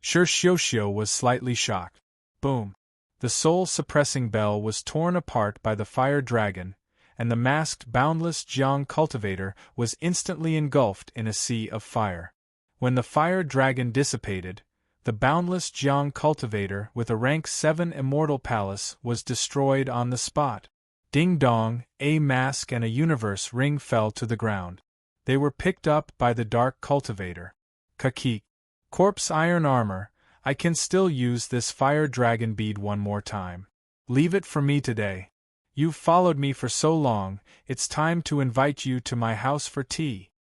Xiao was slightly shocked. Boom! The soul-suppressing bell was torn apart by the fire dragon, and the masked boundless Jiang cultivator was instantly engulfed in a sea of fire. When the fire dragon dissipated, the boundless Jiang cultivator with a rank 7 immortal palace was destroyed on the spot. Ding dong, a mask and a universe ring fell to the ground. They were picked up by the dark cultivator. Kakik. Corpse iron armor, I can still use this fire dragon bead one more time. Leave it for me today. You've followed me for so long, it's time to invite you to my house for tea.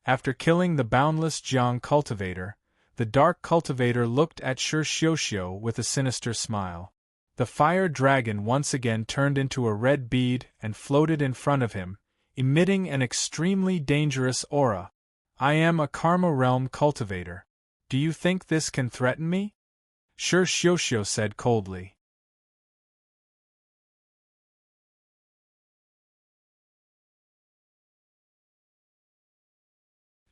After killing the boundless Jiang cultivator, the dark cultivator looked at Xiao with a sinister smile. The fire dragon once again turned into a red bead and floated in front of him, emitting an extremely dangerous aura. I am a Karma Realm cultivator. Do you think this can threaten me? Xiao said coldly.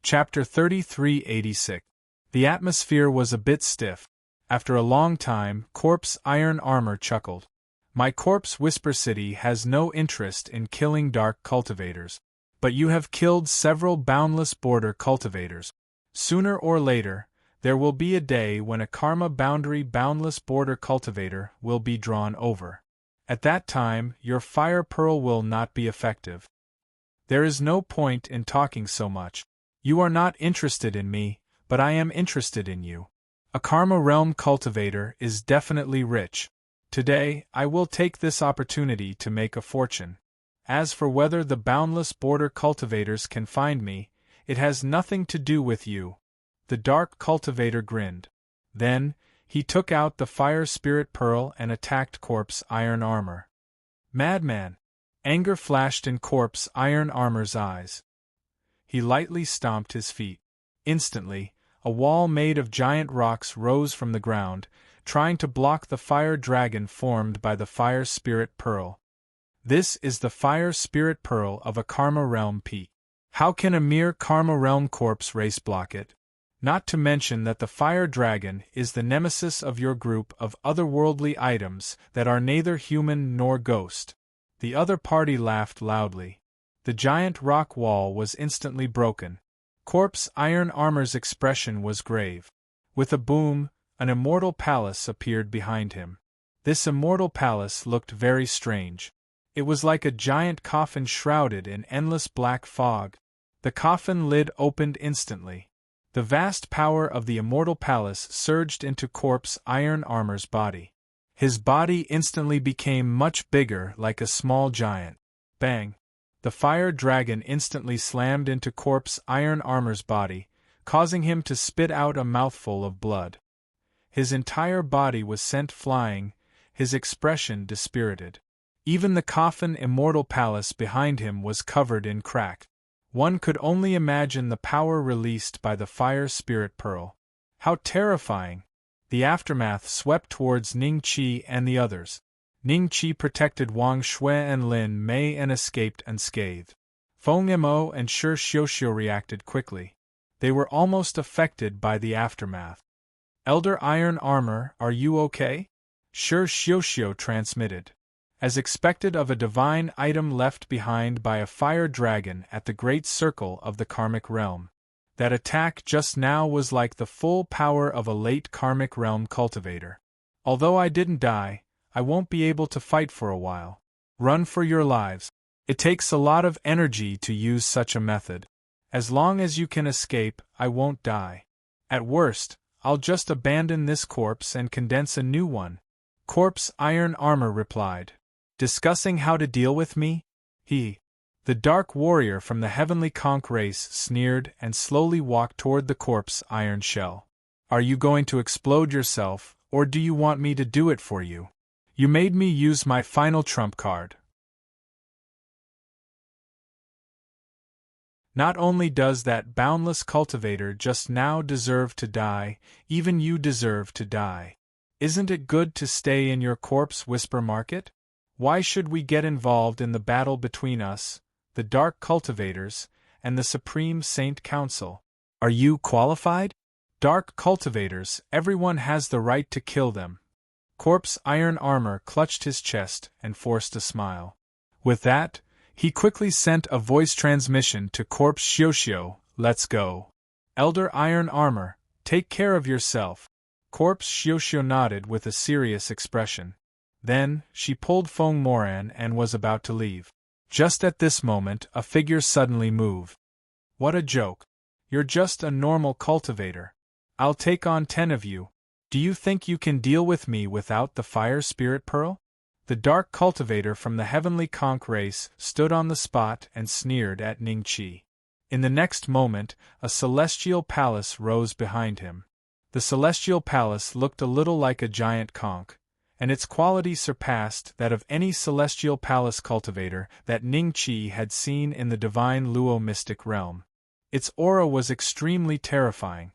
Chapter 3386. The atmosphere was a bit stiff. After a long time, Corpse Iron Armor chuckled. My Corpse Whisper City has no interest in killing dark cultivators. But you have killed several boundless border cultivators. Sooner or later, there will be a day when a karma boundary boundless border cultivator will be drawn over. At that time, your fire pearl will not be effective. There is no point in talking so much. You are not interested in me, but I am interested in you. A Karma Realm cultivator is definitely rich. Today, I will take this opportunity to make a fortune. As for whether the boundless border cultivators can find me, it has nothing to do with you. The dark cultivator grinned. Then, he took out the fire spirit pearl and attacked Corpse Iron Armor. Madman! Anger flashed in Corpse Iron Armor's eyes. He lightly stomped his feet. Instantly, a wall made of giant rocks rose from the ground, trying to block the fire dragon formed by the fire spirit pearl. This is the fire spirit pearl of a Karma Realm peak. How can a mere Karma Realm corpse race block it? Not to mention that the fire dragon is the nemesis of your group of otherworldly items that are neither human nor ghost. The other party laughed loudly. The giant rock wall was instantly broken. Corpse Iron Armor's expression was grave. With a boom, an immortal palace appeared behind him. This immortal palace looked very strange. It was like a giant coffin shrouded in endless black fog. The coffin lid opened instantly. The vast power of the immortal palace surged into Corpse Iron Armor's body. His body instantly became much bigger, like a small giant. Bang! The fire dragon instantly slammed into Corpse Iron Armor's body, causing him to spit out a mouthful of blood. His entire body was sent flying, his expression dispirited. Even the coffin immortal palace behind him was covered in crack. One could only imagine the power released by the fire spirit pearl. How terrifying! The aftermath swept towards Ning Qi and the others. Ning Qi protected Wang Shui and Lin Mei and escaped unscathed. Feng Mo and Shi Xiao reacted quickly. They were almost affected by the aftermath. Elder Iron Armor, are you okay? Shi Xiao transmitted. As expected of a divine item left behind by a fire dragon at the great circle of the karmic realm. That attack just now was like the full power of a late karmic realm cultivator. Although I didn't die, I won't be able to fight for a while. Run for your lives. It takes a lot of energy to use such a method. As long as you can escape, I won't die. At worst, I'll just abandon this corpse and condense a new one. Corpse Iron Armor replied. Discussing how to deal with me? He. The dark warrior from the heavenly conch race sneered and slowly walked toward the corpse iron shell. Are you going to explode yourself, or do you want me to do it for you? You made me use my final trump card. Not only does that boundless cultivator just now deserve to die, even you deserve to die. Isn't it good to stay in your corpse whisper market? Why should we get involved in the battle between us, the dark cultivators, and the Supreme Saint Council? Are you qualified? Dark cultivators, everyone has the right to kill them. Corpse Iron Armor clutched his chest and forced a smile. With that, he quickly sent a voice transmission to Corpse Xiuxiu, let's go. Elder Iron Armor, take care of yourself. Corpse Xiuxiu nodded with a serious expression. Then, she pulled Feng Moran and was about to leave. Just at this moment, a figure suddenly moved. What a joke. You're just a normal cultivator. I'll take on 10 of you. Do you think you can deal with me without the fire spirit pearl? The dark cultivator from the heavenly conch race stood on the spot and sneered at Ning Qi. In the next moment, a celestial palace rose behind him. The celestial palace looked a little like a giant conch, and its quality surpassed that of any celestial palace cultivator that Ning Qi had seen in the divine Luo mystic realm. Its aura was extremely terrifying.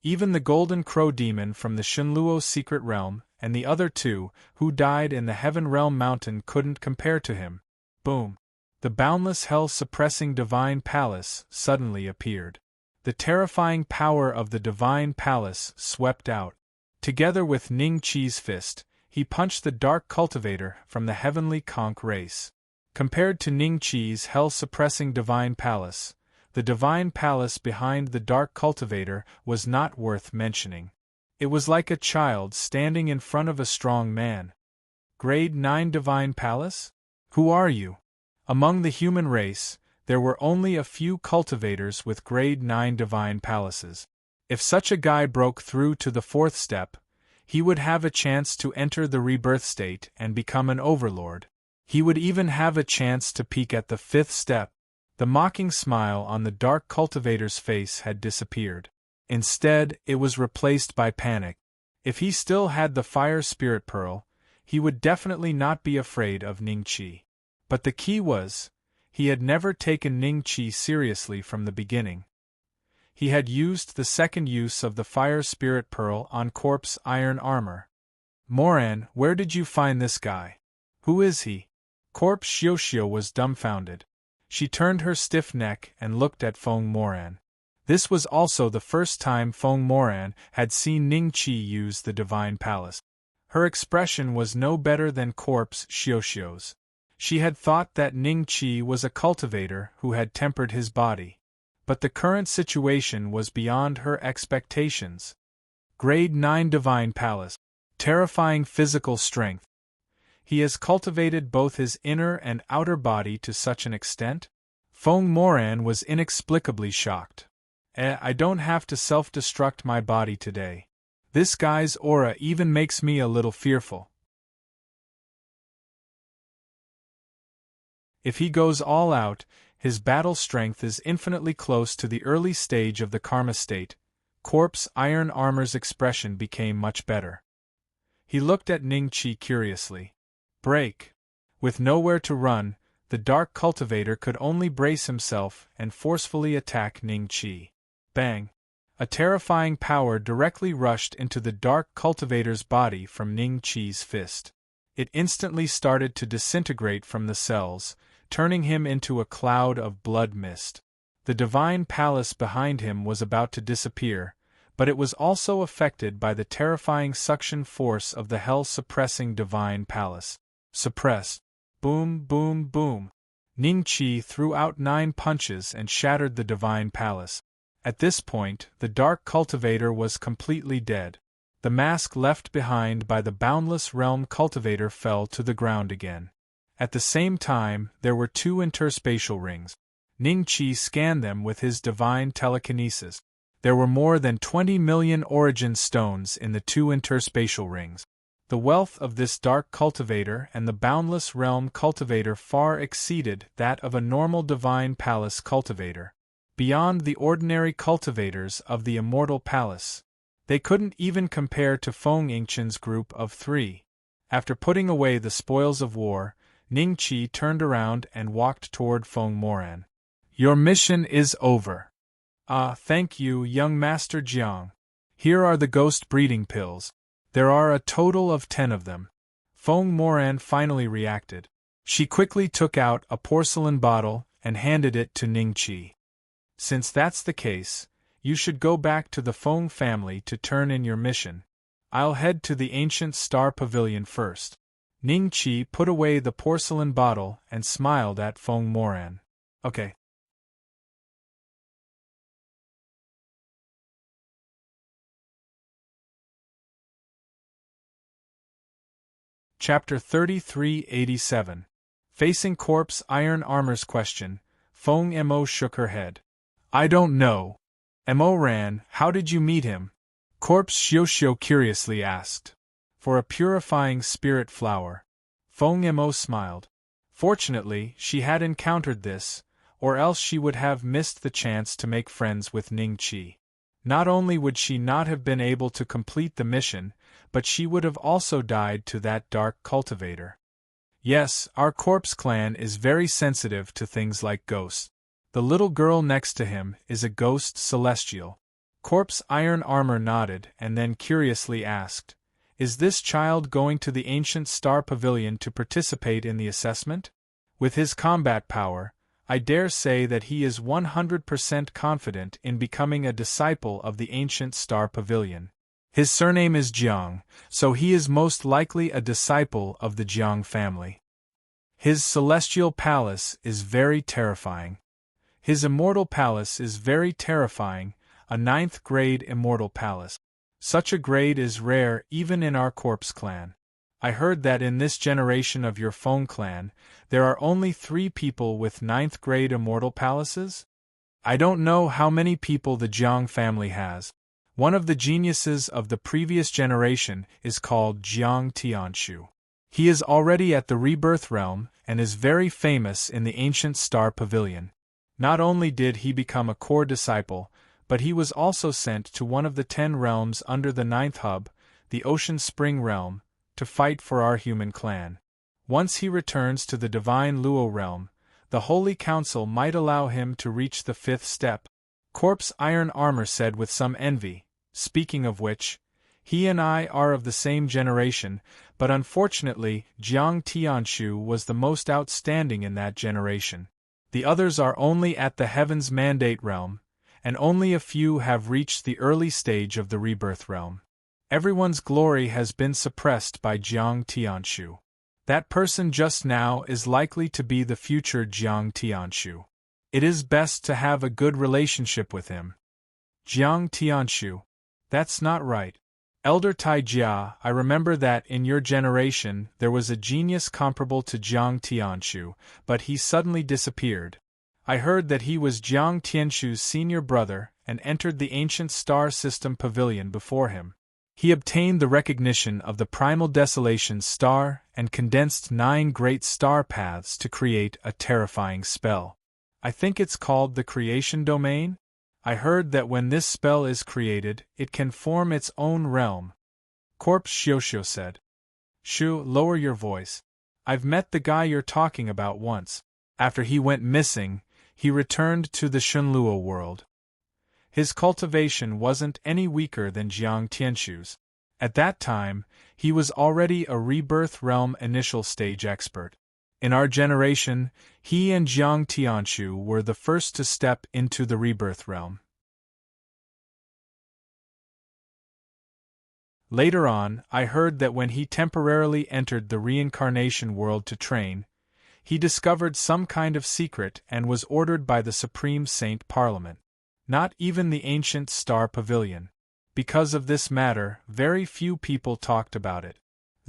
Even the golden crow demon from the Shenluo secret realm, and the other two, who died in the Heaven Realm Mountain, couldn't compare to him. Boom! The boundless hell-suppressing divine palace suddenly appeared. The terrifying power of the divine palace swept out. Together with Ning Qi's fist, he punched the dark cultivator from the heavenly conch race. Compared to Ning Qi's hell-suppressing divine palace, the divine palace behind the dark cultivator was not worth mentioning. It was like a child standing in front of a strong man. Grade 9 Divine Palace? Who are you? Among the human race, there were only a few cultivators with Grade 9 Divine Palaces. If such a guy broke through to the 4th step, he would have a chance to enter the rebirth state and become an overlord. He would even have a chance to peek at the 5th step. The mocking smile on the dark cultivator's face had disappeared. Instead, it was replaced by panic. If he still had the fire spirit pearl, he would definitely not be afraid of Ning Qi. But the key was, he had never taken Ning Qi seriously from the beginning. He had used the second use of the fire spirit pearl on Corpse Iron Armor. Moran, where did you find this guy? Who is he? Corpse Xiuxiu was dumbfounded. She turned her stiff neck and looked at Feng Moran. This was also the first time Feng Moran had seen Ning Qi use the divine palace. Her expression was no better than Corpse Xiuxiu's. She had thought that Ning Qi was a cultivator who had tempered his body. But the current situation was beyond her expectations. Grade 9 Divine Palace. Terrifying physical strength. He has cultivated both his inner and outer body to such an extent? Feng Moran was inexplicably shocked. I don't have to self-destruct my body today. This guy's aura even makes me a little fearful. If he goes all out, his battle strength is infinitely close to the early stage of the karma state. Corpse Iron Armor's expression became much better. He looked at Ning Qi curiously. Break. With nowhere to run, the dark cultivator could only brace himself and forcefully attack Ning Qi. Bang! A terrifying power directly rushed into the dark cultivator's body from Ning Qi's fist. It instantly started to disintegrate from the cells, turning him into a cloud of blood mist. The divine palace behind him was about to disappear, but it was also affected by the terrifying suction force of the hell-suppressing divine palace. Suppressed. Boom, boom, boom. Ning Qi threw out 9 punches and shattered the divine palace. At this point, the dark cultivator was completely dead. The mask left behind by the boundless realm cultivator fell to the ground again. At the same time, there were 2 interspatial rings. Ning Qi scanned them with his divine telekinesis. There were more than 20 million origin stones in the 2 interspatial rings. The wealth of this dark cultivator and the boundless realm cultivator far exceeded that of a normal divine palace cultivator. Beyond the ordinary cultivators of the immortal palace, they couldn't even compare to Feng Yingqian's group of 3. After putting away the spoils of war, Ning Qi turned around and walked toward Feng Moran. Your mission is over. Ah, thank you, young Master Jiang. Here are the ghost breeding pills. There are a total of 10 of them. Feng Moran finally reacted. She quickly took out a porcelain bottle and handed it to Ning Qi. Since that's the case, you should go back to the Feng family to turn in your mission. I'll head to the ancient star pavilion first. Ning Qi put away the porcelain bottle and smiled at Feng Moran. Okay. Chapter 3387. Facing Corpse Iron Armor's question, Feng Mo shook her head. I don't know. Mo ran, how did you meet him? Corpse Xiuxiu curiously asked. For a purifying spirit flower. Feng Mo smiled. Fortunately, she had encountered this, or else she would have missed the chance to make friends with Ning Qi. Not only would she not have been able to complete the mission, but she would have also died to that dark cultivator. Yes, our corpse clan is very sensitive to things like ghosts. The little girl next to him is a ghost celestial. Corpse Iron Armor nodded and then curiously asked, Is this child going to the ancient star pavilion to participate in the assessment? With his combat power, I dare say that he is 100% confident in becoming a disciple of the ancient star pavilion. His surname is Jiang, so he is most likely a disciple of the Jiang family. His celestial palace is very terrifying. His immortal palace is very terrifying, a 9th grade immortal palace. Such a grade is rare even in our corpse clan. I heard that in this generation of your Feng clan, there are only 3 people with 9th grade immortal palaces? I don't know how many people the Jiang family has. One of the geniuses of the previous generation is called Jiang Tianshu. He is already at the rebirth realm and is very famous in the ancient star pavilion. Not only did he become a core disciple, but he was also sent to one of the 10 realms under the 9th hub, the Ocean Spring realm, to fight for our human clan. Once he returns to the divine Luo realm, the Holy Council might allow him to reach the 5th step. Corpse Iron Armor said with some envy, speaking of which, he and I are of the same generation, but unfortunately Jiang Tianshu was the most outstanding in that generation. The others are only at the Heaven's Mandate realm, and only a few have reached the early stage of the Rebirth realm. Everyone's glory has been suppressed by Jiang Tianshu. That person just now is likely to be the future Jiang Tianshu. It is best to have a good relationship with him. Jiang Tianshu. That's not right. Elder Tai Jia, I remember that in your generation there was a genius comparable to Jiang Tianshu, but he suddenly disappeared. I heard that he was Jiang Tianshu's senior brother and entered the ancient star system pavilion before him. He obtained the recognition of the primal desolation star and condensed 9 great star paths to create a terrifying spell. I think it's called the creation domain? I heard that when this spell is created, it can form its own realm. Corpse Xiuxiu said. Shu, lower your voice. I've met the guy you're talking about once. After he went missing, he returned to the Shunluo world. His cultivation wasn't any weaker than Jiang Tianshu's. At that time, he was already a rebirth realm initial stage expert. In our generation, he and Jiang Tianshu were the first to step into the rebirth realm. Later on, I heard that when he temporarily entered the reincarnation world to train, he discovered some kind of secret and was ordered by the Supreme Saint Parliament. Not even the ancient star pavilion. Because of this matter, very few people talked about it.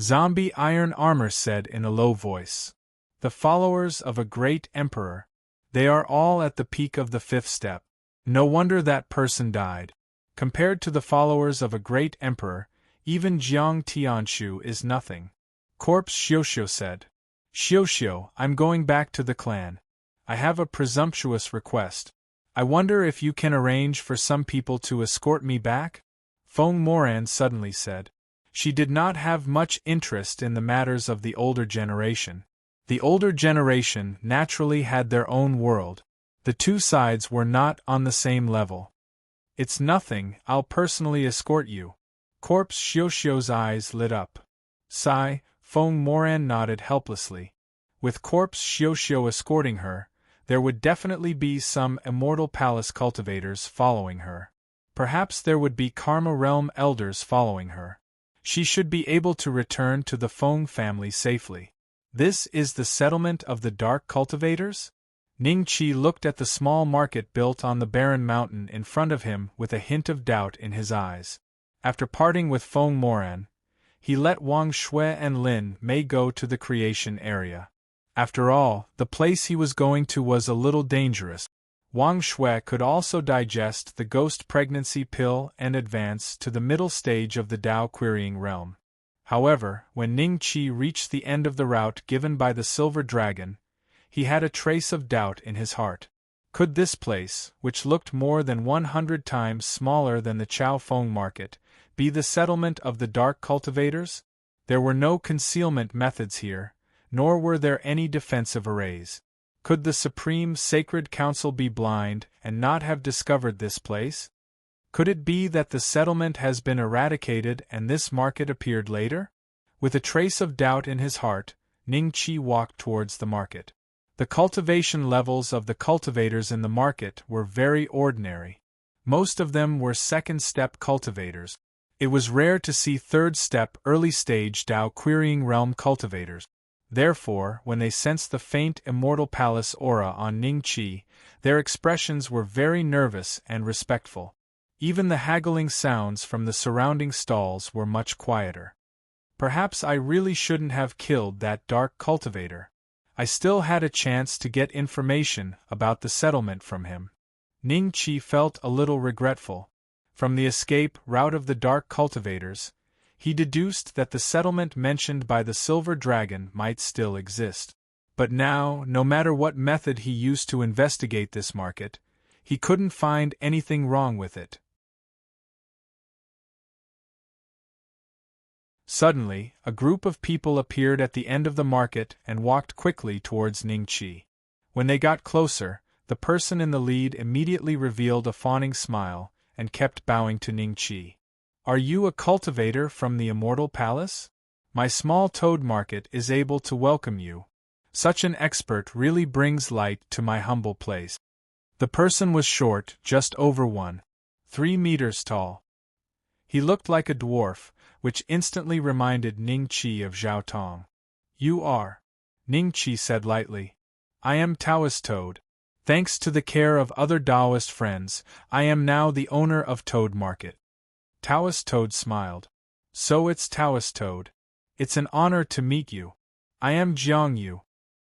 Zombie Iron Armor said in a low voice. The followers of a great emperor. They are all at the peak of the 5th step. No wonder that person died. Compared to the followers of a great emperor, even Jiang Tianshu is nothing. Corpse Xiuxiu said. Xiuxiu, I'm going back to the clan. I have a presumptuous request. I wonder if you can arrange for some people to escort me back? Feng Moran suddenly said. She did not have much interest in the matters of the older generation. The older generation naturally had their own world. The two sides were not on the same level. It's nothing, I'll personally escort you. Corpse Xiuxiu's eyes lit up. Sigh, Feng Moran nodded helplessly. With Corpse Xiuxiu escorting her, there would definitely be some Immortal Palace cultivators following her. Perhaps there would be Karma Realm elders following her. She should be able to return to the Feng family safely. This is the settlement of the Dark Cultivators? Ning Qi looked at the small market built on the barren mountain in front of him with a hint of doubt in his eyes. After parting with Feng Moran, he let Wang Shui and Lin Mei go to the creation area. After all, the place he was going to was a little dangerous. Wang Shui could also digest the ghost pregnancy pill and advance to the middle stage of the Dao querying realm. However, when Ning Qi reached the end of the route given by the Silver Dragon, he had a trace of doubt in his heart. Could this place, which looked more than 100 times smaller than the Chao Feng market, be the settlement of the Dark Cultivators? There were no concealment methods here, nor were there any defensive arrays. Could the Supreme Sacred Council be blind and not have discovered this place? Could it be that the settlement has been eradicated and this market appeared later? With a trace of doubt in his heart, Ning Qi walked towards the market. The cultivation levels of the cultivators in the market were very ordinary. Most of them were second-step cultivators. It was rare to see third-step early-stage Dao querying realm cultivators. Therefore, when they sensed the faint Immortal Palace aura on Ning Qi, their expressions were very nervous and respectful. Even the haggling sounds from the surrounding stalls were much quieter. Perhaps I really shouldn't have killed that dark cultivator. I still had a chance to get information about the settlement from him. Ning Qi felt a little regretful. From the escape route of the dark cultivators, he deduced that the settlement mentioned by the Silver Dragon might still exist. But now, no matter what method he used to investigate this market, he couldn't find anything wrong with it. Suddenly, a group of people appeared at the end of the market and walked quickly towards Ning Qi. When they got closer, the person in the lead immediately revealed a fawning smile and kept bowing to Ning Qi. "Are you a cultivator from the Immortal Palace? My small toad market is able to welcome you. Such an expert really brings light to my humble place." The person was short, just over 1.3 meters tall. He looked like a dwarf, which instantly reminded Ning Qi of Zhao Tong. "You are?" Ning Qi said lightly. "I am Taoist Toad. Thanks to the care of other Taoist friends, I am now the owner of Toad Market." Taoist Toad smiled. "So it's Taoist Toad. It's an honor to meet you. I am Jiang Yu."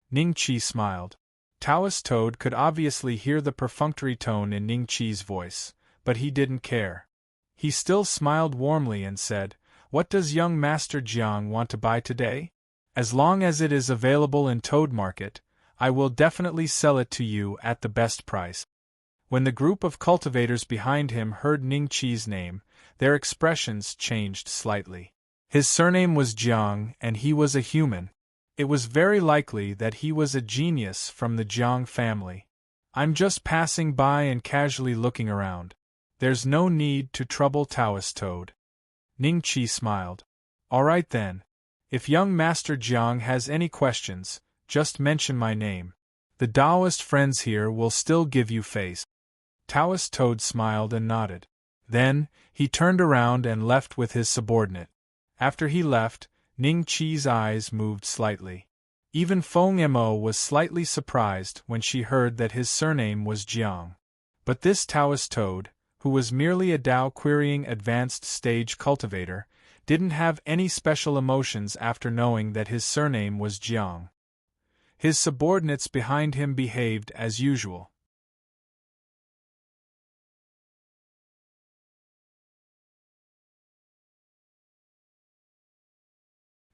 Ning Qi smiled. Taoist Toad could obviously hear the perfunctory tone in Ning Qi's voice, but he didn't care. He still smiled warmly and said, "What does young Master Jiang want to buy today? As long as it is available in Toad Market, I will definitely sell it to you at the best price." When the group of cultivators behind him heard Ning Qi's name, their expressions changed slightly. His surname was Jiang, and he was a human. It was very likely that he was a genius from the Jiang family. "I'm just passing by and casually looking around. There's no need to trouble Taoist Toad." Ning Qi smiled. "All right then. If young Master Jiang has any questions, just mention my name. The Taoist friends here will still give you face." Taoist Toad smiled and nodded. Then, he turned around and left with his subordinate. After he left, Ning Qi's eyes moved slightly. Even Feng Mo was slightly surprised when she heard that his surname was Jiang. But this Taoist Toad, who was merely a Dao querying advanced stage cultivator, didn't have any special emotions after knowing that his surname was Jiang. His subordinates behind him behaved as usual.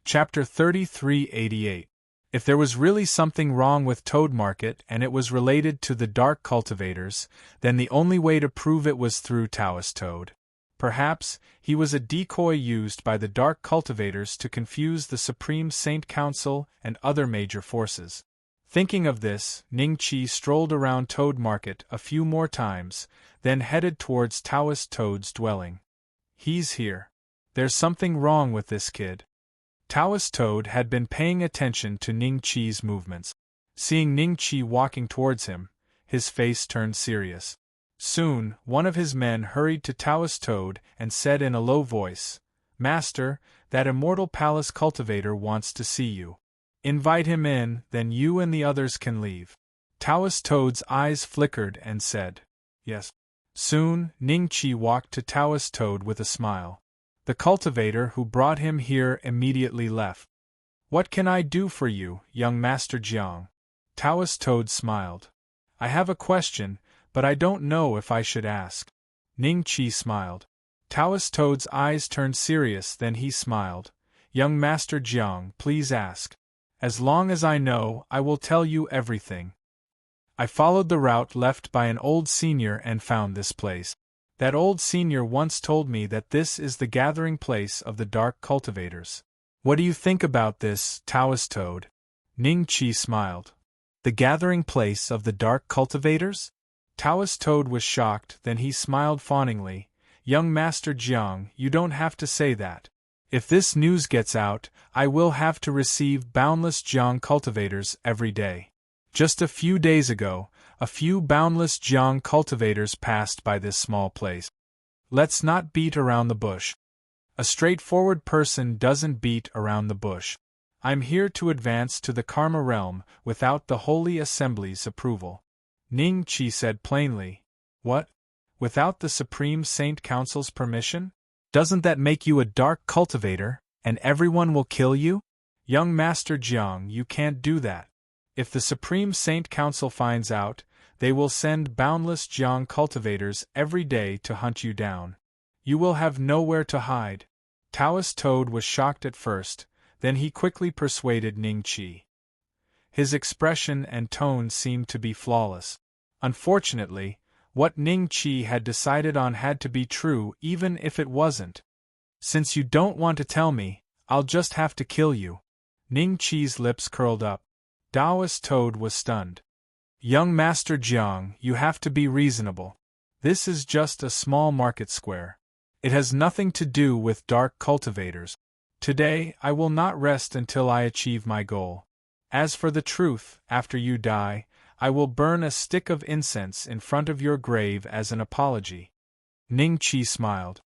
Chapter 3388. If there was really something wrong with Toad Market and it was related to the Dark Cultivators, then the only way to prove it was through Taoist Toad. Perhaps he was a decoy used by the Dark Cultivators to confuse the Supreme Saint Council and other major forces. Thinking of this, Ning Chi strolled around Toad Market a few more times, then headed towards Taoist Toad's dwelling. He's here. There's something wrong with this kid. Taoist Toad had been paying attention to Ning Chi's movements. Seeing Ning Chi walking towards him, his face turned serious. Soon, one of his men hurried to Taoist Toad and said in a low voice, "Master, that Immortal Palace cultivator wants to see you. Invite him in, then you and the others can leave." Taoist Toad's eyes flickered and said, "Yes." Soon, Ning Chi walked to Taoist Toad with a smile. The cultivator who brought him here immediately left. "What can I do for you, young Master Jiang?" Taoist Toad smiled. "I have a question, but I don't know if I should ask." Ning Chi smiled. Taoist Toad's eyes turned serious, then he smiled. "Young Master Jiang, please ask. As long as I know, I will tell you everything. I followed the route left by an old senior and found this place. That old senior once told me that this is the gathering place of the dark cultivators. What do you think about this, Taoist Toad?" Ning Chi smiled. "The gathering place of the dark cultivators?" Taoist Toad was shocked, then he smiled fawningly. "Young Master Jiang, you don't have to say that. If this news gets out, I will have to receive boundless Jiang cultivators every day. Just a few days ago, a few boundless Jiang cultivators passed by this small place. Let's not beat around the bush. A straightforward person doesn't beat around the bush. I'm here to advance to the Karma realm without the Holy Assembly's approval." Ning Chi said plainly. "What? Without the Supreme Saint Council's permission? Doesn't that make you a dark cultivator, and everyone will kill you? Young Master Jiang, you can't do that. If the Supreme Saint Council finds out, they will send boundless Jiang cultivators every day to hunt you down. You will have nowhere to hide." Taoist Toad was shocked at first, then he quickly persuaded Ning Chi. His expression and tone seemed to be flawless. Unfortunately, what Ning Chi had decided on had to be true even if it wasn't. "Since you don't want to tell me, I'll just have to kill you." Ning Chi's lips curled up. Taoist Toad was stunned. "Young Master Jiang, you have to be reasonable. This is just a small market square. It has nothing to do with dark cultivators. Today, I will not rest until I achieve my goal. As for the truth, after you die, I will burn a stick of incense in front of your grave as an apology." Ning Chi smiled.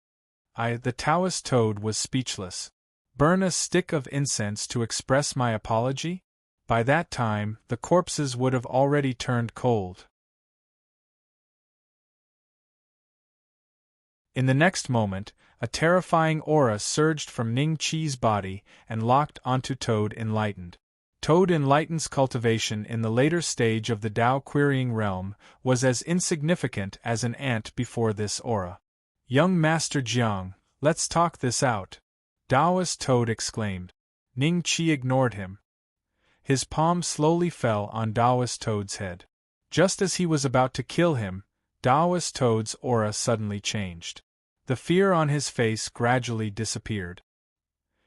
The Taoist Toad was speechless. Burn a stick of incense to express my apology? By that time, the corpses would have already turned cold. In the next moment, a terrifying aura surged from Ning Chi's body and locked onto Toad Enlightened. Toad Enlightened's cultivation in the later stage of the Tao querying realm was as insignificant as an ant before this aura. "Young Master Jiang, let's talk this out," Taoist Toad exclaimed. Ning Chi ignored him. His palm slowly fell on Taoist Toad's head. Just as he was about to kill him, Taoist Toad's aura suddenly changed. The fear on his face gradually disappeared.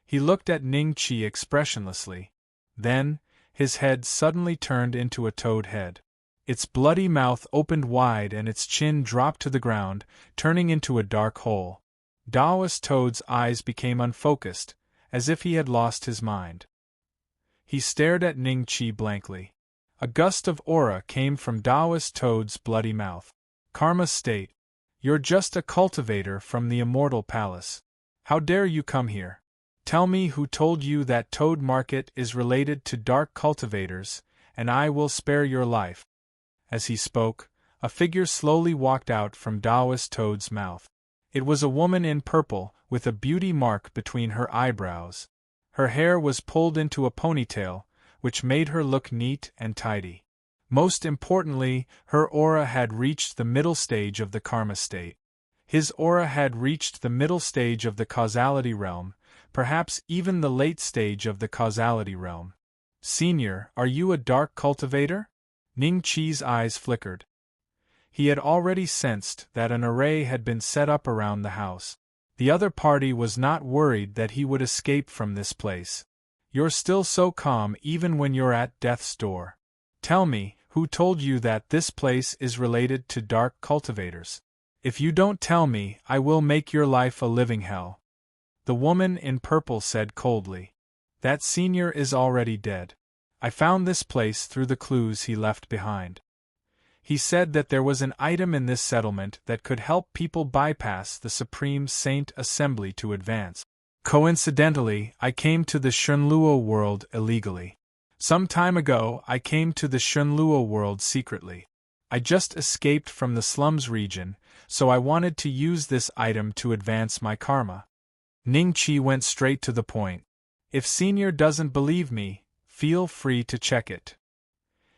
He looked at Ning Chi expressionlessly. Then, his head suddenly turned into a toad head. Its bloody mouth opened wide and its chin dropped to the ground, turning into a dark hole. Taoist Toad's eyes became unfocused, as if he had lost his mind. He stared at Ning Chi blankly. A gust of aura came from Taoist Toad's bloody mouth. "Karma state. You're just a cultivator from the Immortal Palace. How dare you come here? Tell me who told you that Toad Market is related to dark cultivators, and I will spare your life." As he spoke, a figure slowly walked out from Taoist Toad's mouth. It was a woman in purple, with a beauty mark between her eyebrows. Her hair was pulled into a ponytail, which made her look neat and tidy. Most importantly, her aura had reached the middle stage of the karma state. His aura had reached the middle stage of the causality realm, perhaps even the late stage of the causality realm. "Senior, are you a dark cultivator?" Ning Chi's eyes flickered. He had already sensed that an array had been set up around the house. The other party was not worried that he would escape from this place. "You're still so calm even when you're at death's door. Tell me, who told you that this place is related to dark cultivators? If you don't tell me, I will make your life a living hell. The woman in purple said coldly. That senior is already dead. I found this place through the clues he left behind. He said that there was an item in this settlement that could help people bypass the Supreme Saint Assembly to advance. Coincidentally, I came to the Shunluo world illegally. Some time ago, I came to the Shunluo world secretly. I just escaped from the slums region, so I wanted to use this item to advance my karma. Ningqi went straight to the point. If Senior doesn't believe me, feel free to check it.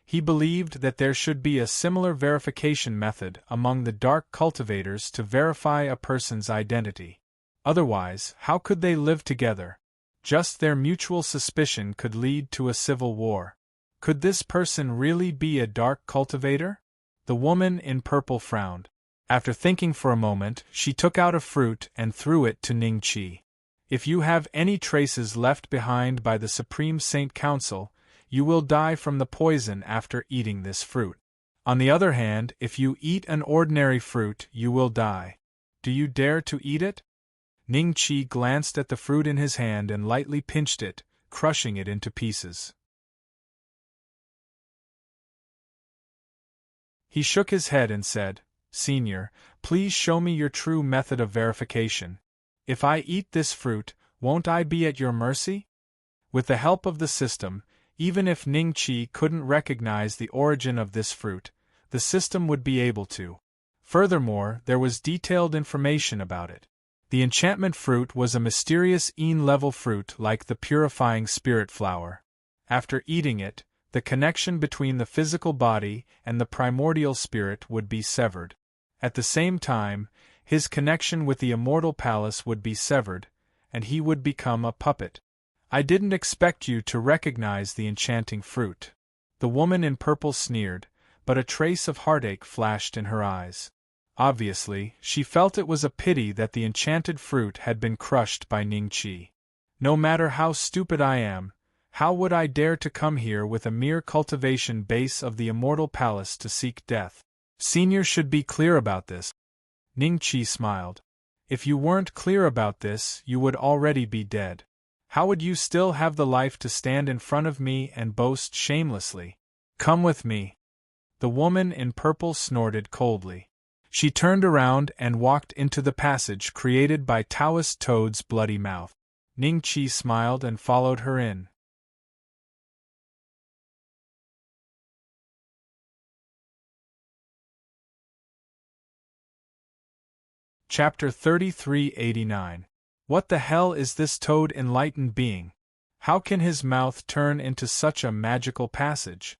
He believed that there should be a similar verification method among the dark cultivators to verify a person's identity. Otherwise, how could they live together? Just their mutual suspicion could lead to a civil war. Could this person really be a dark cultivator? The woman in purple frowned. After thinking for a moment, she took out a fruit and threw it to Ningqi. If you have any traces left behind by the Supreme Saint Council, you will die from the poison after eating this fruit. On the other hand, if you eat an ordinary fruit, you will die. Do you dare to eat it? Ningqi glanced at the fruit in his hand and lightly pinched it, crushing it into pieces. He shook his head and said, Senior, please show me your true method of verification. If I eat this fruit, won't I be at your mercy? With the help of the system, even if Ningqi couldn't recognize the origin of this fruit, the system would be able to. Furthermore, there was detailed information about it. The enchantment fruit was a mysterious Een-level fruit like the purifying spirit flower. After eating it, the connection between the physical body and the primordial spirit would be severed. At the same time, his connection with the immortal palace would be severed, and he would become a puppet. I didn't expect you to recognize the enchanting fruit. The woman in purple sneered, but a trace of heartache flashed in her eyes. Obviously, she felt it was a pity that the enchanted fruit had been crushed by Ningqi. No matter how stupid I am, how would I dare to come here with a mere cultivation base of the immortal palace to seek death? Senior should be clear about this. Ningqi smiled. If you weren't clear about this, you would already be dead. How would you still have the life to stand in front of me and boast shamelessly? Come with me. The woman in purple snorted coldly. She turned around and walked into the passage created by Taoist Toad's bloody mouth. Ningqi smiled and followed her in. Chapter 3389. What the hell is this Toad enlightened being? How can his mouth turn into such a magical passage?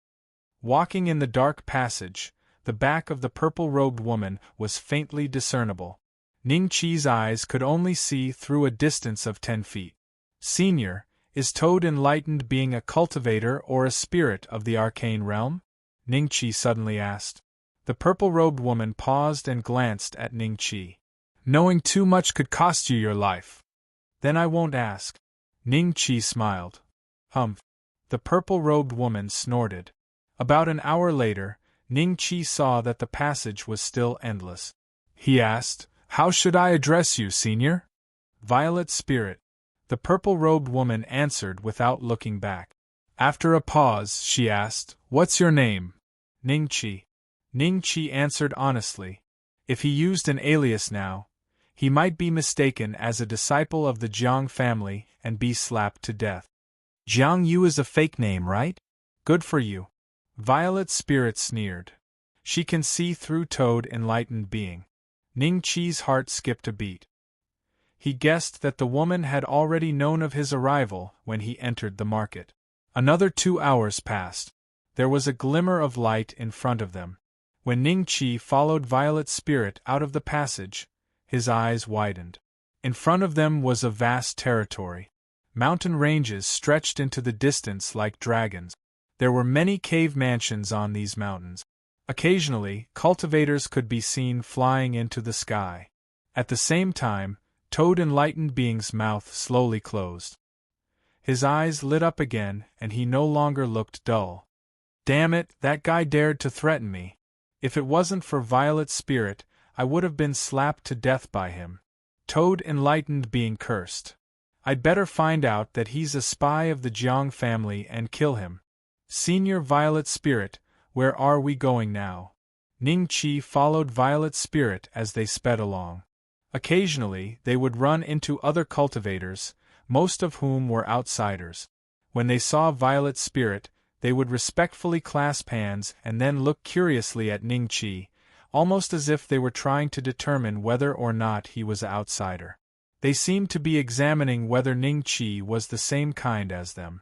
Walking in the dark passage, the back of the purple-robed woman was faintly discernible. Ningqi's eyes could only see through a distance of 10 feet. Senior, is Toad enlightened being a cultivator or a spirit of the arcane realm? Ningqi suddenly asked. The purple-robed woman paused and glanced at Ningqi. Knowing too much could cost you your life. Then I won't ask. Ningqi smiled. Humph. The purple-robed woman snorted. About an hour later, Ningqi saw that the passage was still endless. He asked, How should I address you, Senior? Violet Spirit. The purple-robed woman answered without looking back. After a pause, she asked, What's your name? Ningqi. Ningqi answered honestly. If he used an alias now, he might be mistaken as a disciple of the Jiang family and be slapped to death. Jiang Yu is a fake name, right? Good for you. Violet Spirit sneered. She can see through Toad enlightened being. Ningqi's heart skipped a beat. He guessed that the woman had already known of his arrival when he entered the market. Another 2 hours passed. There was a glimmer of light in front of them. When Ningqi followed Violet Spirit out of the passage, his eyes widened. In front of them was a vast territory. Mountain ranges stretched into the distance like dragons. There were many cave mansions on these mountains. Occasionally, cultivators could be seen flying into the sky. At the same time, Toad enlightened being's mouth slowly closed. His eyes lit up again, and he no longer looked dull. Damn it, that guy dared to threaten me. If it wasn't for Violet's spirit, I would have been slapped to death by him. Toad enlightened being cursed. I'd better find out that he's a spy of the Jiang family and kill him. Senior Violet Spirit, where are we going now? Ning Qi followed Violet's spirit as they sped along. Occasionally, they would run into other cultivators, most of whom were outsiders. When they saw Violet's spirit, they would respectfully clasp hands and then look curiously at Ning Qi, almost as if they were trying to determine whether or not he was an outsider. They seemed to be examining whether Ning Qi was the same kind as them.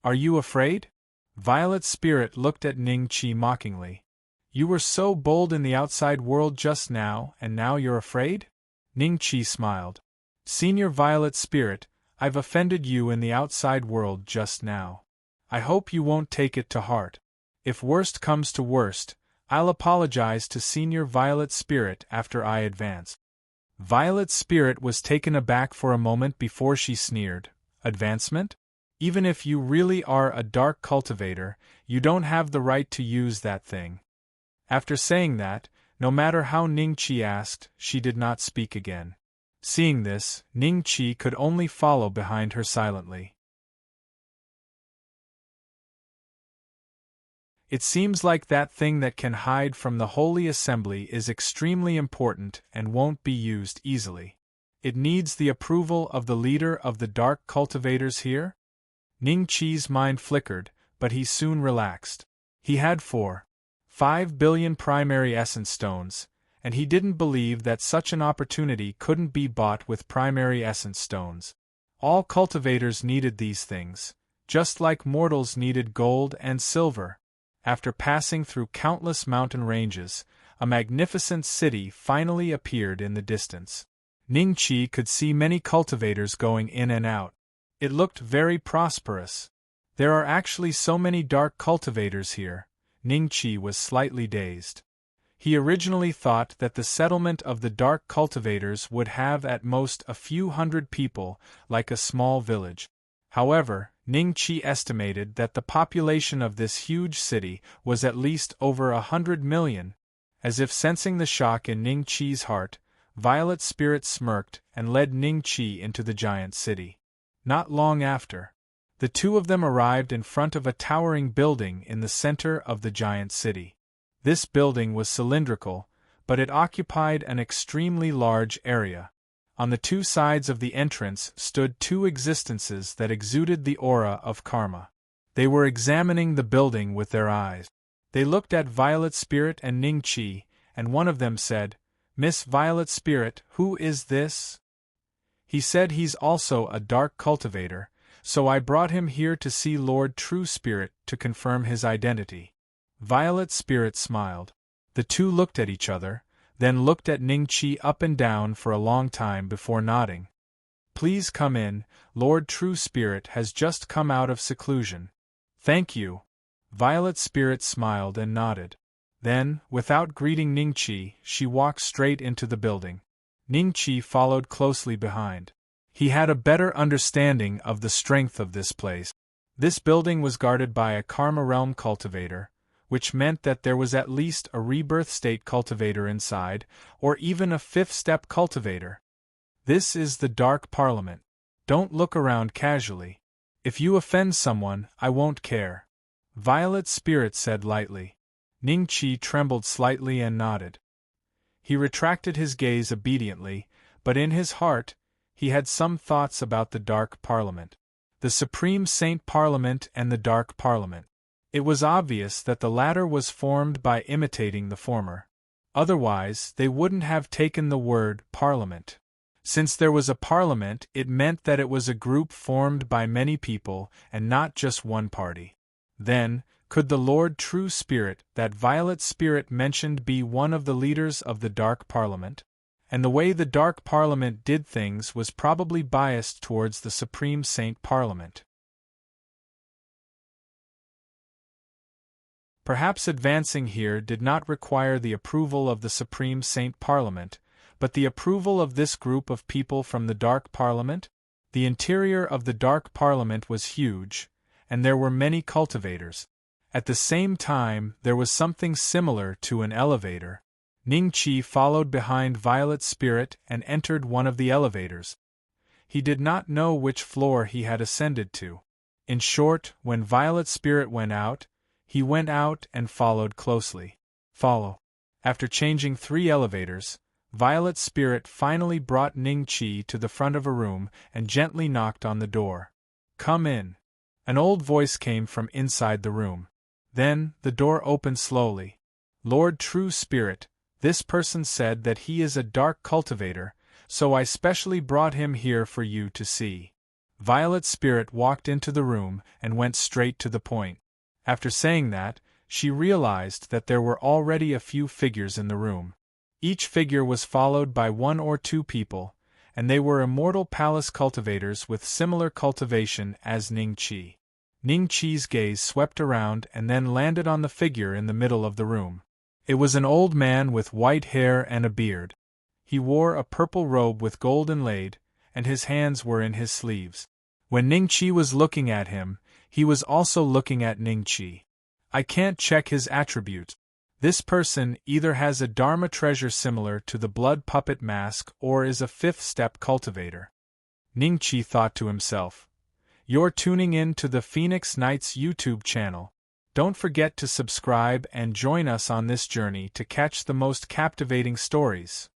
Are you afraid? Violet's spirit looked at Ning Qi mockingly. You were so bold in the outside world just now, and now you're afraid? Ning Qi smiled. Senior Violet Spirit, I've offended you in the outside world just now. I hope you won't take it to heart. If worst comes to worst, I'll apologize to Senior Violet Spirit after I advance. Violet Spirit was taken aback for a moment before she sneered. Advancement? Even if you really are a dark cultivator, you don't have the right to use that thing. After saying that, no matter how Ning Qi asked, she did not speak again. Seeing this, Ning Qi could only follow behind her silently. It seems like that thing that can hide from the Holy Assembly is extremely important and won't be used easily. It needs the approval of the leader of the dark cultivators here? Ning Qi's mind flickered, but he soon relaxed. He had 4.5 billion primary essence stones, and he didn't believe that such an opportunity couldn't be bought with primary essence stones. All cultivators needed these things, just like mortals needed gold and silver. After passing through countless mountain ranges, a magnificent city finally appeared in the distance. Ning Qi could see many cultivators going in and out. It looked very prosperous. There are actually so many dark cultivators here. Ning Qi was slightly dazed. He originally thought that the settlement of the dark cultivators would have at most a few hundred people, like a small village. However, Ning Qi estimated that the population of this huge city was at least over 100 million. As if sensing the shock in Ning Qi's heart, Violet Spirit smirked and led Ning Qi into the giant city. Not long after, the two of them arrived in front of a towering building in the center of the giant city. This building was cylindrical, but it occupied an extremely large area. On the two sides of the entrance stood two existences that exuded the aura of karma. They were examining the building with their eyes. They looked at Violet Spirit and Ning Qi, and one of them said, "Miss Violet Spirit, who is this?" He said he's also a dark cultivator, so I brought him here to see Lord True Spirit to confirm his identity. Violet Spirit smiled. The two looked at each other, then looked at Ning Qi up and down for a long time before nodding. Please come in, Lord True Spirit has just come out of seclusion. Thank you. Violet Spirit smiled and nodded. Then, without greeting Ning Qi, she walked straight into the building. Ning Qi followed closely behind. He had a better understanding of the strength of this place. This building was guarded by a Karma Realm cultivator, which meant that there was at least a rebirth state cultivator inside, or even a fifth-step cultivator. This is the Dark Parliament. Don't look around casually. If you offend someone, I won't care. Violet Spirit said lightly. Ning Qi trembled slightly and nodded. He retracted his gaze obediently, but in his heart, he had some thoughts about the Dark Parliament. The Supreme Saint Parliament and the Dark Parliament. It was obvious that the latter was formed by imitating the former. Otherwise, they wouldn't have taken the word parliament. Since there was a parliament, it meant that it was a group formed by many people and not just one party. Then, could the Lord True Spirit that Violet Spirit mentioned be one of the leaders of the Dark Parliament? And the way the Dark Parliament did things was probably biased towards the Supreme Saint Parliament. Perhaps advancing here did not require the approval of the Supreme Saint Parliament, but the approval of this group of people from the Dark Parliament? The interior of the Dark Parliament was huge, and there were many cultivators. At the same time, there was something similar to an elevator. Ningqi followed behind Violet Spirit and entered one of the elevators. He did not know which floor he had ascended to. In short, when Violet Spirit went out, he went out and followed closely. Follow. After changing 3 elevators, Violet Spirit finally brought Ningqi to the front of a room and gently knocked on the door. Come in. An old voice came from inside the room. Then, the door opened slowly. Lord True Spirit, this person said that he is a dark cultivator, so I specially brought him here for you to see. Violet Spirit walked into the room and went straight to the point. After saying that, she realized that there were already a few figures in the room. Each figure was followed by 1 or 2 people, and they were immortal palace cultivators with similar cultivation as Ningqi. Ningqi's gaze swept around and then landed on the figure in the middle of the room. It was an old man with white hair and a beard. He wore a purple robe with gold inlaid, and his hands were in his sleeves. When Ningqi was looking at him, he was also looking at Ningqi. I can't check his attributes. This person either has a Dharma treasure similar to the blood puppet mask or is a 5th step cultivator. Ningqi thought to himself. You're tuning in to the Phoenix Knights YouTube channel. Don't forget to subscribe and join us on this journey to catch the most captivating stories.